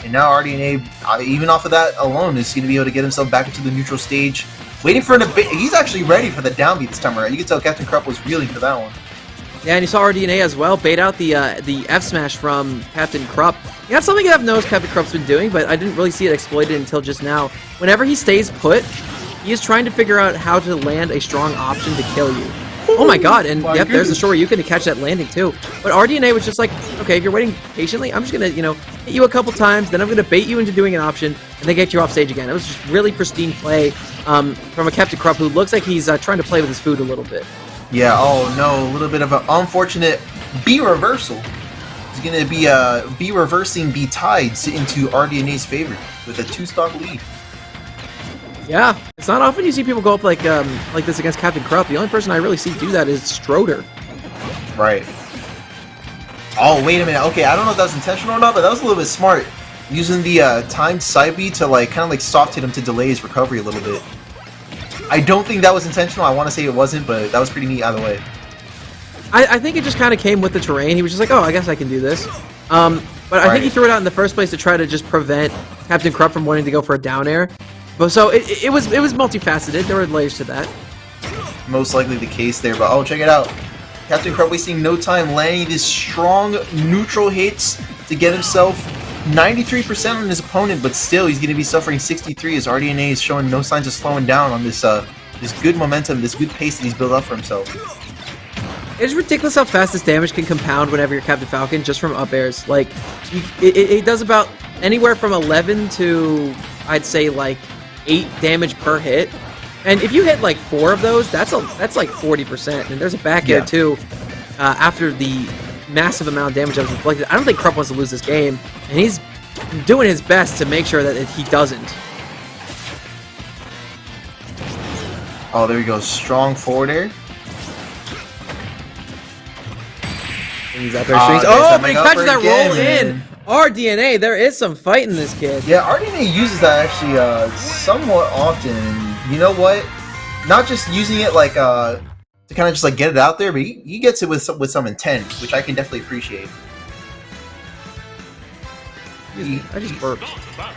And now RDNA, even off of that alone, is going to be able to get himself back into the neutral stage. Waiting for he's actually ready for the downbeat this time around. You can tell Captain Krupp was reeling for that one. Yeah, and you saw RDNA as well bait out the F smash from Captain Krupp. Yeah, that's something I've noticed Captain Krupp's been doing, but I didn't really see it exploited until just now. Whenever he stays put, he is trying to figure out how to land a strong option to kill you. Oh my god, and yep, there's the Shoryuken to catch that landing too. But RDNA was just like, okay, if you're waiting patiently, I'm just gonna, you know, hit you a couple times, then I'm gonna bait you into doing an option, and then get you off stage again. It was just really pristine play from a Captain Krupp who looks like he's trying to play with his food a little bit. Yeah, oh no, a little bit of an unfortunate B reversal. He's going to be B reversing B tides into RDNA's favor with a 2-stock lead. Yeah, it's not often you see people go up like this against Captain Krupp. The only person I really see do that is Stroder. Right. Oh, wait a minute. Okay, I don't know if that was intentional or not, but that was a little bit smart. Using the timed side B to kind of soft hit him to delay his recovery a little bit. I don't think that was intentional. I want to say it wasn't, but that was pretty neat either way. I think it just kind of came with the terrain. He was just like, oh, I guess I can do this. But I think he threw it out in the first place to try to just prevent Captain Krupp from wanting to go for a down air. But so it was multifaceted. There were layers to that. Most likely the case there, but oh, check it out. Captain Krupp wasting no time, landing these strong neutral hits to get himself 93% on his opponent, but still he's going to be suffering 63 as RDNA is showing no signs of slowing down on this this good momentum, this good pace that he's built up for himself. It's ridiculous how fast this damage can compound whenever you're Captain Falcon just from up airs. Like, it does about anywhere from 11 to, I'd say, like 8 damage per hit. And if you hit like 4 of those, that's like 40%. And there's a back air too. After the massive amount of damage that was inflicted, I don't think Krupp wants to lose this game, and he's doing his best to make sure that he doesn't. Oh, there we go. Strong forward air. He's out there but he catches that roll in. RDNA, there is some fight in this kid. Yeah, RDNA uses that actually somewhat often. You know what? Not just using it like to kind of just like get it out there, but he gets it with some intent, which I can definitely appreciate. I just burped.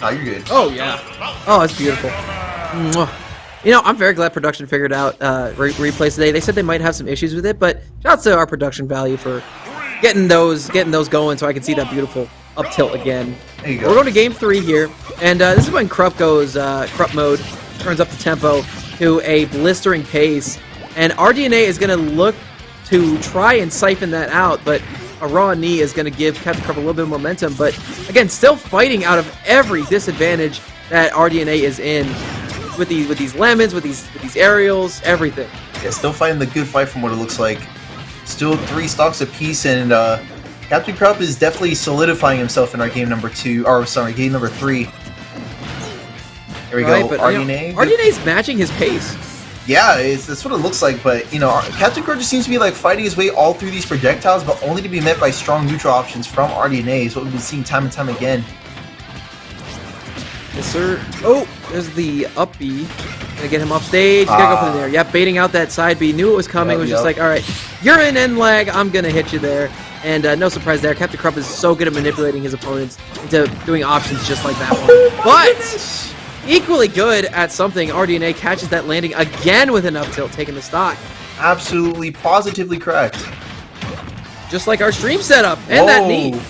Oh, you're good. Oh yeah. Oh, that's beautiful. Mwah. You know, I'm very glad production figured out replays today. They said they might have some issues with it, but shout out to our production value for getting those going, so I can see that beautiful up tilt again. There you go. We're going to game 3 here, and this is when Krupp goes Krupp mode, turns up the tempo to a blistering pace, and RDNA is going to look to try and siphon that out, but a raw knee is going to give Captain Krupp a little bit of momentum, but again, still fighting out of every disadvantage that RDNA is in with these lemons, with these aerials, everything. Yeah, still fighting the good fight from what it looks like. Still 3 stocks apiece, and Captain Krupp is definitely solidifying himself in our game number 2, or sorry, game number 3. There we go, RDNA. RDNA's matching his pace. Yeah, that's what it looks like, but, you know, Captain Krupp just seems to be, like, fighting his way all through these projectiles, but only to be met by strong neutral options from RDNA, is what we've been seeing time and time again. Yes, sir. Oh, there's the up B. Gonna get him off stage. Gotta go for the there. Yep, baiting out that side B. Knew it was coming. Was just like, all right, you're in end lag. I'm gonna hit you there. And no surprise there. Captain Krupp is so good at manipulating his opponents into doing options just like that one. But equally good at something. RDNA catches that landing again with an up tilt, taking the stock. Absolutely, positively correct. Just like our stream setup and that knee.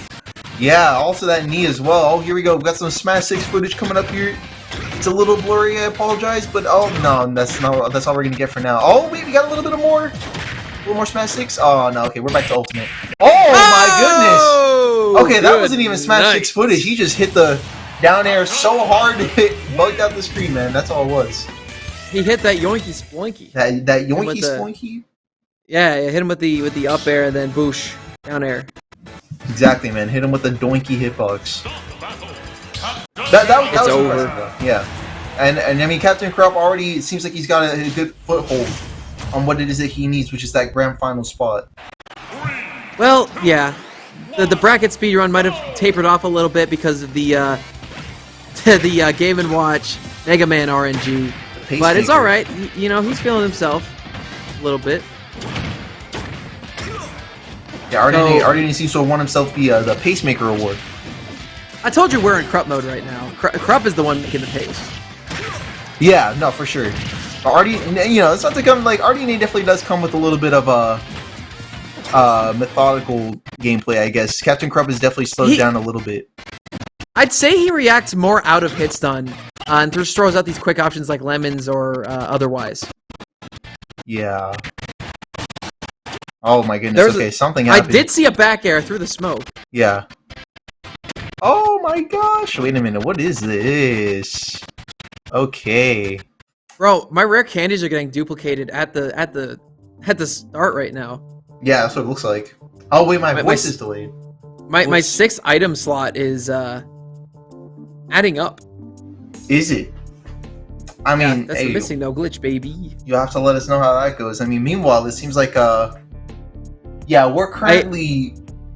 Yeah, also that knee as well. Oh, here we go. We've got some Smash 6 footage coming up here. It's a little blurry, I apologize, but oh no, that's all we're gonna get for now. Oh wait, we got a little bit of more. A little more Smash 6? Oh no, okay, we're back to Ultimate. Oh my goodness! Okay, that wasn't even Smash 6 footage. He just hit the down air so hard it bugged out the screen, man. That's all it was. He hit that yoinky sploinky. That yoinky sploinky? Yeah, hit him with the up air and then boosh, down air. Exactly, man. Hit him with the doinky hitbox. That was over. Impressive, though. Yeah. And I mean, Captain Krupp already, it seems like he's got a good foothold on what it is that he needs, which is that grand final spot. Well, yeah. The bracket speedrun might have tapered off a little bit because of the Game & Watch Mega Man RNG. But it's alright. You know, he's feeling himself a little bit. Yeah, RDNA seems to have won himself the Pacemaker Award. I told you we're in Krupp mode right now. Krupp is the one making the pace. Yeah, no, for sure. RDNA, you know, it's not to come like RDNA definitely does come with a little bit of a methodical gameplay, I guess. Captain Krupp is definitely slowed down a little bit. I'd say he reacts more out of hit stun and just throws out these quick options like lemons or otherwise. Yeah. Oh my goodness, okay, something happened. I did see a back air through the smoke. Yeah. Oh my gosh, wait a minute, what is this? Okay. Bro, my rare candies are getting duplicated at the start right now. Yeah, that's what it looks like. Oh wait, my voice is delayed. My 6th item slot is adding up. Is it? I mean, that's the missing no glitch, baby. You have to let us know how that goes. I mean, meanwhile, it seems like yeah, we're currently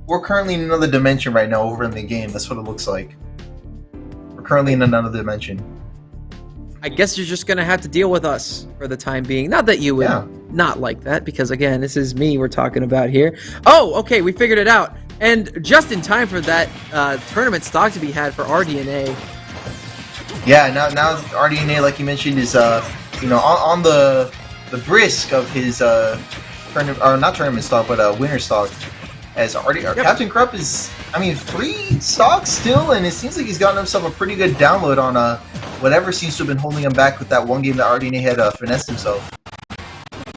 in another dimension right now over in the game. That's what it looks like. We're currently in another dimension. I guess you're just gonna have to deal with us for the time being. Not that you would not like that, because again, this is me we're talking about here. Oh, okay, we figured it out. And just in time for that tournament stock to be had for RDNA. Yeah, now RDNA, like you mentioned, is you know, on the brisk of his not tournament stock, but winner stock. As Captain Krupp is, I mean, 3 stocks still, and it seems like he's gotten himself a pretty good download on whatever seems to have been holding him back with that one game that RDNA had finessed himself.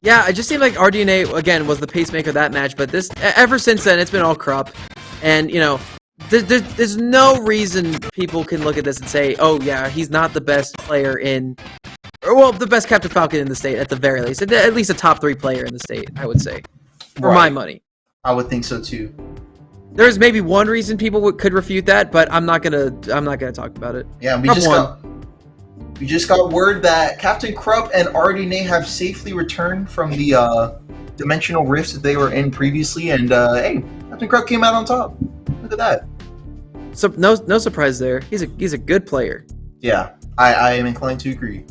Yeah, it just seemed like RDNA, again, was the pacemaker that match, but ever since then, it's been all Krupp. And, you know, there's no reason people can look at this and say, oh, yeah, he's not the best player in well, the best Captain Falcon in the state at the very least. At least a top 3 player in the state, I would say, for my money. I would think so too. There's maybe one reason people could refute that, but I'm not gonna talk about it. Yeah, we just got word that Captain Krupp and RDNA have safely returned from the dimensional rifts that they were in previously, and hey, Captain Krupp came out on top. Look at that. So no surprise there. He's a good player. Yeah, I am inclined to agree.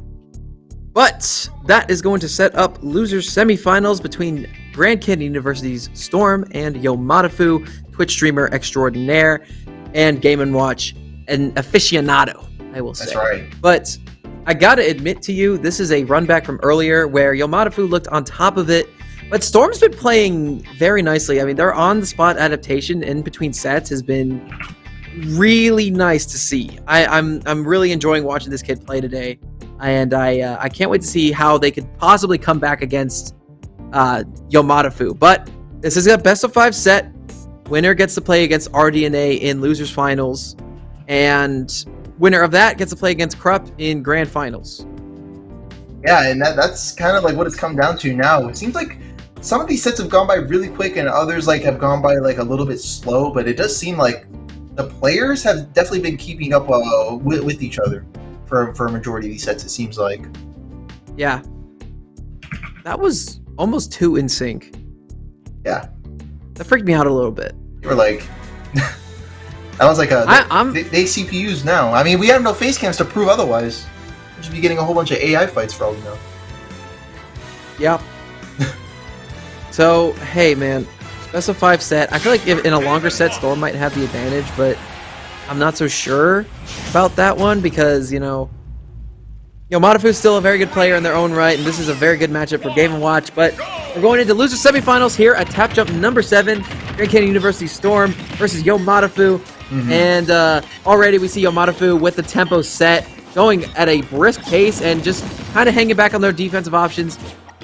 But that is going to set up losers semifinals between Grand Canyon University's Storm and Yomadafu, Twitch streamer extraordinaire, and Game & Watch, an aficionado, I will say. That's right. But I gotta admit to you, this is a run back from earlier where Yomadafu looked on top of it, but Storm's been playing very nicely. I mean, their on-the-spot adaptation in between sets has been really nice to see. I'm really enjoying watching this kid play today, and I can't wait to see how they could possibly come back against Yomadafu. But this is a best-of-5 set. Winner gets to play against RDNA in losers finals, and winner of that gets to play against Krupp in grand finals. Yeah, and that's kind of like what it's come down to now. It seems like some of these sets have gone by really quick, and others like have gone by like a little bit slow. But it does seem like the players have definitely been keeping up with each other for a majority of these sets. It seems like. Yeah, that was almost too in sync. Yeah, that freaked me out a little bit. You were like. That was like they CPUs now. I mean, we have no face cams to prove otherwise. We'll just be getting a whole bunch of AI fights for all we know. Yep. So, hey, man. Best of 5 set. I feel like in a longer set, Storm might have the advantage, but I'm not so sure about that one because, Yomadafu is still a very good player in their own right, and this is a very good matchup for Game & Watch. But we're going into loser semifinals here at Tap Jump number 7. Grand Canyon University Storm versus Yomadafu. Mm-hmm. And already we see Yomadafu with the tempo set, going at a brisk pace and just kind of hanging back on their defensive options.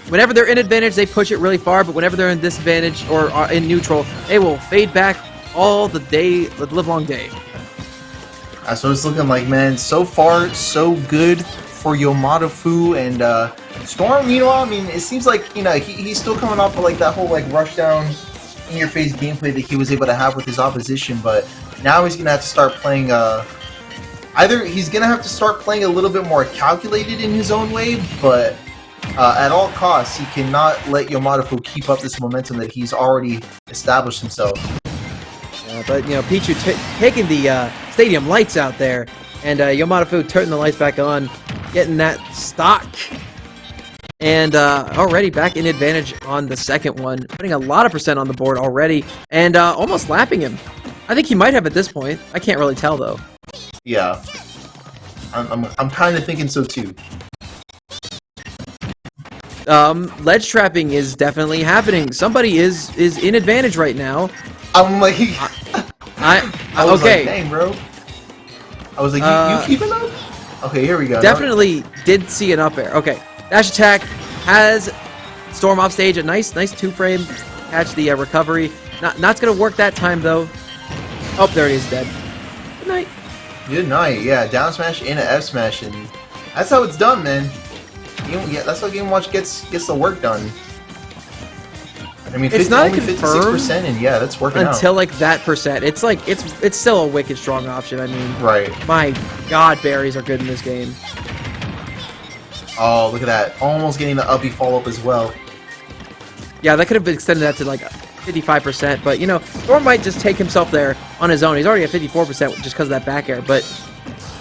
Whenever they're in advantage, they push it really far, but whenever they're in disadvantage or are in neutral, they will fade back all the live long day. That's what it's looking like, man. So far, so good for Yomadafu, and Storm, meanwhile, I mean, it seems like, he's still coming off of like that whole like rush down in your face gameplay that he was able to have with his opposition, but now he's gonna have to start playing either he's gonna have to start playing a little bit more calculated in his own way, but at all costs he cannot let Yomadafu keep up this momentum that he's already established himself. Yeah, but Pichu taking the stadium lights out there, and Yomadafu turning the lights back on, getting that stock, and already back in advantage on the second one, putting a lot of percent on the board already, and almost lapping him. I think he might have at this point. I can't really tell though. Yeah, I'm kind of thinking so too. Ledge trapping is definitely happening. Somebody is in advantage right now. I'm like, I was okay, like, dang, bro. I was like, you keeping up? Okay, here we go. Definitely did see an up air. Okay, dash attack has Storm off stage. A nice 2-frame catch the recovery. Not gonna work that time though. Oh, there it is, dead. Good night. Good night. Yeah, down smash in an F smash, and that's how it's done, man. Yeah, that's how Game Watch gets the work done. I mean, it's not only 56%, and yeah, that's working until out. Like that percent. It's like it's still a wicked strong option. I mean, right? My God, berries are good in this game. Oh, look at that! Almost getting the uppy follow up as well. Yeah, that could have extended that to like 55%, but Storm might just take himself there on his own. He's already at 54% just because of that back air, but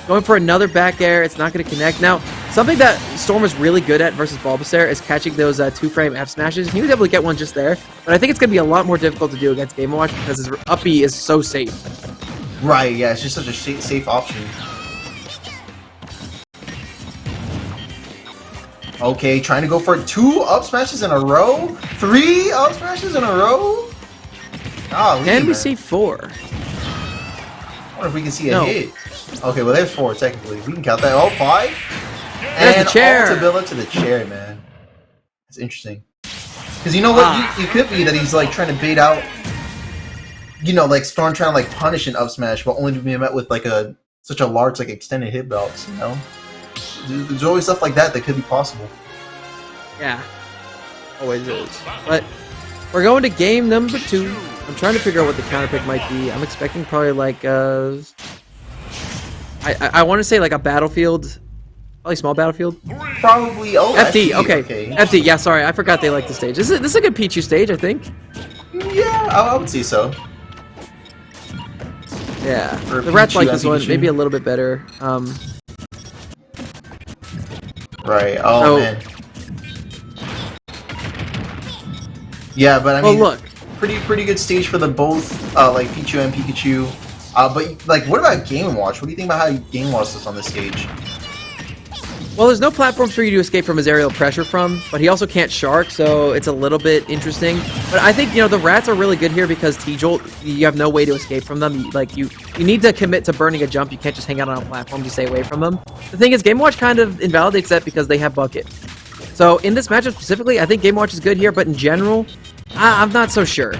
going for another back air, it's not going to connect. Now, something that Storm is really good at versus Bulbasaur is catching those 2-frame F smashes. He was able to get one just there, but I think it's going to be a lot more difficult to do against Game & Watch because his uppy is so safe. Right, yeah, it's just such a safe option. Okay, trying to go for 2 up smashes in a row? 3 up smashes in a row? Oh, can we see 4? I wonder if we can see a hit. Okay, well there's 4 technically. We can count that. Oh, 5? There's and the chair. All to build up to the chair, man. That's interesting. Because you know what? It could be that he's like trying to bait out, like Storm trying to like punish an up smash, but only to be met with like such a large like extended hitbox, There's always stuff like that could be possible. Yeah, always is. But we're going to game number 2. I'm trying to figure out what the counter pick might be. I'm expecting probably like I want to say like a battlefield, probably small battlefield. Probably. Oh, FD. Okay. FD. Yeah, sorry, I forgot they like the stage. This is a good Pichu stage, I think. Yeah, I would say so. Yeah, For the rats Pichu like and this one, Pikachu. maybe a little bit better. Right. Oh So- man. Yeah, but I Well, mean, look. pretty good stage for the both, like Pichu and Pikachu. But like, what about Game & Watch? What do you think about how Game & Watch is on this stage? Well, there's no platforms for you to escape from his aerial pressure from, but he also can't shark, so it's a little bit interesting. But I think, you know, the rats are really good here because T-Jolt, you have no way to escape from them. Like, you need to commit to burning a jump. You can't just hang out on a platform to stay away from them. The thing is, Game & Watch kind of invalidates that because they have Bucket. So, in this matchup specifically, I think Game & Watch is good here, but in general, I'm not so sure.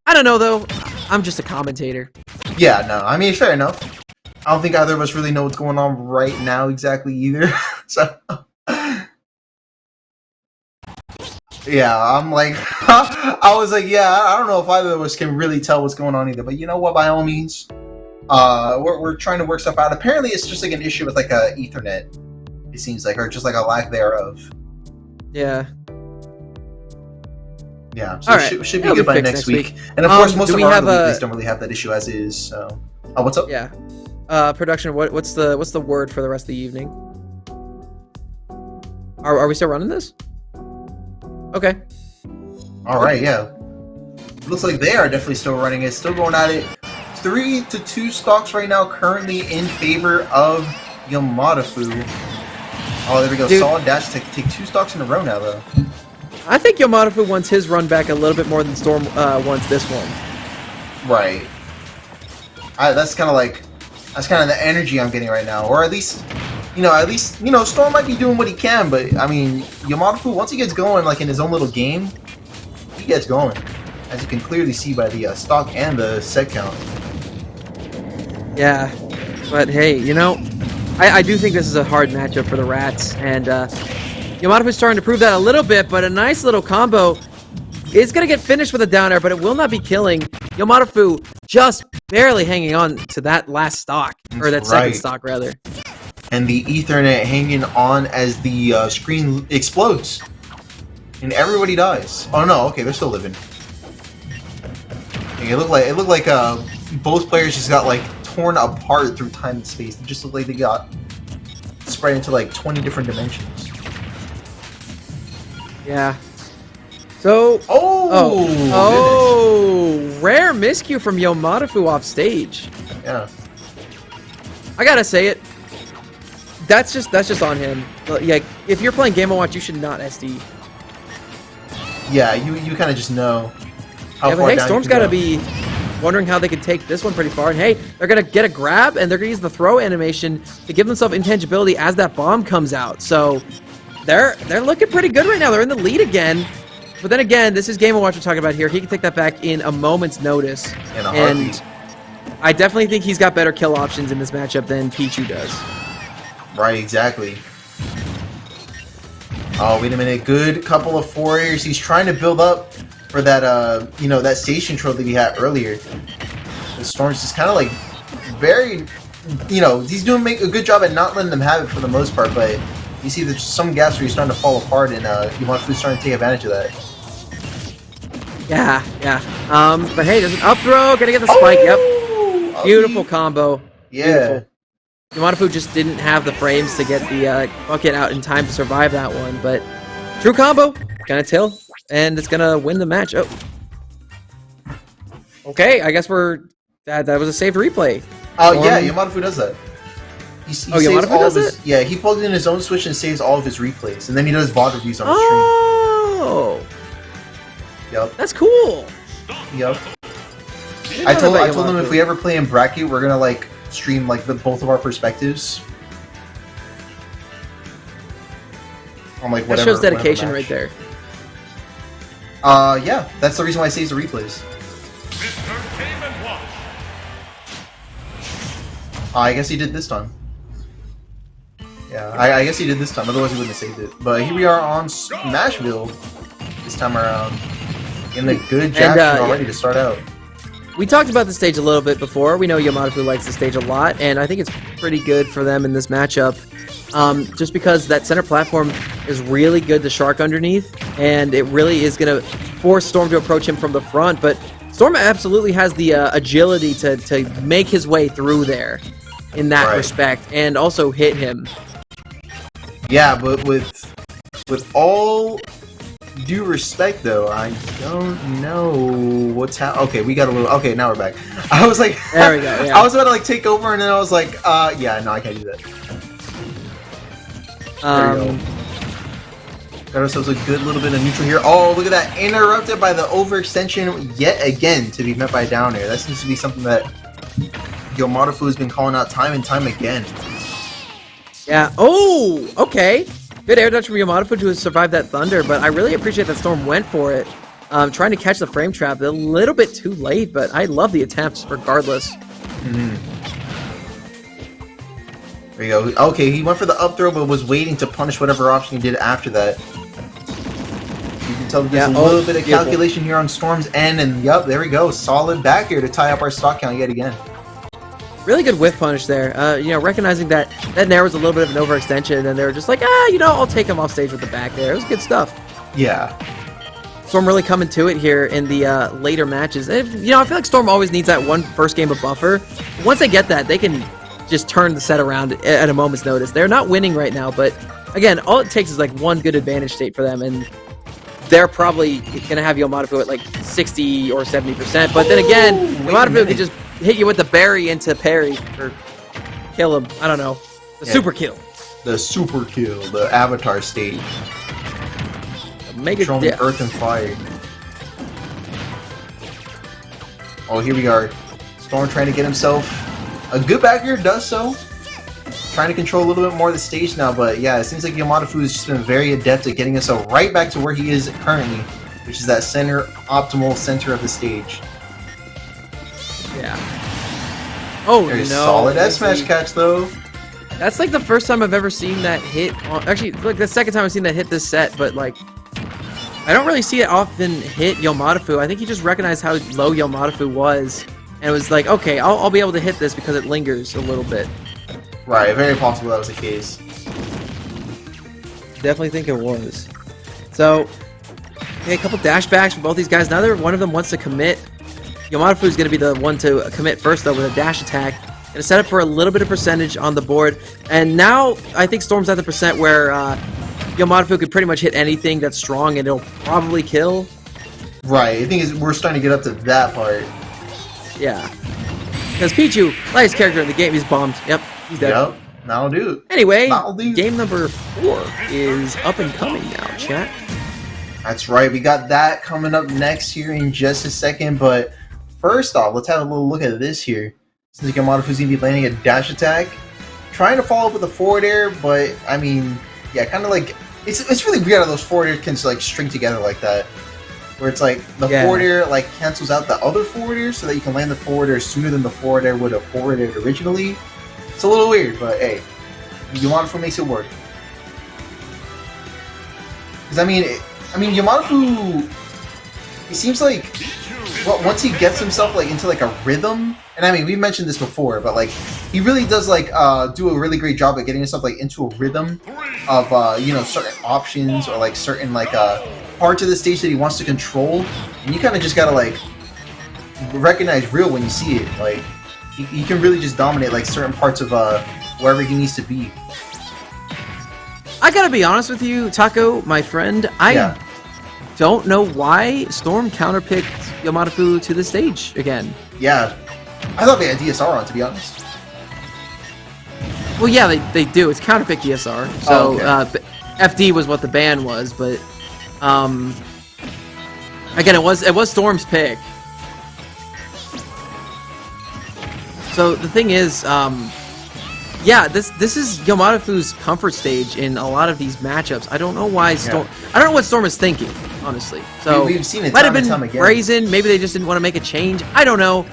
I don't know, though. I'm just a commentator. Yeah, no, I mean, fair enough. I don't think either of us really know what's going on right now exactly either. So, yeah, I'm like, I was like, yeah, I don't know if either of us can really tell what's going on either. But you know what? By all means, we're trying to work stuff out. Apparently, it's just like an issue with like a Ethernet. It seems like, or just like a lack thereof. Yeah. Yeah, so All it right. should be It'll good by fixed next week. And of Um, course, most do of we our have other a- weeklies don't really have that issue as is. So, what's up? Yeah. Production, what's the word for the rest of the evening? Are we still running this? Okay. All right, yeah. Looks like they are definitely still running it, still going at it. 3-2 stocks right now, currently in favor of Yamadafu. Oh, there we go. Dude. Solid dash to take 2 stocks in a row now, though. I think Yamadafu wants his run back a little bit more than Storm wants this one. Right. That's kind of the energy I'm getting right now, or at least, Storm might be doing what he can, but I mean, Yamadafu, once he gets going, like in his own little game, he gets going, as you can clearly see by the stock and the set count. Yeah, but hey, you know, I do think this is a hard matchup for the Rats, and Yamadafu's starting to prove that a little bit, but a nice little combo is going to get finished with a down air, but it will not be killing. Yamadafu just barely hanging on to that last stock, or that second stock, rather. And the Ethernet hanging on as the screen explodes. And everybody dies. Oh no, okay, they're still living. It looked like both players just got like torn apart through time and space. It just looked like they got spread into like 20 different dimensions. Yeah. So... Oh, rare miscue from Yamadafu off stage. Yeah. I gotta say it. That's just on him. Yeah, if you're playing Game & Watch, you should not SD. Yeah, you kind of just know how Yeah, far but hey, down Storm's you can gotta go. be wondering how they can take this one pretty far. And hey, they're gonna get a grab, and they're gonna use the throw animation to give themselves intangibility as that bomb comes out. So they're looking pretty good right now. They're in the lead again. But then again, this is Game & Watch we're talking about here. He can take that back in a moment's notice. In a heartbeat. And I definitely think he's got better kill options in this matchup than Pichu does. Right, exactly. Oh, wait a minute. Good couple of forwards. He's trying to build up for that, that station control that he had earlier. The Storm's just kind of like very, he's doing a good job at not letting them have it for the most part, but you see there's some gaps where he's starting to fall apart, and Yamadafu's starting to take advantage of that. Yeah. But hey, there's an up throw. Gonna get the spike. Yep. Beautiful combo. Yeah. Beautiful. Yamadafu just didn't have the frames to get the bucket out in time to survive that one, but true combo. Gonna tilt, and it's gonna win the match. Oh. Okay, I guess that was a saved replay. Oh, yeah, Yamadafu does that. He saves Yamadafu all does of his, it? Yeah, he plugs in his own Switch and saves all of his replays, and then he does VOD reviews on the Oh, stream. Yep. that's cool. Yep. didn't I know told about him Yamadafu. if we ever play in bracket, we're gonna like stream like both of our perspectives on like That whatever. shows dedication whatever right there. Yeah, that's the reason why I saves the replays. I guess he did this time. Yeah, I guess he did this time. Otherwise, he wouldn't have saved it. But here we are on Smashville this time around. In the good Jackson already to start out. We talked about the stage a little bit before. We know Yamadafu likes the stage a lot, and I think it's pretty good for them in this matchup. Just because that center platform is really good to Shark underneath, and it really is going to force Storm to approach him from the front, but Storm absolutely has the agility to make his way through there in that respect, and also hit him. Yeah, but with all due respect, though, I don't know what's happening. Okay, we got a little. Okay, now we're back. I was like, there we go. Yeah. I was about to like take over, and then I was like, yeah, no, I can't do that. There we go. Got ourselves a good little bit of neutral here. Oh, look at that! Interrupted by the overextension yet again to be met by down air. That seems to be something that Yamadafu has been calling out time and time again. Yeah. Oh, okay. Good air dodge from Yamadafu to survive that thunder, but I really appreciate that Storm went for it. Trying to catch the frame trap a little bit too late, but I love the attempts regardless. There you go. Okay, he went for the up throw, but was waiting to punish whatever option he did after that. You can tell there's a little bit of calculation here on Storm's end, and yup, there we go. Solid back here to tie up our stock count yet again. Really good whiff punish there. You know, recognizing that Nair was a little bit of an overextension, and they were just like, you know, I'll take him off stage with the back there. It was good stuff. Yeah. Storm really coming to it here in the later matches. You know, I feel like Storm always needs that one first game of buffer. Once they get that, they can just turn the set around at a moment's notice. They're not winning right now, but again, all it takes is like one good advantage state for them, and they're probably going to have Yamadafu at like 60 or 70%. But then again, Yamadafu can just hit you with the berry into parry or kill him. I don't know. The super kill. The super kill. The avatar state. Mega Controlling earth and fire. Oh, here we are. Storm trying to get himself a good back air, does so. Trying to control a little bit more of the stage now, but yeah, it seems like Yamadafu has just been very adept at getting himself right back to where he is currently, which is that optimal center of the stage. Yeah. Oh, Very solid S smash catch though. That's like the first time I've ever seen that hit. Actually, like the second time I've seen that hit this set, but like I don't really see it often hit Yamadafu. I think he just recognized how low Yamadafu was, and it was like, okay, I'll be able to hit this because it lingers a little bit. Right, very possible that was the case. Definitely think it was. So, okay, a couple dash backs from both these guys. Neither one of them wants to commit. Yamadafu is going to be the one to commit first, though, with a dash attack. Going to set up for a little bit of percentage on the board. And now, I think Storm's at the percent where Yamadafu could pretty much hit anything that's strong and it'll probably kill. Right, I think we're starting to get up to that part. Yeah. Because Pichu, lightest character in the game, he's bombed. Yep, he's dead. Yep, that'll do. Anyway, game number 4 is up and coming now, chat. That's right, we got that coming up next here in just a second, but first off, let's have a little look at this here. Since Yamadafu's going to be landing a dash attack, trying to follow up with a forward air, but, I mean, yeah, kind of like, it's really weird how those forward air can like string together like that. Where it's like, the forward air like cancels out the other forward air so that you can land the forward air sooner than the forward air would have forward aired originally. It's a little weird, but hey, Yamadafu makes it work. Because, I mean, Yamadafu, he seems like, well, once he gets himself like into like a rhythm, and I mean, we mentioned this before, but like, he really does like do a really great job at getting himself like into a rhythm of you know, certain options or like certain like parts of the stage that he wants to control, and you kind of just gotta like recognize real when you see it. Like, he can really just dominate like certain parts of wherever he needs to be. I gotta be honest with you, Taco, my friend. I don't know why Storm counterpicked Yamadafu to the stage again. Yeah, I thought they had DSR on, to be honest. Well, yeah, they do. It's counterpick DSR. So FD was what the ban was, but again, it was Storm's pick. So the thing is, yeah, this is Yamadafu's comfort stage in a lot of these matchups. I don't know why Storm. I don't know what Storm is thinking, honestly. So we've seen it might have been brazen. Maybe they just didn't want to make a change. I don't know.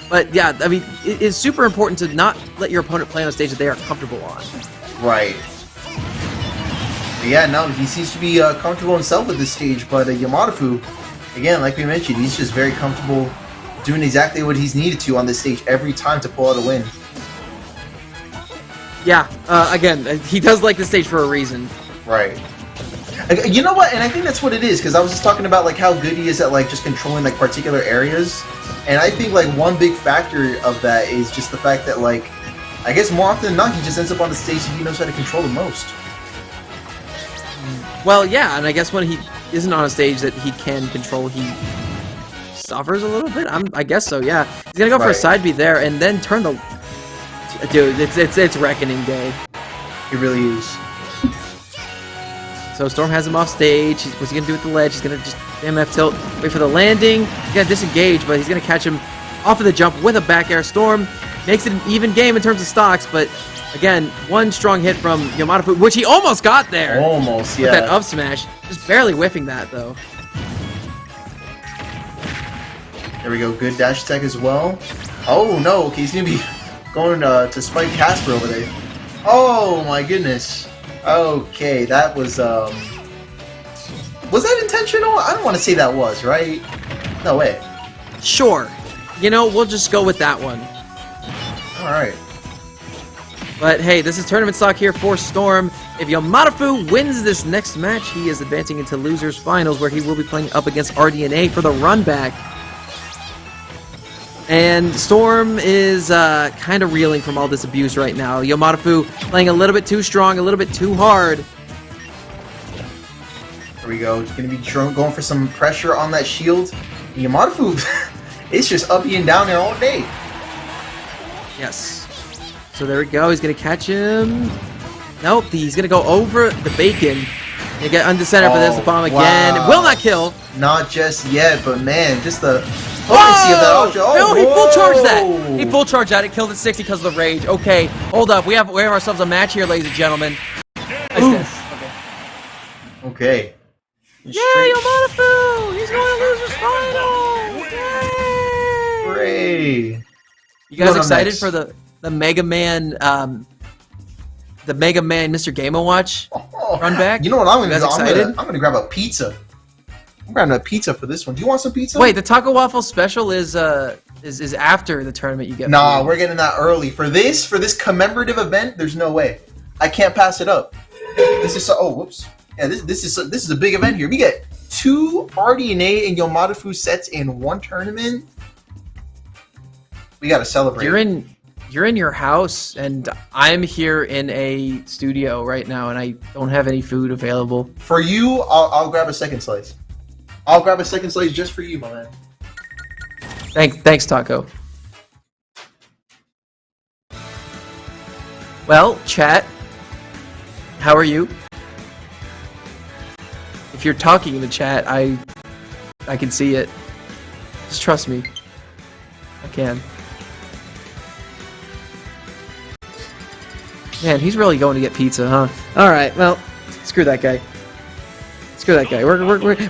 But yeah, I mean, it's super important to not let your opponent play on a stage that they are comfortable on. Right. Yeah, no, he seems to be comfortable himself with this stage, but Yamadafu, again, like we mentioned, he's just very comfortable doing exactly what he's needed to on this stage every time to pull out a win. Yeah, again, he does like the stage for a reason. Right. You know what? And I think that's what it is, because I was just talking about like how good he is at like just controlling like particular areas, and I think like one big factor of that is just the fact that like I guess more often than not he just ends up on the stage that he knows how to control the most. Well, yeah, and I guess when he isn't on a stage that he can control, he suffers a little bit. I guess so. Yeah, he's gonna go for a side B there, and then turn the. Dude, it's Reckoning Day. It really is. So Storm has him off stage. What's he gonna do with the ledge? He's gonna just MF tilt, wait for the landing. He's gonna disengage, but he's gonna catch him off of the jump with a back air. Storm makes it an even game in terms of stocks, but again, one strong hit from Yamadafu, which he almost got there. Almost, yeah. With that up smash, just barely whiffing that though. There we go. Good dash attack as well. Oh no! Okay, he's gonna be going to spike Casper over there. Oh my goodness. Okay, that was that intentional? I don't want to say that was, right? No way. Sure. You know, we'll just go with that one. Alright. But hey, this is tournament stock here for Storm. If Yamadafu wins this next match, he is advancing into losers finals, where he will be playing up against RDNA for the run back. And Storm is kind of reeling from all this abuse right now. Yamadafu playing a little bit too strong, a little bit too hard. There we go. He's going to be going for some pressure on that shield. Yamadafu is just up and down there all day. Yes. So there we go. He's going to catch him. Nope. He's going to go over the bacon. You get under center, but there's the bomb again. It will not kill. Not just yet, but man, just the potency of that option. Oh, no, he full charged that. He full charged that. It killed at 60 because of the rage. Okay, hold up. We have ourselves a match here, ladies and gentlemen. Okay. Yay, Yamadafu! He's going to losers final! Yay! Hooray! You guys excited for the Mega Man Mr. Game & Watch run back? You know what I'm going to do? Excited? I'm going to grab a pizza. I'm grabbing a pizza for this one. Do you want some pizza? Wait, the Taco Waffle special is after the tournament you get. Nah, we're getting that early. For this commemorative event, there's no way. I can't pass it up. This is whoops. Yeah, this is a big event here. We get 2 RDNA and Yamadafu sets in one tournament. We gotta celebrate. You're in your house, and I'm here in a studio right now, and I don't have any food available. For you, I'll grab a second slice. I'll grab a second slice just for you, my man. Thanks, Taco. Well, chat, how are you? If you're talking in the chat, I can see it. Just trust me. I can. Man, he's really going to get pizza, huh? All right, well, screw that guy. Screw that guy.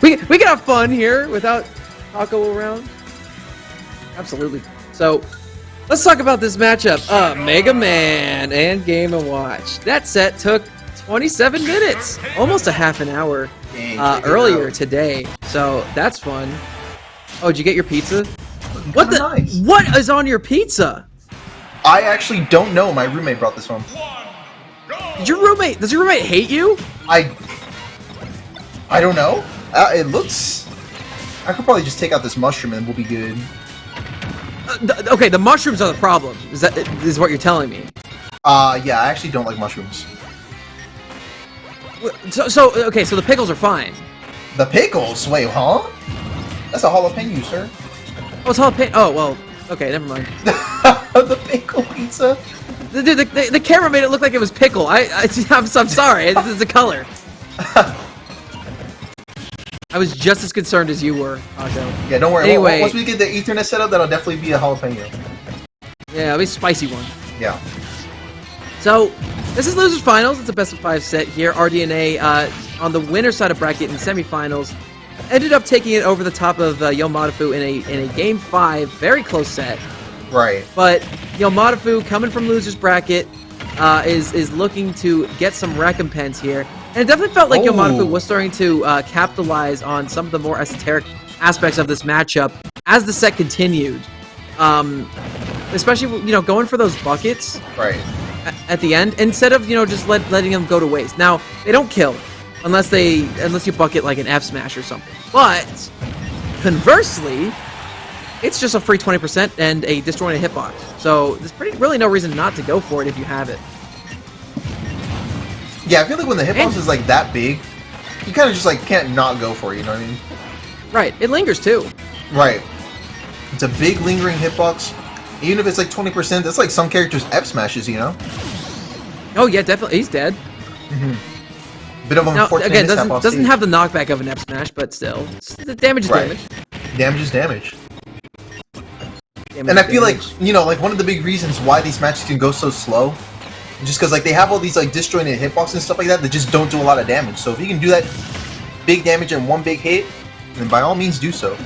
We can have fun here without Taco around. Absolutely. So, let's talk about this matchup. Mega Man and Game & Watch. That set took 27 minutes, almost a half an hour earlier today. So that's fun. Oh, did you get your pizza? What the? Nice. What is on your pizza? I actually don't know. My roommate brought this home. Does your roommate hate you? I don't know. It looks. I could probably just take out this mushroom and we'll be good. Okay, the mushrooms are the problem. Is what you're telling me? Yeah, I actually don't like mushrooms. So the pickles are fine. The pickles? Wait, huh? That's a jalapeno, sir. Oh, it's jalapeno. Oh, well, okay, never mind. The pickle pizza? Dude, the camera made it look like it was pickle. I'm sorry. It's a color. I was just as concerned as you were, Taco. Yeah, don't worry. Anyway, once we get the Ethernet set up, that'll definitely be a jalapeno. Yeah, it'll be a spicy one. Yeah. So, this is Losers Finals. It's a best-of-5 set here. RDNA on the winner side of bracket in semifinals ended up taking it over the top of Yamadafu in a Game 5, very close set, Right. But Matafu, coming from loser's bracket, is looking to get some recompense here. And it definitely felt like Matafu was starting to capitalize on some of the more esoteric aspects of this matchup as the set continued. Especially, going for those buckets right at the end instead of just letting them go to waste. Now they don't kill unless you bucket like an F smash or something. But conversely, it's just a free 20% and a disjointed hitbox. So there's really no reason not to go for it if you have it. Yeah, I feel like when the hitbox is like that big, you kind of just like can't not go for it. You know what I mean? Right. It lingers too. Right. It's a big lingering hitbox. Even if it's like 20%, that's like some characters' F smashes, Oh yeah, definitely. He's dead. Bit of an unfortunate again, doesn't have the knockback of an F smash, but still, the damage is damage. Damage is damage. And I feel like like one of the big reasons why these matches can go so slow, just because like they have all these like disjointed hitboxes and stuff like that that just don't do a lot of damage. So if you can do that big damage in one big hit, then by all means do so.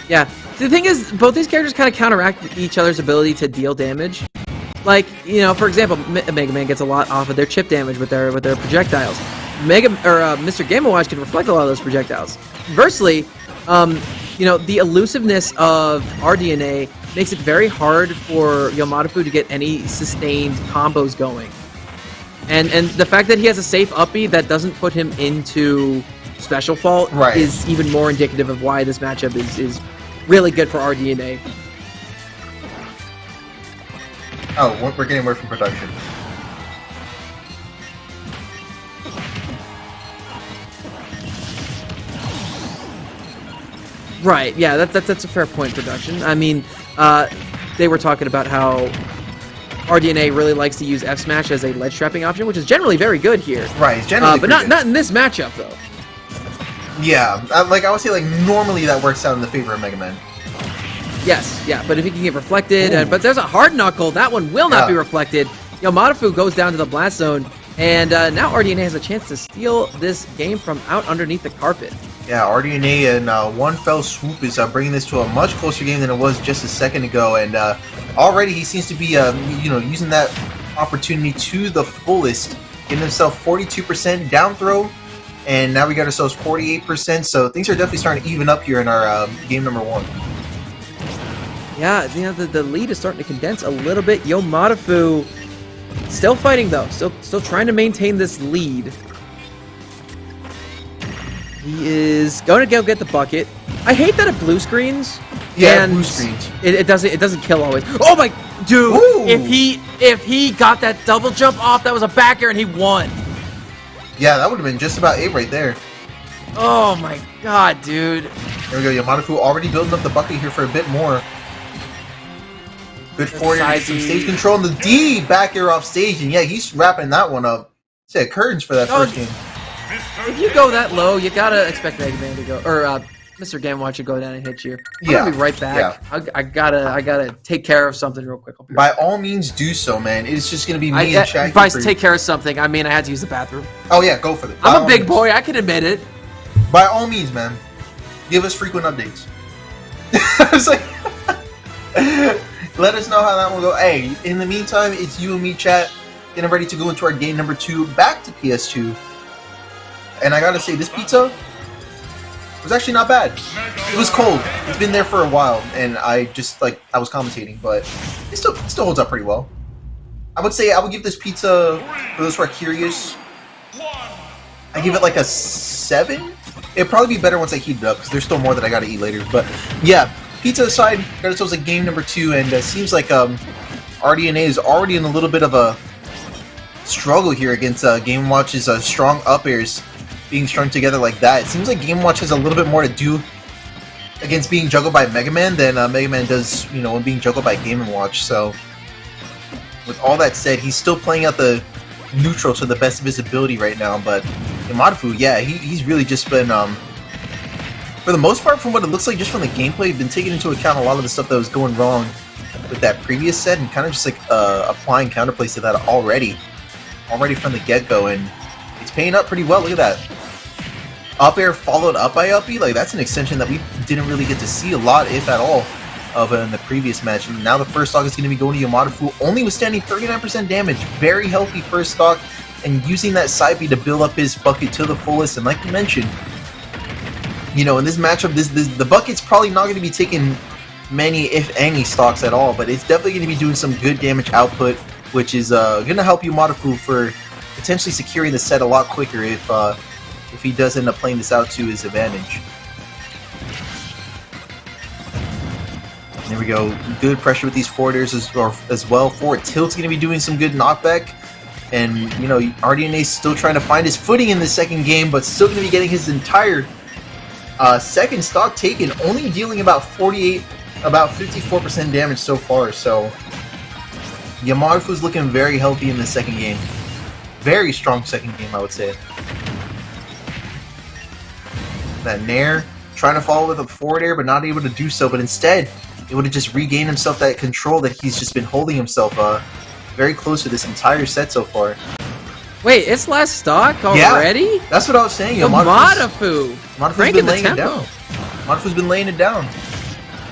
Yeah. The thing is, both these characters kind of counteract each other's ability to deal damage. Like, for example, Mega Man gets a lot off of their chip damage with their projectiles. Mr. Game & Watch can reflect a lot of those projectiles. Conversely, the elusiveness of RDNA makes it very hard for Matafu to get any sustained combos going. And the fact that he has a safe uppy that doesn't put him into special fault is even more indicative of why this matchup is really good for RDNA. Oh, we're getting away from production. Right, yeah, that's a fair point, production. I mean, they were talking about how RDNA really likes to use F Smash as a ledge trapping option, which is generally very good here. Right, it's generally but not in this matchup, though. Yeah, I would say like normally that works out in the favor of Mega Man. Yes, yeah, but if he can get reflected, but there's a hard knuckle, that one will not be reflected. Matafu goes down to the blast zone, and now RDNA has a chance to steal this game from out underneath the carpet. Yeah, RDNA in one fell swoop is bringing this to a much closer game than it was just a second ago, and already he seems to be using that opportunity to the fullest, getting himself 42% down throw. And now we got ourselves 48%, so things are definitely starting to even up here in our game number 1. Yeah, the lead is starting to condense a little bit. Matafu still fighting though, still trying to maintain this lead. He is going to go get the bucket. I hate that it blue screens. Yeah, blue screens. It doesn't kill always. Oh my dude! Ooh. If he got that double jump off, that was a back air and he won. Yeah, that would have been just about it right there. Oh my god, dude. There we go. Matafu already building up the bucket here for a bit more. Good forward, some stage control, and the D back air off stage, and yeah, he's wrapping that one up. Say curtains for that first game. If you go that low, you gotta expect Mega Man to go, or Mr. Game Watch to go down and hit you. I'm gonna be right back. Yeah. I gotta take care of something real quick. By all means, do so, man. It's just gonna be me and Shaq. By take care of something, I mean I had to use the bathroom. Oh yeah, go for it. I'm a big boy. I can admit it. By all means, man. Give us frequent updates. I was like, let us know how that one go. Hey, in the meantime, it's you and me, chat, getting ready to go into our game number 2, back to PS2. And I gotta say, this pizza was actually not bad. It was cold. It's been there for a while, and I just I was commentating, but it still holds up pretty well. I would say I would give this pizza, for those who are curious, I give it like a 7. It'd probably be better once I heat it up, because there's still more that I gotta eat later. But yeah, pizza aside, got ourselves a game number 2, and it seems like RDNA is already in a little bit of a struggle here against Game Watch's strong up airs being strung together like that. It seems like Game Watch has a little bit more to do against being juggled by Mega Man than Mega Man does, when being juggled by Game & Watch. So, with all that said, he's still playing out the neutral to the best of his ability right now. But Matafu, yeah, he's really just been, for the most part, from what it looks like, just from the gameplay, been taking into account a lot of the stuff that was going wrong with that previous set, and kind of just applying counterplays to that already from the get-go, and it's paying up pretty well. Look at that. Up air followed up by uppy, that's an extension that we didn't really get to see a lot, if at all, of in the previous match. And now the first stock is going to be going to Yamadafu, only withstanding 39% damage. Very healthy first stock, and using that side B to build up his bucket to the fullest. And like you mentioned, you know, in this matchup, the bucket's probably not going to be taking many, if any, stocks at all, but it's definitely going to be doing some good damage output, which is going to help Yamadafu for potentially securing the set a lot quicker if he does end up playing this out to his advantage. There we go. Good pressure with these forwarders as well. Forward tilt's going to be doing some good knockback. And, you know, RDNA's still trying to find his footing in the second game, but still going to be getting his entire second stock taken, only dealing about 54% damage so far. So Yamadafu's looking very healthy in the second game. Very strong second game, I would say. That Nair trying to follow with a forward air, but not able to do so. But instead, able to just regain himself that control that he's just been holding himself very close to this entire set so far. Wait, it's last stock already? Yeah, that's what I was saying. Yamadafu's been laying it down. Yamadafu's been laying it down.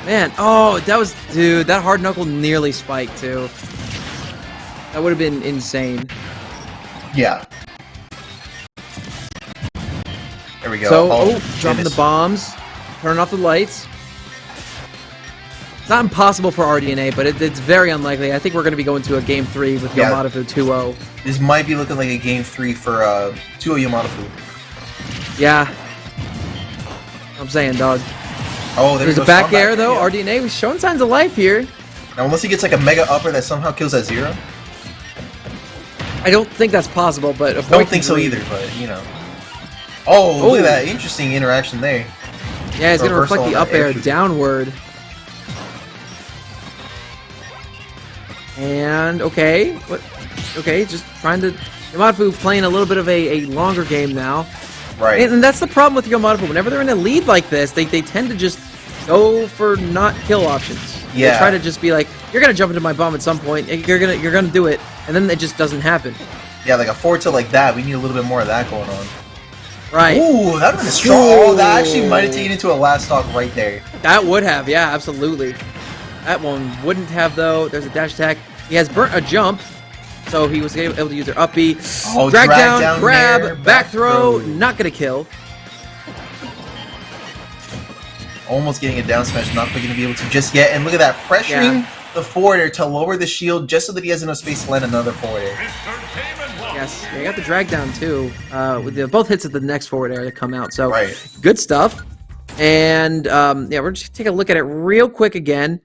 Man, oh, that was, dude, that hard knuckle nearly spiked too. That would have been insane. Yeah. There we go. So, dropping the bombs, turning off the lights. It's not impossible for RDNA, but it's very unlikely. I think we're going to be going to a game 3 with Yamadafu 2-0. This might be looking like a game 3 for 2-0 Yamadafu. Yeah. I'm saying, dog. Oh, there's a back air, though. Yeah. RDNA was showing signs of life here. Now, unless he gets like a mega upper that somehow kills that 0. I don't think that's possible, but... I don't think so either, but, you know. Oh, look at that. Interesting interaction there. Yeah, he's going to reflect the up air downward. And, okay. What? Okay, just trying to... Yamadafu playing a little bit of a longer game now. Right. And that's the problem with Yamadafu. Whenever they're in a lead like this, they tend to just go for not kill options. Yeah. They try to just be like, you're going to jump into my bomb at some point. You're gonna do it. And then it just doesn't happen. Yeah, like a forward tilt like that. We need a little bit more of that going on. Right. Ooh, that would have been strong. Oh, that actually might have taken into a last stock right there. That would have, yeah, absolutely. That one wouldn't have, though. There's a dash attack. He has burnt a jump, so he was able to use their up B. Oh, drag down, grab, there, back throw, not going to kill. Almost getting a down smash, not going to be able to just yet. And look at that, pressuring the forwarder to lower the shield just so that he has enough space to land another forward air. Yes, they got the drag down too. With both hits of the next forward air that come out. So good stuff. And yeah, we're just take a look at it real quick again.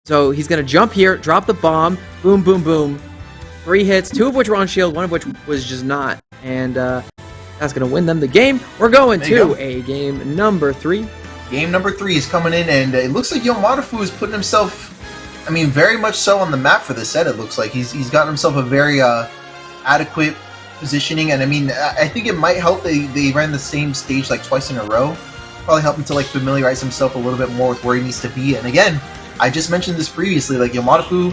So he's gonna jump here, drop the bomb, boom, boom, boom. 3 hits, 2 of which were on shield, 1 of which was just not. And that's gonna win them the game. We're going to a game number 3. Game number 3 is coming in, and it looks like Yamadafu is putting himself, I mean, very much so on the map for this set. It looks like he's gotten himself a very adequate positioning, and I mean, I think it might help they ran the same stage like twice in a row. Probably help him to like familiarize himself a little bit more with where he needs to be. And again, I just mentioned this previously, like Yamadafu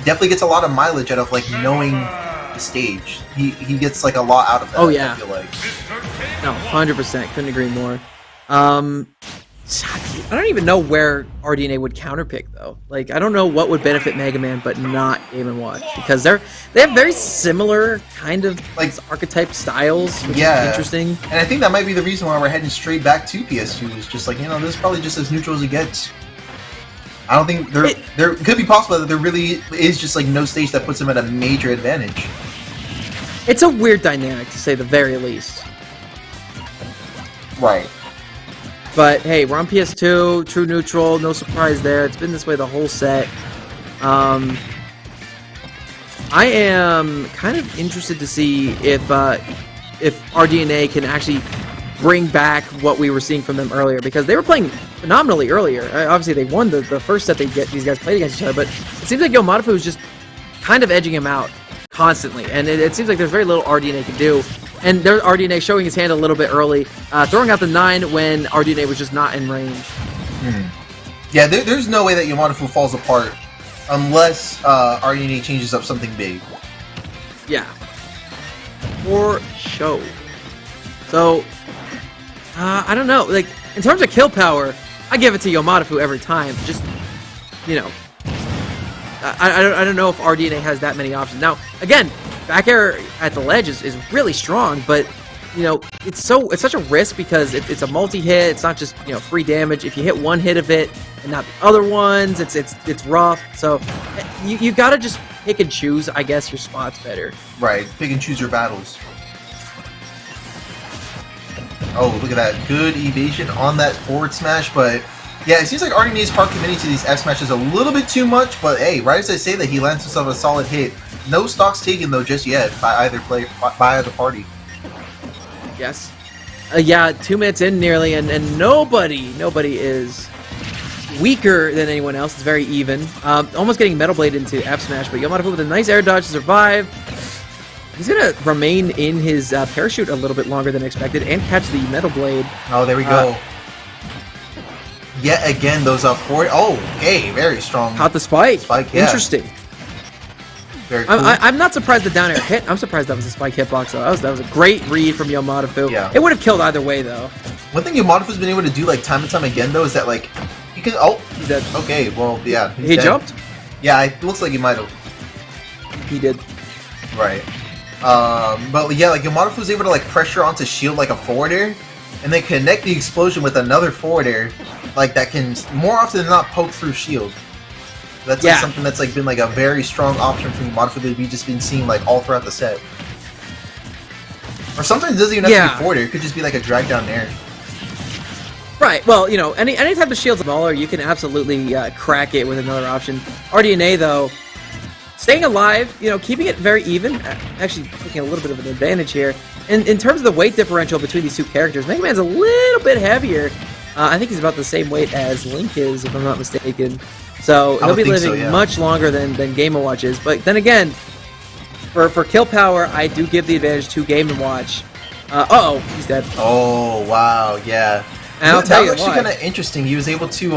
definitely gets a lot of mileage out of like knowing the stage. He gets like a lot out of that. Oh yeah, I feel like. No, 100%. Couldn't agree more. I don't even know where RDNA would counterpick though. Like, I don't know what would benefit Mega Man, but not Game & Watch, because they have very similar kind of like archetype styles, which is interesting. And I think that might be the reason why we're heading straight back to PS2. Is just like, you know, this is probably just as neutral as it gets. I don't think there could be possible that there really is just like no stage that puts him at a major advantage. It's a weird dynamic to say the very least. Right. But hey, we're on PS2, true neutral, no surprise there. It's been this way the whole set. I am kind of interested to see if RDNA can actually bring back what we were seeing from them earlier, because they were playing phenomenally earlier. Obviously, they won the first set these guys played against each other, but it seems like Yamadafu is just kind of edging him out constantly, and it seems like there's very little RDNA can do. And there's RDNA showing his hand a little bit early, throwing out the 9 when RDNA was just not in range. Yeah, there's no way that Yamadafu falls apart unless RDNA changes up something big. Yeah. For show. So, I don't know. Like, in terms of kill power, I give it to Yamadafu every time. Just you know, I don't know if RDNA has that many options. Now, again, back air at the ledge is really strong, but you know, it's such a risk because it's a multi-hit. It's not just, you know, free damage. If you hit one hit of it and not the other ones, it's rough. So you gotta just pick and choose, I guess, your spots better. Right, pick and choose your battles. Oh, look at that. Good evasion on that forward smash, but yeah, it seems like RDNA is hard committing to these F smashes a little bit too much, but hey, right as I say that, he lands himself a solid hit. No stocks taken though just yet by either party. Yes. Yeah, 2 minutes in nearly, and nobody is weaker than anyone else. It's very even. Almost getting Metal Blade into F smash, but Yamato with a nice air dodge to survive. He's gonna remain in his parachute a little bit longer than expected and catch the Metal Blade. Oh, there we go. Yet again, those forward. Oh, hey, very strong. Caught the spike. Yeah. Interesting. Very cool. I'm not surprised the down air hit. I'm surprised that was a spike hitbox though. That was a great read from Yamato. Yeah. It would have killed either way though. One thing Yamato's been able to do like time and time again though is that like he can. Oh, he's dead. Okay, well yeah. He dead. Jumped. Yeah, it looks like he might have. He did. Right. But yeah, like Yamato was able to like pressure onto shield like a forward air, and then connect the explosion with another forward air, like that can more often than not poke through shield. That's like something that's like been like a very strong option from Yamato that we've just been seeing like all throughout the set. Or sometimes it doesn't even have to be forward air; it could just be like a drag down air. Right. Well, you know, any type of shield's smaller, you can absolutely crack it with another option. RDNA though, staying alive, you know, keeping it very even, actually taking a little bit of an advantage here. And in terms of the weight differential between these two characters, Mega Man's a little bit heavier. I think he's about the same weight as Link is, if I'm not mistaken. So he'll be living much longer than Game & Watch is. But then again, for kill power, I do give the advantage to Game & Watch. Uh-oh, he's dead. Oh, wow, yeah. And I'll tell you why. That was actually kind of interesting. He was able to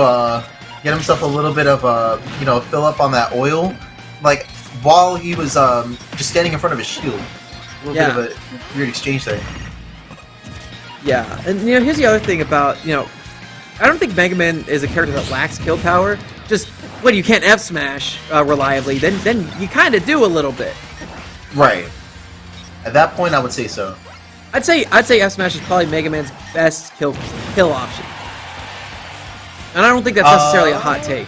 get himself a little bit of, you know, fill up on that oil, like, while he was just standing in front of his shield. A little bit of a weird exchange there. Yeah, and you know, here's the other thing about, you know, I don't think Mega Man is a character that lacks kill power. Just when you can't F smash reliably, then you kind of do a little bit. Right. At that point, I would say so. I'd say F smash is probably Mega Man's best kill option, and I don't think that's necessarily a hot take.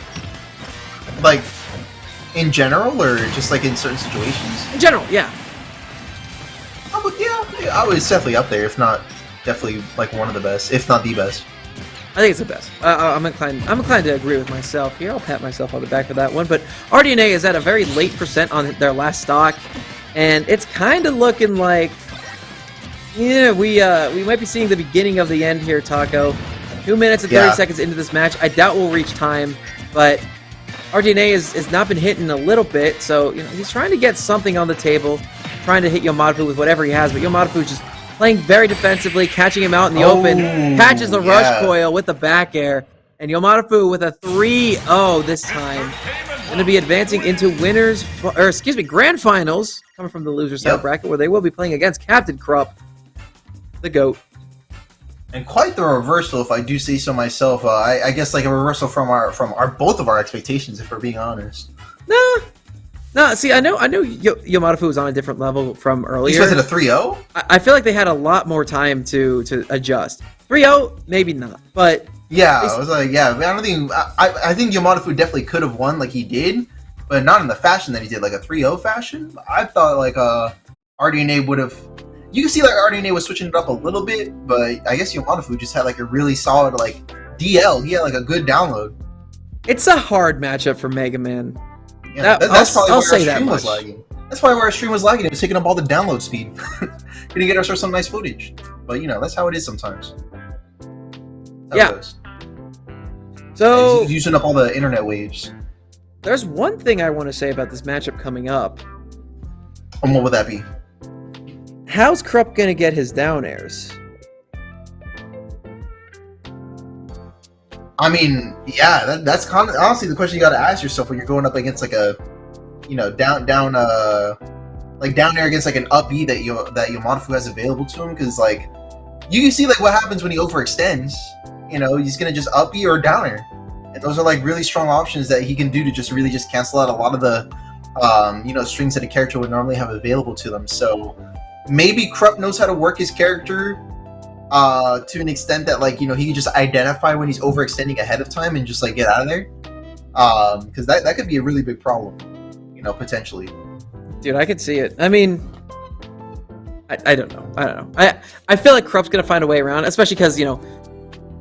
Like in general, or just like in certain situations? In general, yeah. Yeah, I was definitely up there, if not definitely like one of the best, if not the best. I think it's the best. I'm inclined to agree with myself here. I'll pat myself on the back for that one. But RDNA is at a very late percent on their last stock, and it's kind of looking like, yeah, we might be seeing the beginning of the end here, Taco. 2 minutes and 30 seconds into this match. I doubt we'll reach time, but RDNA has not been hitting a little bit, so you know he's trying to get something on the table, trying to hit Yamato with whatever he has, but Yamato is just playing very defensively, catching him out in the open, catches the rush coil with the back air, and Yamato with a 3-0 this time. Going to be advancing into grand finals, coming from the loser side bracket, where they will be playing against Captain Krupp, the GOAT. And quite the reversal, if I do say so myself. I guess like a reversal from both of our expectations, if we're being honest. No, see, I know Yamato was on a different level from earlier. You expected a 3-0? I feel like they had a lot more time to adjust. 3-0, maybe not, but yeah, I was like, yeah, I don't think I think Yamato definitely could have won like he did, but not in the fashion that he did, like a 3-0 fashion. I thought like RDNA would have. You can see like RDNA was switching it up a little bit, but I guess Yamato just had like a really solid like DL. He had like a good download. It's a hard matchup for Mega Man. Yeah, that's probably why our stream was lagging. That's probably why our stream was lagging. It was taking up all the download speed. Couldn't get ourselves some nice footage. But you know, that's how it is sometimes. So he's using up all the internet waves. There's one thing I want to say about this matchup coming up. And what would that be? How's Krupp gonna get his down airs? I mean, yeah, that's kind of honestly the question you got to ask yourself when you're going up against like a, you know, down air against like an up E that Yamato has available to him, because like you can see like what happens when he overextends. You know, he's gonna just up E or down air, And those are like really strong options that he can do to just really just cancel out a lot of the strings that a character would normally have available to them. So maybe Krupp knows how to work his character to an extent that he can just identify when he's overextending ahead of time and just like get out of there. Because that could be a really big problem, potentially. Dude, I could see it. I mean, I don't know. I feel like Krupp's gonna find a way around, especially because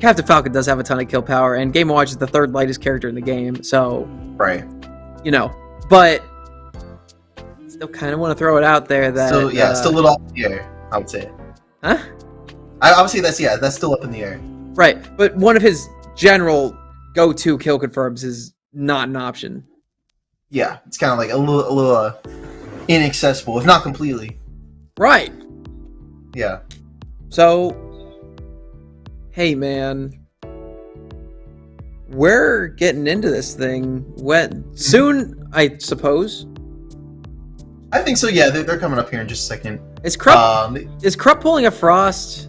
Captain Falcon does have a ton of kill power, and Game & Watch is the third lightest character in the game. So right, but still kind of want to throw it out there that still a little up in the air, I would say. Huh? I would say that's still up in the air. Right, but one of his general go-to kill confirms is not an option. Yeah, it's kind of like a little inaccessible, if not completely. Right. Yeah. So, hey man, we're getting into this thing soon, I suppose. I think so. Yeah, they're coming up here in just a second. Is Krupp pulling a Frost?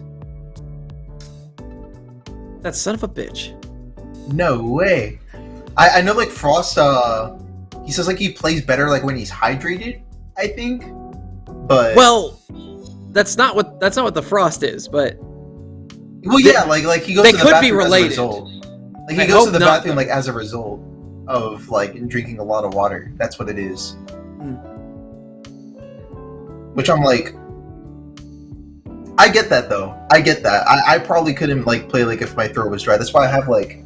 That son of a bitch. No way. I know like Frost. He says like he plays better like when he's hydrated. I think. But that's not what the Frost is. But yeah, like he goes. They to the could bathroom be related. As a result. Like he goes to the bathroom like as a result of like drinking a lot of water. That's what it is. Which I'm like, I get that though. I get that. I probably couldn't like play like if my throat was dry. That's why I have like,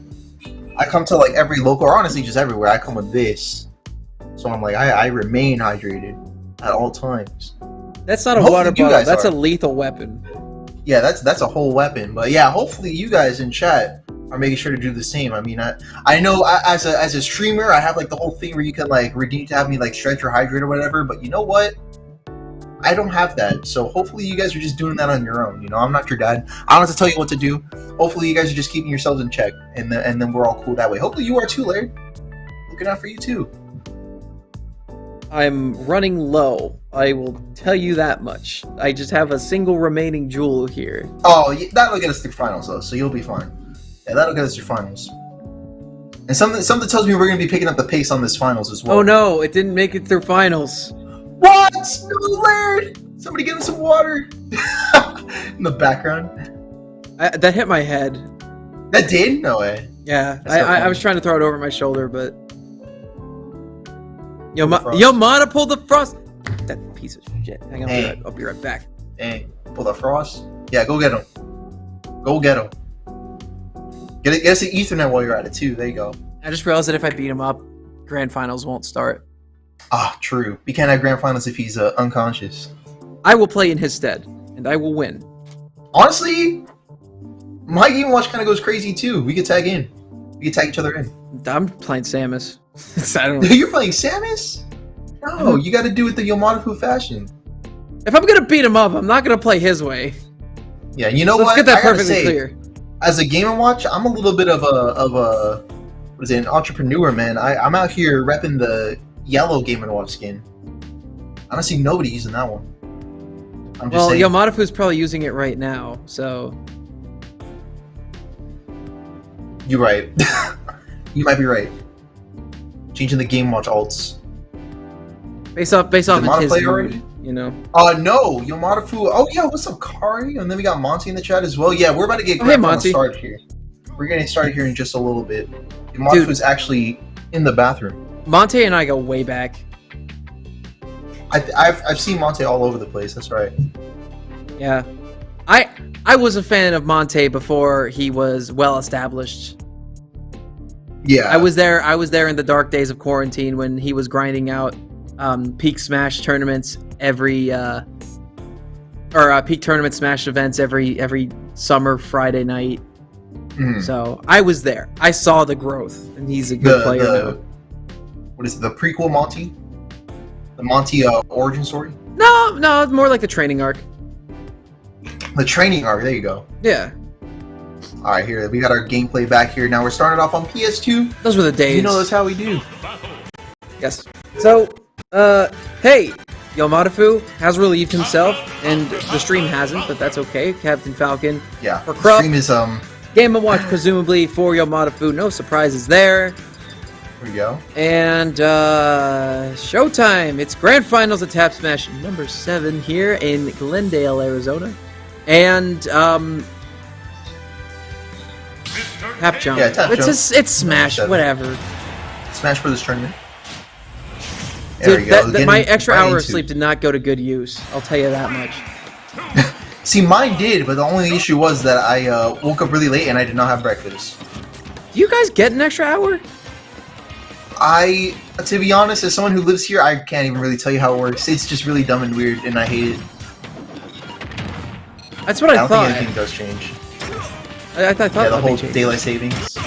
I come to like every local, or honestly just everywhere. I come with this, so I'm like I remain hydrated at all times. That's not a water bottle. That's a lethal weapon. Yeah, that's a whole weapon. But yeah, hopefully you guys in chat are making sure to do the same. I mean, I know as a streamer, I have like the whole thing where you can like redeem to have me like stretch or hydrate or whatever. But you know what? I don't have that, so hopefully you guys are just doing that on your own. I'm not your dad. I don't have to tell you what to do. Hopefully you guys are just keeping yourselves in check, and then we're all cool that way. Hopefully you are too, Laird. Looking out for you too. I'm running low. I will tell you that much. I just have a single remaining jewel here. Oh, that'll get us through finals though, so you'll be fine. Yeah, that'll get us through finals. And something tells me we're gonna be picking up the pace on this finals as well. Oh no, it didn't make it through finals. What? No, Laird! Somebody give him some water! In the background. That hit my head. That did? No way. Yeah, I was trying to throw it over my shoulder, but... Yamada pulled the Frost! That piece of shit. Hang on, I'll be right back. Hey, pull the Frost? Yeah, go get him. Go get him. Get us the Ethernet while you're at it, too. There you go. I just realized that if I beat him up, Grand Finals won't start. Ah, true. We can't have Grand Finals if he's unconscious. I will play in his stead, and I will win. Honestly, my Game Watch kind of goes crazy too. We could tag in. We could tag each other in. I'm playing Samus. I don't know. You're playing Samus? No, you got to do it the Yomadafu fashion. If I'm gonna beat him up, I'm not gonna play his way. Yeah, you know what? Let's get that perfectly clear. As a Game & Watch, I'm a little bit of a what is it, an entrepreneur, man. I'm out here repping the yellow Game & Watch skin. I don't see nobody using that one. I'm just saying. Yomadafu's probably using it right now, so... You're right. You might be right. Changing the Game Watch alts. Based off of his mood, you know? No! Yomadafu... Oh, yeah, what's up, Kari? And then we got Monty in the chat as well. Yeah, we're about to get started here. We're getting started here in just a little bit. Yomadafu's actually in the bathroom. Monte and I go way back. I've seen Monte all over the place. That's right. Yeah, I was a fan of Monte before he was well established. Yeah, I was there in the dark days of quarantine when he was grinding out peak Smash tournaments peak tournament Smash events every summer Friday night. Mm. So I was there. I saw the growth, and he's a good player now. What is it, the prequel Monty? The Monty origin story? No, it's more like the training arc. The training arc, there you go. Yeah. Alright, here, we got our gameplay back here. Now we're starting off on PS2. Those were the days. You know that's how we do. Yes. So, hey, Yomadafu has relieved himself, and the stream hasn't, but that's okay. Captain Falcon. Yeah, for Krupp, the stream is, Game & Watch presumably for Yomadafu. No surprises there. Here we go. And showtime. It's Grand Finals of Tap Smash number 7 here in Glendale, Arizona. And Tap Jump. Yeah, Tap Jump. It's Smash, whatever. Smash Brothers tournament. There Dude, we go. my extra hour of sleep did not go to good use. I'll tell you that much. See, mine did, but the only issue was that I woke up really late and I did not have breakfast. Do you guys get an extra hour? To be honest, as someone who lives here, I can't even really tell you how it works. It's just really dumb and weird, and I hate it. That's what I thought. I don't think anything does change. I thought the whole daylight savings.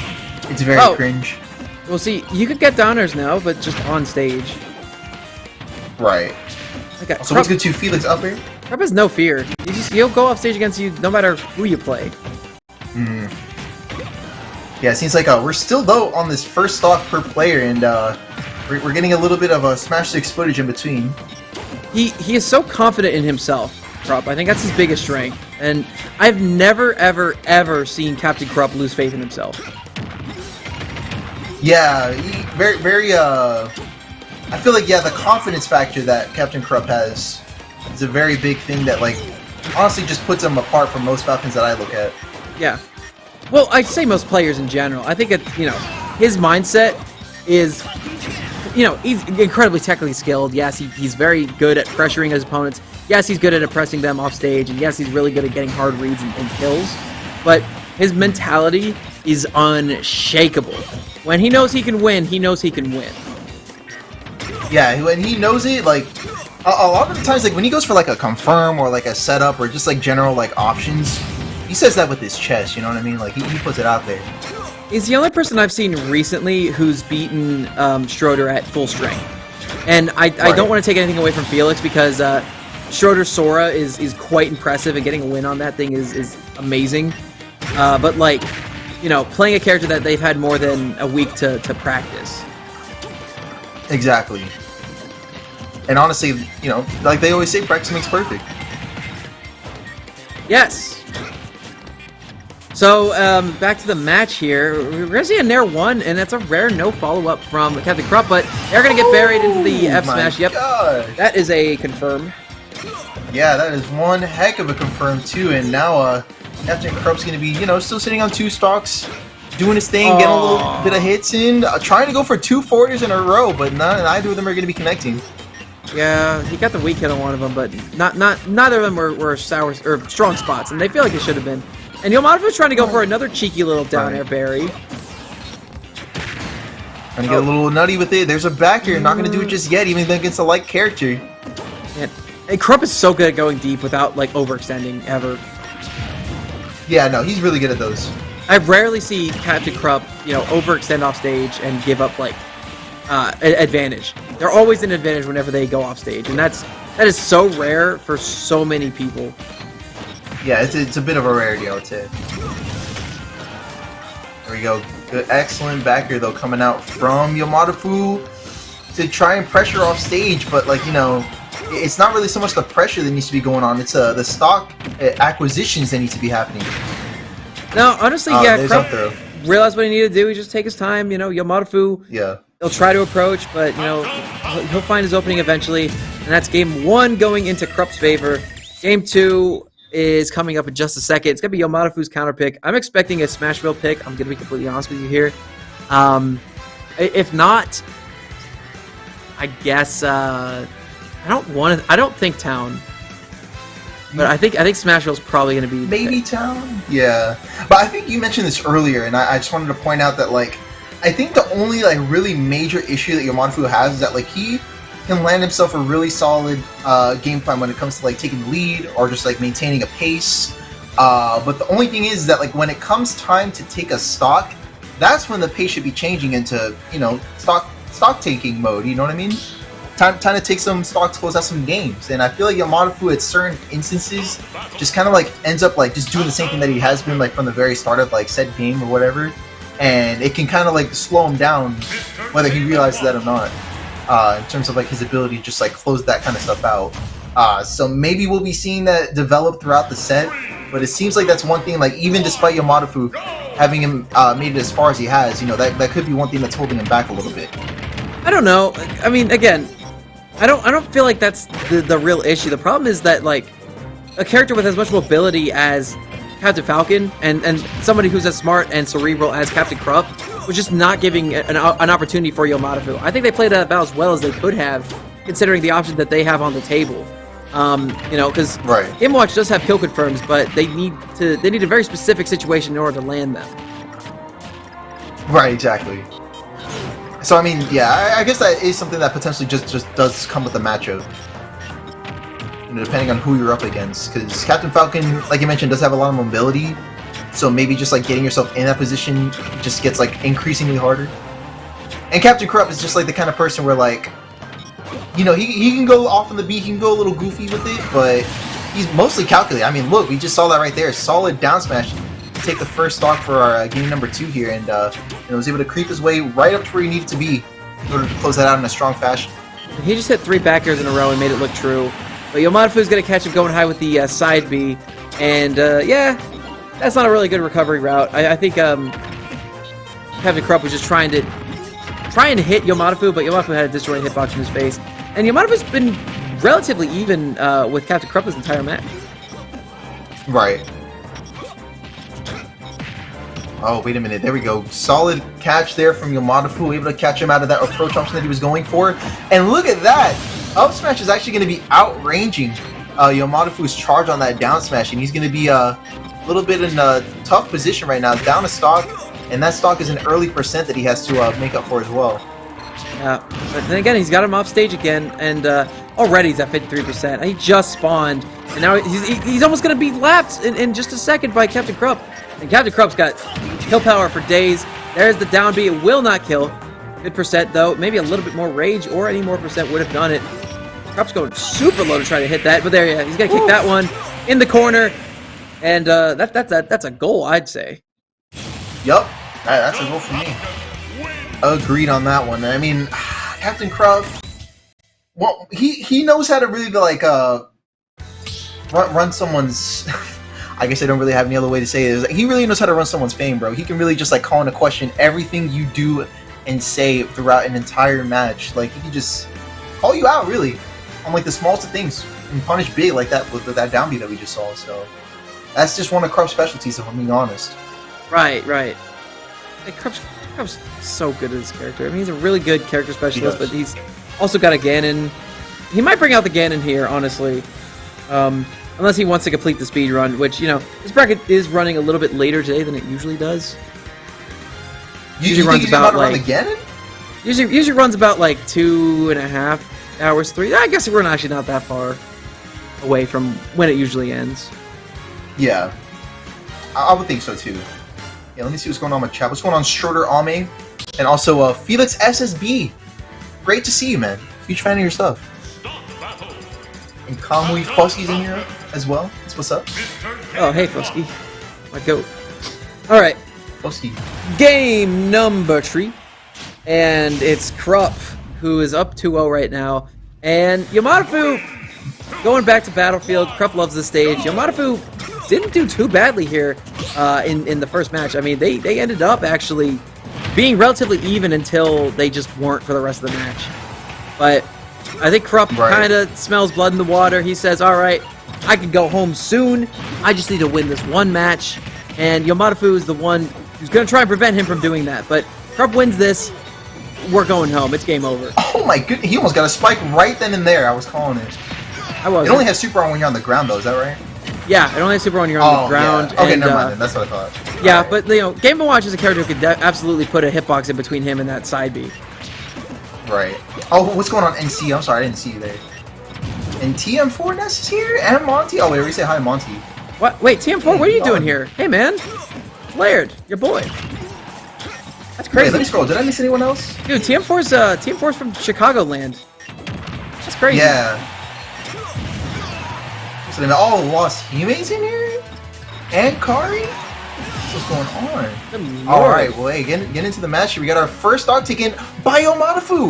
It's very cringe. Well, see, you could get downers now, but just on stage. Right. Okay. So let's go to Felix up here. Crop has no fear. He'll go off stage against you no matter who you play. Yeah, it seems like we're still though on this first stock per player, and we're getting a little bit of a Smash 6 footage in between. He is so confident in himself, Krupp. I think that's his biggest strength, and I've never ever seen Captain Krupp lose faith in himself. Yeah, very I feel like the confidence factor that Captain Krupp has is a very big thing that honestly just puts him apart from most Falcons that I look at. Yeah. Well, I'd say most players in general. I think his mindset is, he's incredibly technically skilled. Yes, he's very good at pressuring his opponents. Yes, he's good at oppressing them off stage, and yes, he's really good at getting hard reads and kills. But his mentality is unshakable. When he knows he can win, he knows he can win. Yeah, when he knows it, a lot of the times, when he goes for a confirm or a setup or just general options, he says that with his chest. You know what I mean? He puts it out there. He's the only person I've seen recently who's beaten Schroeder at full strength, and I don't want to take anything away from Felix because Schroeder's Sora is quite impressive, and getting a win on that thing is amazing. But playing a character that they've had more than a week to practice. Exactly. And honestly, like they always say, practice makes perfect. Yes. So, back to the match here. We're going to see a Nair 1, and that's a rare no follow-up from Captain Krupp, but they're going to get buried into the F smash. Yep. Gosh. That is a confirm. Yeah, that is one heck of a confirm, too, and now Captain Krupp's going to be, still sitting on 2 stocks, doing his thing, getting a little bit of hits in, trying to go for 2 forwarders in a row, but neither of them are going to be connecting. Yeah, he got the weak hit on one of them, but neither of them were sour or strong spots, and they feel like it should have been. And Yomadafu's trying to go for another cheeky little down air berry. Trying to get a little nutty with it. There's a back here, not going to do it just yet, even against a light character. And Krupp is so good at going deep without overextending ever. Yeah, no, he's really good at those. I rarely see Captain Krupp, overextend off stage and give up advantage. They're always an advantage whenever they go off stage, and that is so rare for so many people. Yeah, it's a bit of a rarity, I would say. There we go. Good, excellent backer though coming out from Yomadafu to try and pressure off stage, but it's not really so much the pressure that needs to be going on. It's the stock acquisitions that need to be happening. No, honestly, Krupp realized what he needed to do. He just take his time. Yomadafu. Yeah. He'll try to approach, but he'll find his opening eventually, and that's game 1 going into Krupp's favor. Game 2 is coming up in just a second. It's gonna be Yomadafu's counter pick. I'm expecting a Smashville pick. I'm gonna be completely honest with you here. If not, I guess I don't think Town, but I think Smashville's probably gonna be maybe Town. Yeah, but I think you mentioned this earlier, and I just wanted to point out that I think the only really major issue that Yomadafu has is that he can land himself a really solid game plan when it comes to taking the lead or just maintaining a pace. But the only thing is that when it comes time to take a stock, that's when the pace should be changing into stock taking mode. You know what I mean? Time to take some stocks, close out some games. And I feel like Yomadafu at certain instances just kind of ends up just doing the same thing that he has been from the very start of said game or whatever. And it can kind of slow him down, whether he realizes that or not, in terms of his ability to just close that kind of stuff out. So maybe we'll be seeing that develop throughout the set, but it seems like that's one thing. Even despite Yomadafu having him made it as far as he has, you know, that could be one thing that's holding him back a little bit. I don't know. I mean, again, I don't feel like that's the real issue. The problem is that, like, a character with as much mobility as Captain Falcon and somebody who's as smart and cerebral as Captain Krupp was just not giving an opportunity for Yomadafu. I think they played that about as well as they could have, considering the options that they have on the table. You know, because Game & Watch does have kill confirms, but they need a very specific situation in order to land them. Right, exactly. So I mean, yeah, I guess that is something that potentially just does come with the matchup, you know, depending on who you're up against. Because Captain Falcon, like you mentioned, does have a lot of mobility, so maybe just like getting yourself in that position just gets like increasingly harder. And Captain Krupp is just like the kind of person where, like, you know, he can go off on the beat, he can go a little goofy with it, but he's mostly calculated. I mean, look, we just saw that right there. Solid down smash. Take the first stock for our game number 2 here, and you know, was able to creep his way right up to where he needed to be in order to close that out in a strong fashion. He just hit 3 back airs in a row and made it look true. But Yomadafu's going to catch him going high with the side B, and yeah, that's not a really good recovery route. I think Captain Krupp was just trying to hit Yomadafu, but Yomadafu had a disjointed hitbox in his face. And Yomadafu's been relatively even with Captain Krupp this entire match. Right. Oh, wait a minute. There we go. Solid catch there from Yomadafu, able to catch him out of that approach option that he was going for. And look at that! Up smash is actually going to be outranging Yomadafu's charge on that down smash, and he's going to be a little bit in a tough position right now. Down a stock, and that stock is an early percent that he has to make up for as well. Yeah, but then again, he's got him off stage again, and already he's at 53%. He just spawned, and now he's almost going to be lapped in just a second by Captain Krupp. And Captain Krupp's got kill power for days. There's the down B. It will not kill. Good percent, though. Maybe a little bit more rage or any more percent would have done it. Krupp's going super low to try to hit that, but there, yeah, he's going to kick that one in the corner. And that's a goal, I'd say. Yup, that's a goal for me. Agreed on that one. I mean, Captain Krupp, well, he knows how to really, like, run someone's... I guess I don't really have any other way to say it. He really knows how to run someone's fame, bro. He can really just, like, call into question everything you do and say throughout an entire match. Like, he can just call you out, really, on, like, the smallest of things and punish big like that with that down B that we just saw. So that's just one of Krupp's specialties, if I'm being honest. Right. Like, Krupp's so good at his character. I mean, he's a really good character specialist, but he's also got a Ganon. He might bring out the Ganon here, honestly. Unless he wants to complete the speed run, which, you know, this bracket is running a little bit later today than it usually does. Usually runs about like Ganon? Usually runs about like 2.5 hours, 3. I guess we're actually not that far away from when it usually ends. Yeah, I would think so too. Yeah, let me see what's going on with chat. What's going on, Schroeder Ame, and also Felix SSB. Great to see you, man. Huge fan of your stuff. And Kamui Fusky's in here as well. That's what's up. Oh, hey, Fusky. My goat. Alright. Fusky. Game number 3. And it's Krupp, who is up 2-0 right now. And Yomadafu going back to Battlefield. Krupp loves the stage. Yomadafu didn't do too badly here in the first match. I mean, they ended up actually being relatively even until they just weren't for the rest of the match. But I think Krupp kind of smells blood in the water. He says, all right, I can go home soon. I just need to win this one match. And Yomadafu is the one who's going to try and prevent him from doing that. But Krupp wins this. We're going home. It's game over. Oh my goodness. He almost got a spike right then and there. I was calling it. I was. It only has super on when you're on the ground, though. Is that right? Yeah, it only has super on when you're on the ground. Yeah. Okay, never mind then. That's what I thought. Yeah, but, you know, Game & Watch is a character who could absolutely put a hitbox in between him and that side B. Right. Oh, what's going on, NC? I'm sorry, I didn't see you there. And TM4 Ness is here? And Monty? Oh, wait, we say hi, Monty. What? Wait, TM4, what are you doing here? Hey, man. Laird, your boy. That's crazy. Wait, let me scroll. Did I miss anyone else? Dude, TM4's from Chicagoland. That's crazy. Yeah. So they all lost teammates in here? And Kari? What's going on? Alright, well, hey, get into the match here. We got our first dog taken by Yomadafu.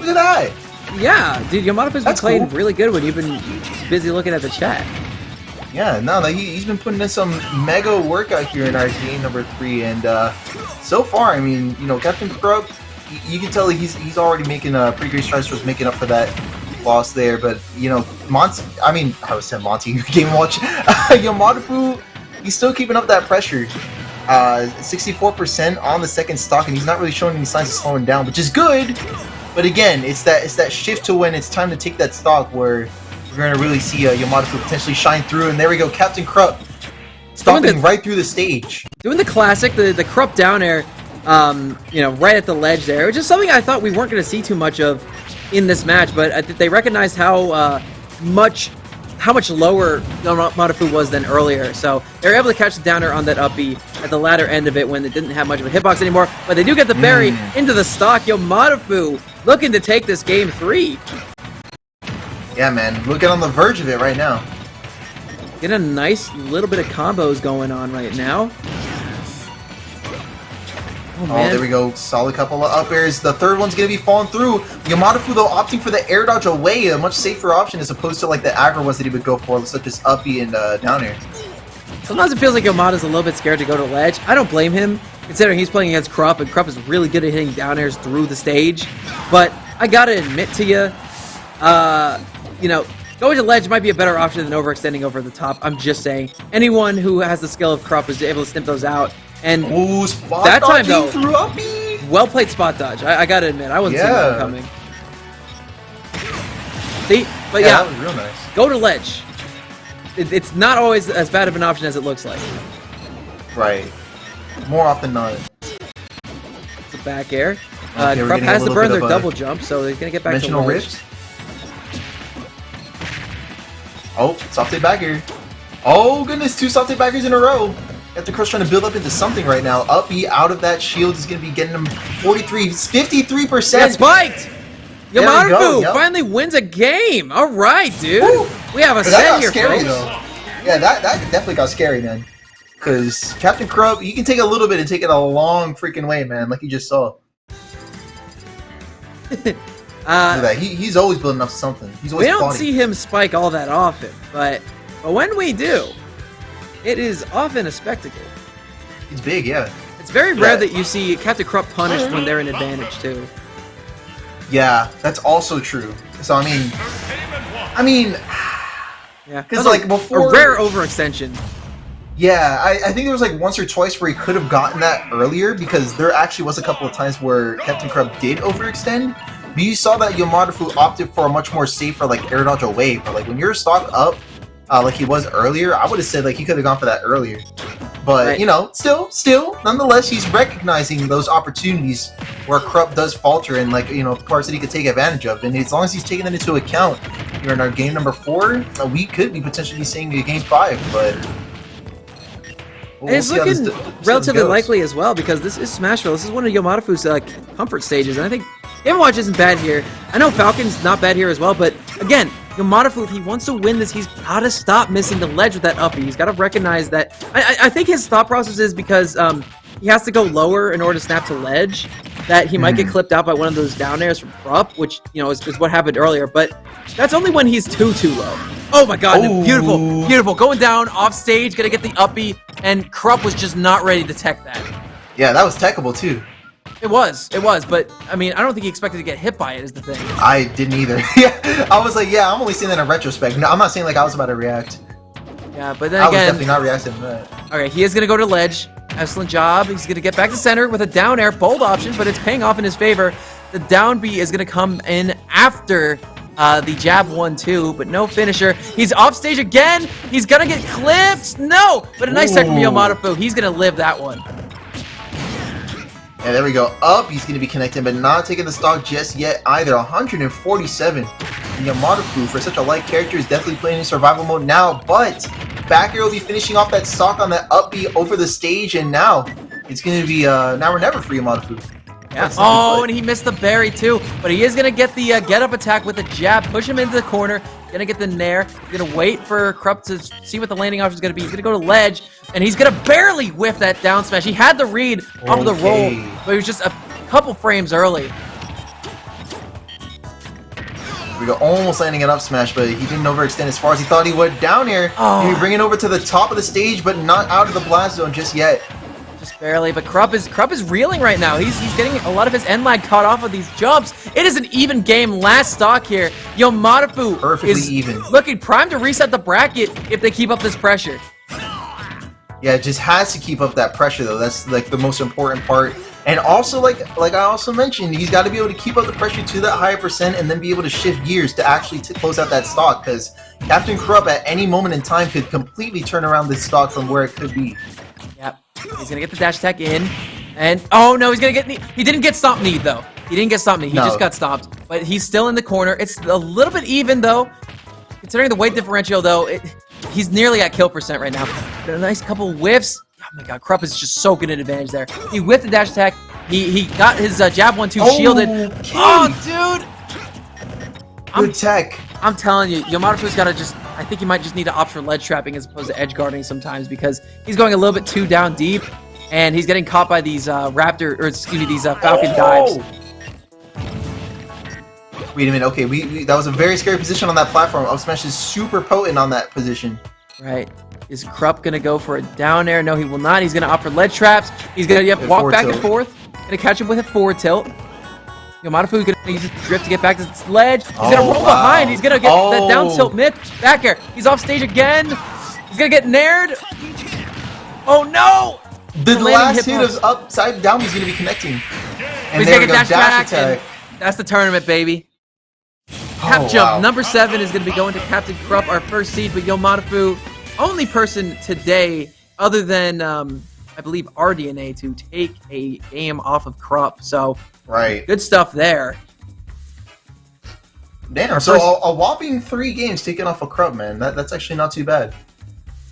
Look at that. Yeah, dude, Yomadafu's been playing really good when you've been busy looking at the chat. Yeah, no, like he's been putting in some mega workout here in our game number 3, and so far, I mean, you know, Captain Krupp, you can tell he's already making pretty great strides towards making up for that loss there. But you know, I said Monty Game Watch, Yamadafu, he's still keeping up that pressure. 64% on the second stock, and he's not really showing any signs of slowing down, which is good. But again, it's that shift to when it's time to take that stock where we're going to really see Yamadafu potentially shine through. And there we go, Captain Krupp stopping right through the stage. Doing the classic, the Krupp down air, you know, right at the ledge there, which is something I thought we weren't going to see too much of in this match, but I think they recognized how much lower Yamadafu was than earlier. So they were able to catch the downer on that up B at the latter end of it when it didn't have much of a hitbox anymore. But they do get the berry into the stock. Yamadafu looking to take this game 3. Yeah, man, looking on the verge of it right now. Get a nice little bit of combos going on right now. Oh, there we go. Solid couple of up airs. The third one's going to be falling through. Yamadafu, though, opting for the air dodge away, a much safer option as opposed to like the aggro ones that he would go for, such as up B and down air. Sometimes it feels like Yamada's a little bit scared to go to ledge. I don't blame him, considering he's playing against Krupp, and Krupp is really good at hitting down airs through the stage. But I got to admit to you, you know, going to ledge might be a better option than overextending over the top. I'm just saying. Anyone who has the skill of Krupp is able to snip those out. And spot that time, though, through uppy. Well played spot dodge. I gotta admit, I wasn't seeing that one coming. See? But yeah, that was real nice. Go to ledge. It's not always as bad of an option as it looks like. Right. More often than not. It's a back air. Okay, Krupp has to burn their double jump, so they're gonna get back to ledge. Rift. Oh, softy back air. Oh goodness, 2 softy backers in a row. Captain Krupp's trying to build up into something right now. Up B out of that shield is going to be getting him 53%. Got spiked! Yamadafu finally wins a game. All right, dude. Woo. We have a set here, scary, folks. Though. Yeah, that definitely got scary, man. Because Captain Krupp, you can take a little bit and take it a long freaking way, man, like you just saw. Look at that. He's always building up something. He's always We don't see him spike all that often, but when we do, it is often a spectacle. It's big, yeah. It's very rare that you see Captain Krupp punished when they're in advantage, too. Yeah, that's also true. So, I mean... Yeah, because, like, before... A rare overextension. Yeah, I think there was, like, once or twice where he could have gotten that earlier, because there actually was a couple of times where Captain Krupp did overextend, but you saw that Yamadafu opted for a much more safer, like, air dodge away. But, like, when you're stock up, like he was earlier, I would have said like he could have gone for that earlier. But right. You know, still, nonetheless, he's recognizing those opportunities where Krupp does falter and like you know parts that he could take advantage of. And as long as he's taking that into account, here in our game number 4, we could be potentially seeing a game 5. But and it's looking relatively likely as well because this is Smashville. This is one of Yamadafu's comfort stages, and I think Game Watch isn't bad here. I know Falcon's not bad here as well, but again, Yamadafu, if he wants to win this, he's got to stop missing the ledge with that uppy. He's got to recognize that. I think his thought process is because he has to go lower in order to snap to ledge, that he might get clipped out by one of those down airs from Krupp, which you know is what happened earlier. But that's only when he's too low. Oh my God! Beautiful, going down off stage, gonna get the uppy, and Krupp was just not ready to tech that. Yeah, that was techable too. It was, but I mean, I don't think he expected to get hit by it. Is the thing. I didn't either. Yeah, I was like, yeah, I'm only seeing that in retrospect. No, I'm not saying like I was about to react. Yeah, but then I again, was definitely not reacting to that. Okay, he is gonna go to ledge. Excellent job. He's gonna get back to center with a down air, bold option, but it's paying off in his favor. The down B is gonna come in after the jab 1-2, but no finisher. He's off stage again. He's gonna get clipped. No, but a nice tech from Yamadafu. He's gonna live that one. And there we go. Up, he's going to be connecting, but not taking the stock just yet either. 147. And Yamadafu, for such a light character, is definitely playing in survival mode now, but back air will be finishing off that stock on that up B over the stage, and now it's going to be now or never for Yamadafu. Yeah. Oh, and he missed the berry too, but he is going to get the get-up attack with the jab, push him into the corner, going to get the nair, going to wait for Krupp to see what the landing option is going to be. He's going to go to ledge, and he's going to barely whiff that down smash. He had the read off of the roll, but he was just a couple frames early. We go almost landing an up smash, but he didn't overextend as far as he thought he would. Down air, he bring it over to the top of the stage, but not out of the blast zone just yet. Just barely, but Krupp is reeling right now. He's getting a lot of his end lag caught off of these jumps. It is an even game. Last stock here. Yomadafu Perfectly is even. looking primed to reset the bracket if they keep up this pressure. Yeah, it just has to keep up that pressure though. That's like the most important part. And also, like I also mentioned, he's got to be able to keep up the pressure to that higher percent and then be able to shift gears to actually close out that stock, because Captain Krupp at any moment in time could completely turn around this stock from where it could be. Yep. He's gonna get the dash attack in, and oh no, he's gonna get knee. He didn't get stomp knee though. He didn't get stomp knee. He just got stomped. But he's still in the corner. It's a little bit even though, considering the weight differential though. He's nearly at kill percent right now. Got a nice couple whiffs. Oh my god, Krupp is just so good at advantage there. He whiffed the dash attack. He got his jab 1-2 shielded. Okay. Oh, dude! Good tech. I'm telling you, Yomadafu's got to just... I think he might just need to opt for ledge trapping as opposed to edge guarding sometimes, because he's going a little bit too down deep, and he's getting caught by these these Falcon dives. Wait a minute. Okay, that was a very scary position on that platform. Up smash is super potent on that position. Right. Is Krupp gonna go for a down air? No, he will not. He's gonna opt for ledge traps. He's gonna walk back and forth. Gonna catch him with a forward tilt. Yomadafu gonna use his drift to get back to the ledge. He's gonna roll behind. He's gonna get that down tilt mid. Back air. He's off stage again. He's gonna get nared. Oh no! The last hit of upside down is gonna be connecting. And he's there we gonna go, dash attack. attack. That's the tournament, baby. Cap jump number 7 is gonna be going to Captain Krupp, our first seed, but Yomadafu, only person today other than I believe RDNA to take a game off of Krupp. So good stuff there. Damn, so a whopping 3 games taken off of Krupp, man. That's actually not too bad.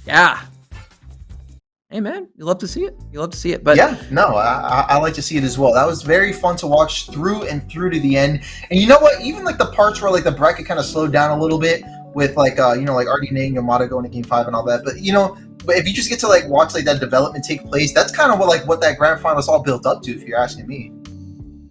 Yeah. Hey man, you love to see it. You love to see it. But yeah, no, I like to see it as well. That was very fun to watch through and through to the end. And you know what? Even like the parts where like the bracket kind of slowed down a little bit with like like RDNA and Yamada going to game 5 and all that. But but if you just get to like watch like that development take place, that's kind of what that grand final is all built up to, if you're asking me.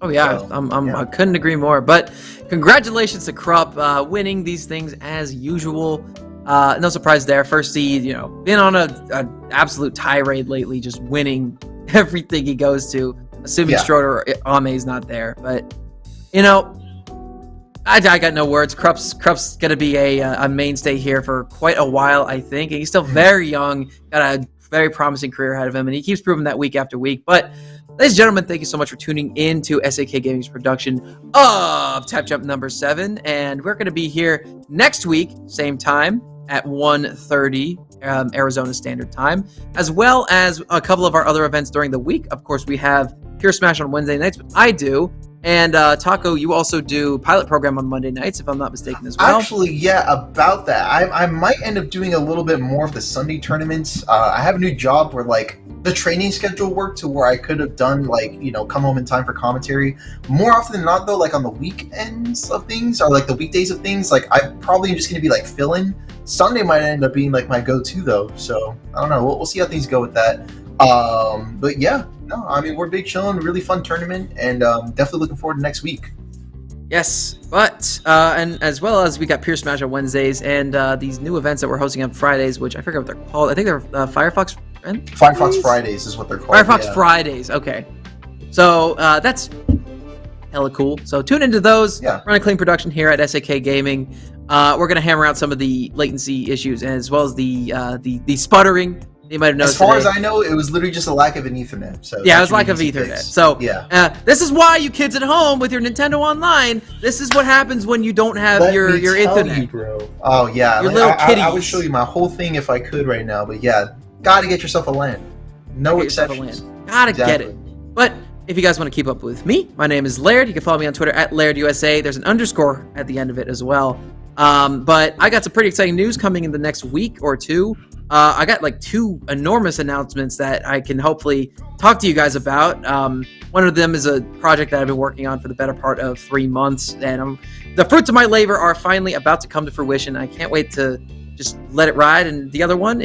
Oh yeah, so, I couldn't agree more. But congratulations to Krupp winning these things as usual. No surprise there. First seed, been on an absolute tirade lately, just winning everything he goes to. Assuming Stroder or Ame's not there, but I got no words. Krupp's gonna be a mainstay here for quite a while, I think. And he's still very young, got a very promising career ahead of him, and he keeps proving that week after week. But ladies and gentlemen, thank you so much for tuning in to SAK Gaming's production of Tap Jump number 7, and we're gonna be here next week, same time, at 1:30 Arizona Standard Time, as well as a couple of our other events during the week. Of course, we have Pure Smash on Wednesday nights, but I do. And Taco, you also do Pilot Program on Monday nights, if I'm not mistaken as well. Actually, yeah, about that. I might end up doing a little bit more of the Sunday tournaments. I have a new job where, like, the training schedule worked to where I could have done, like, come home in time for commentary. More often than not, though, like, on the weekends of things, or, like, the weekdays of things, like, I probably am just going to be, like, fill-in. Sunday might end up being, like, my go-to, though. So, I don't know. We'll see how things go with that. But, yeah. No, I mean, we're big chilling, really fun tournament, and definitely looking forward to next week. Yes, but and as well as we got Pure Smash on Wednesdays and these new events that we're hosting on Fridays, which I forget what they're called. I think they're Firefox Fridays is what they're called. Firefox Fridays, okay. So that's hella cool. So tune into those. Yeah. Run a clean production here at SAK Gaming. We're gonna hammer out some of the latency issues as well as the sputtering. You might have noticed. As far as I know, it was literally just a lack of an Ethernet. So yeah, it was lack of Ethernet. So yeah, this is why you kids at home with your Nintendo Online. This is what happens when you don't have your Ethernet, you, bro. Oh yeah, your little kitties. I would show you my whole thing if I could right now, but yeah, gotta get yourself a LAN. No exceptions. Gotta get it. But if you guys want to keep up with me, my name is Laird. You can follow me on Twitter at LairdUSA. There's an underscore at the end of it as well. But I got some pretty exciting news coming in the next week or two. I got like 2 enormous announcements that I can hopefully talk to you guys about. One of them is a project that I've been working on for the better part of 3 months, and the fruits of my labor are finally about to come to fruition. I can't wait to just let it ride. And the other one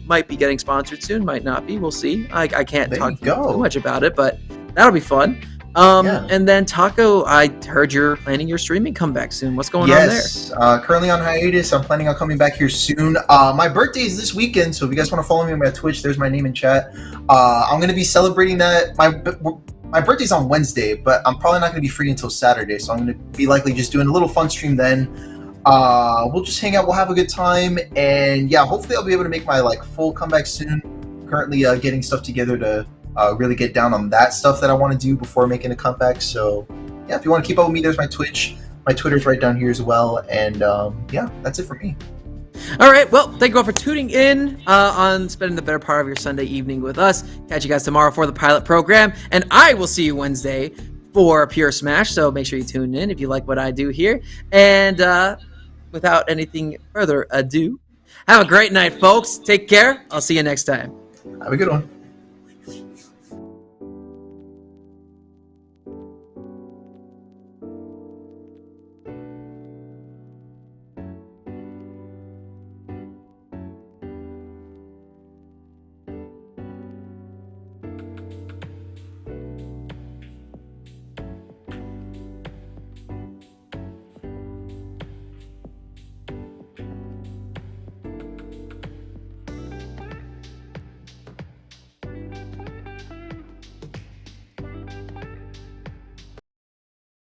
might be getting sponsored soon, might not be. We'll see. I can't talk too much about it, but that'll be fun. Yeah. And then Taco, I heard you're planning your streaming comeback soon. What's going on there? Yes, currently on hiatus. I'm planning on coming back here soon. My birthday is this weekend, so if you guys want to follow me on my Twitch, there's my name in chat. I'm going to be celebrating that. My birthday's on Wednesday, but I'm probably not going to be free until Saturday, so I'm going to be likely just doing a little fun stream then. We'll just hang out, we'll have a good time, and yeah, hopefully I'll be able to make my full comeback soon. Currently getting stuff together to really get down on that stuff that I want to do before making a comeback. So yeah, if you want to keep up with me, there's my Twitch. My Twitter's right down here as well. And yeah, that's it for me. All right. Well, thank you all for tuning in on spending the better part of your Sunday evening with us. Catch you guys tomorrow for the pilot program. And I will see you Wednesday for Pure Smash. So make sure you tune in if you like what I do here. And without anything further ado, have a great night, folks. Take care. I'll see you next time. Have a good one.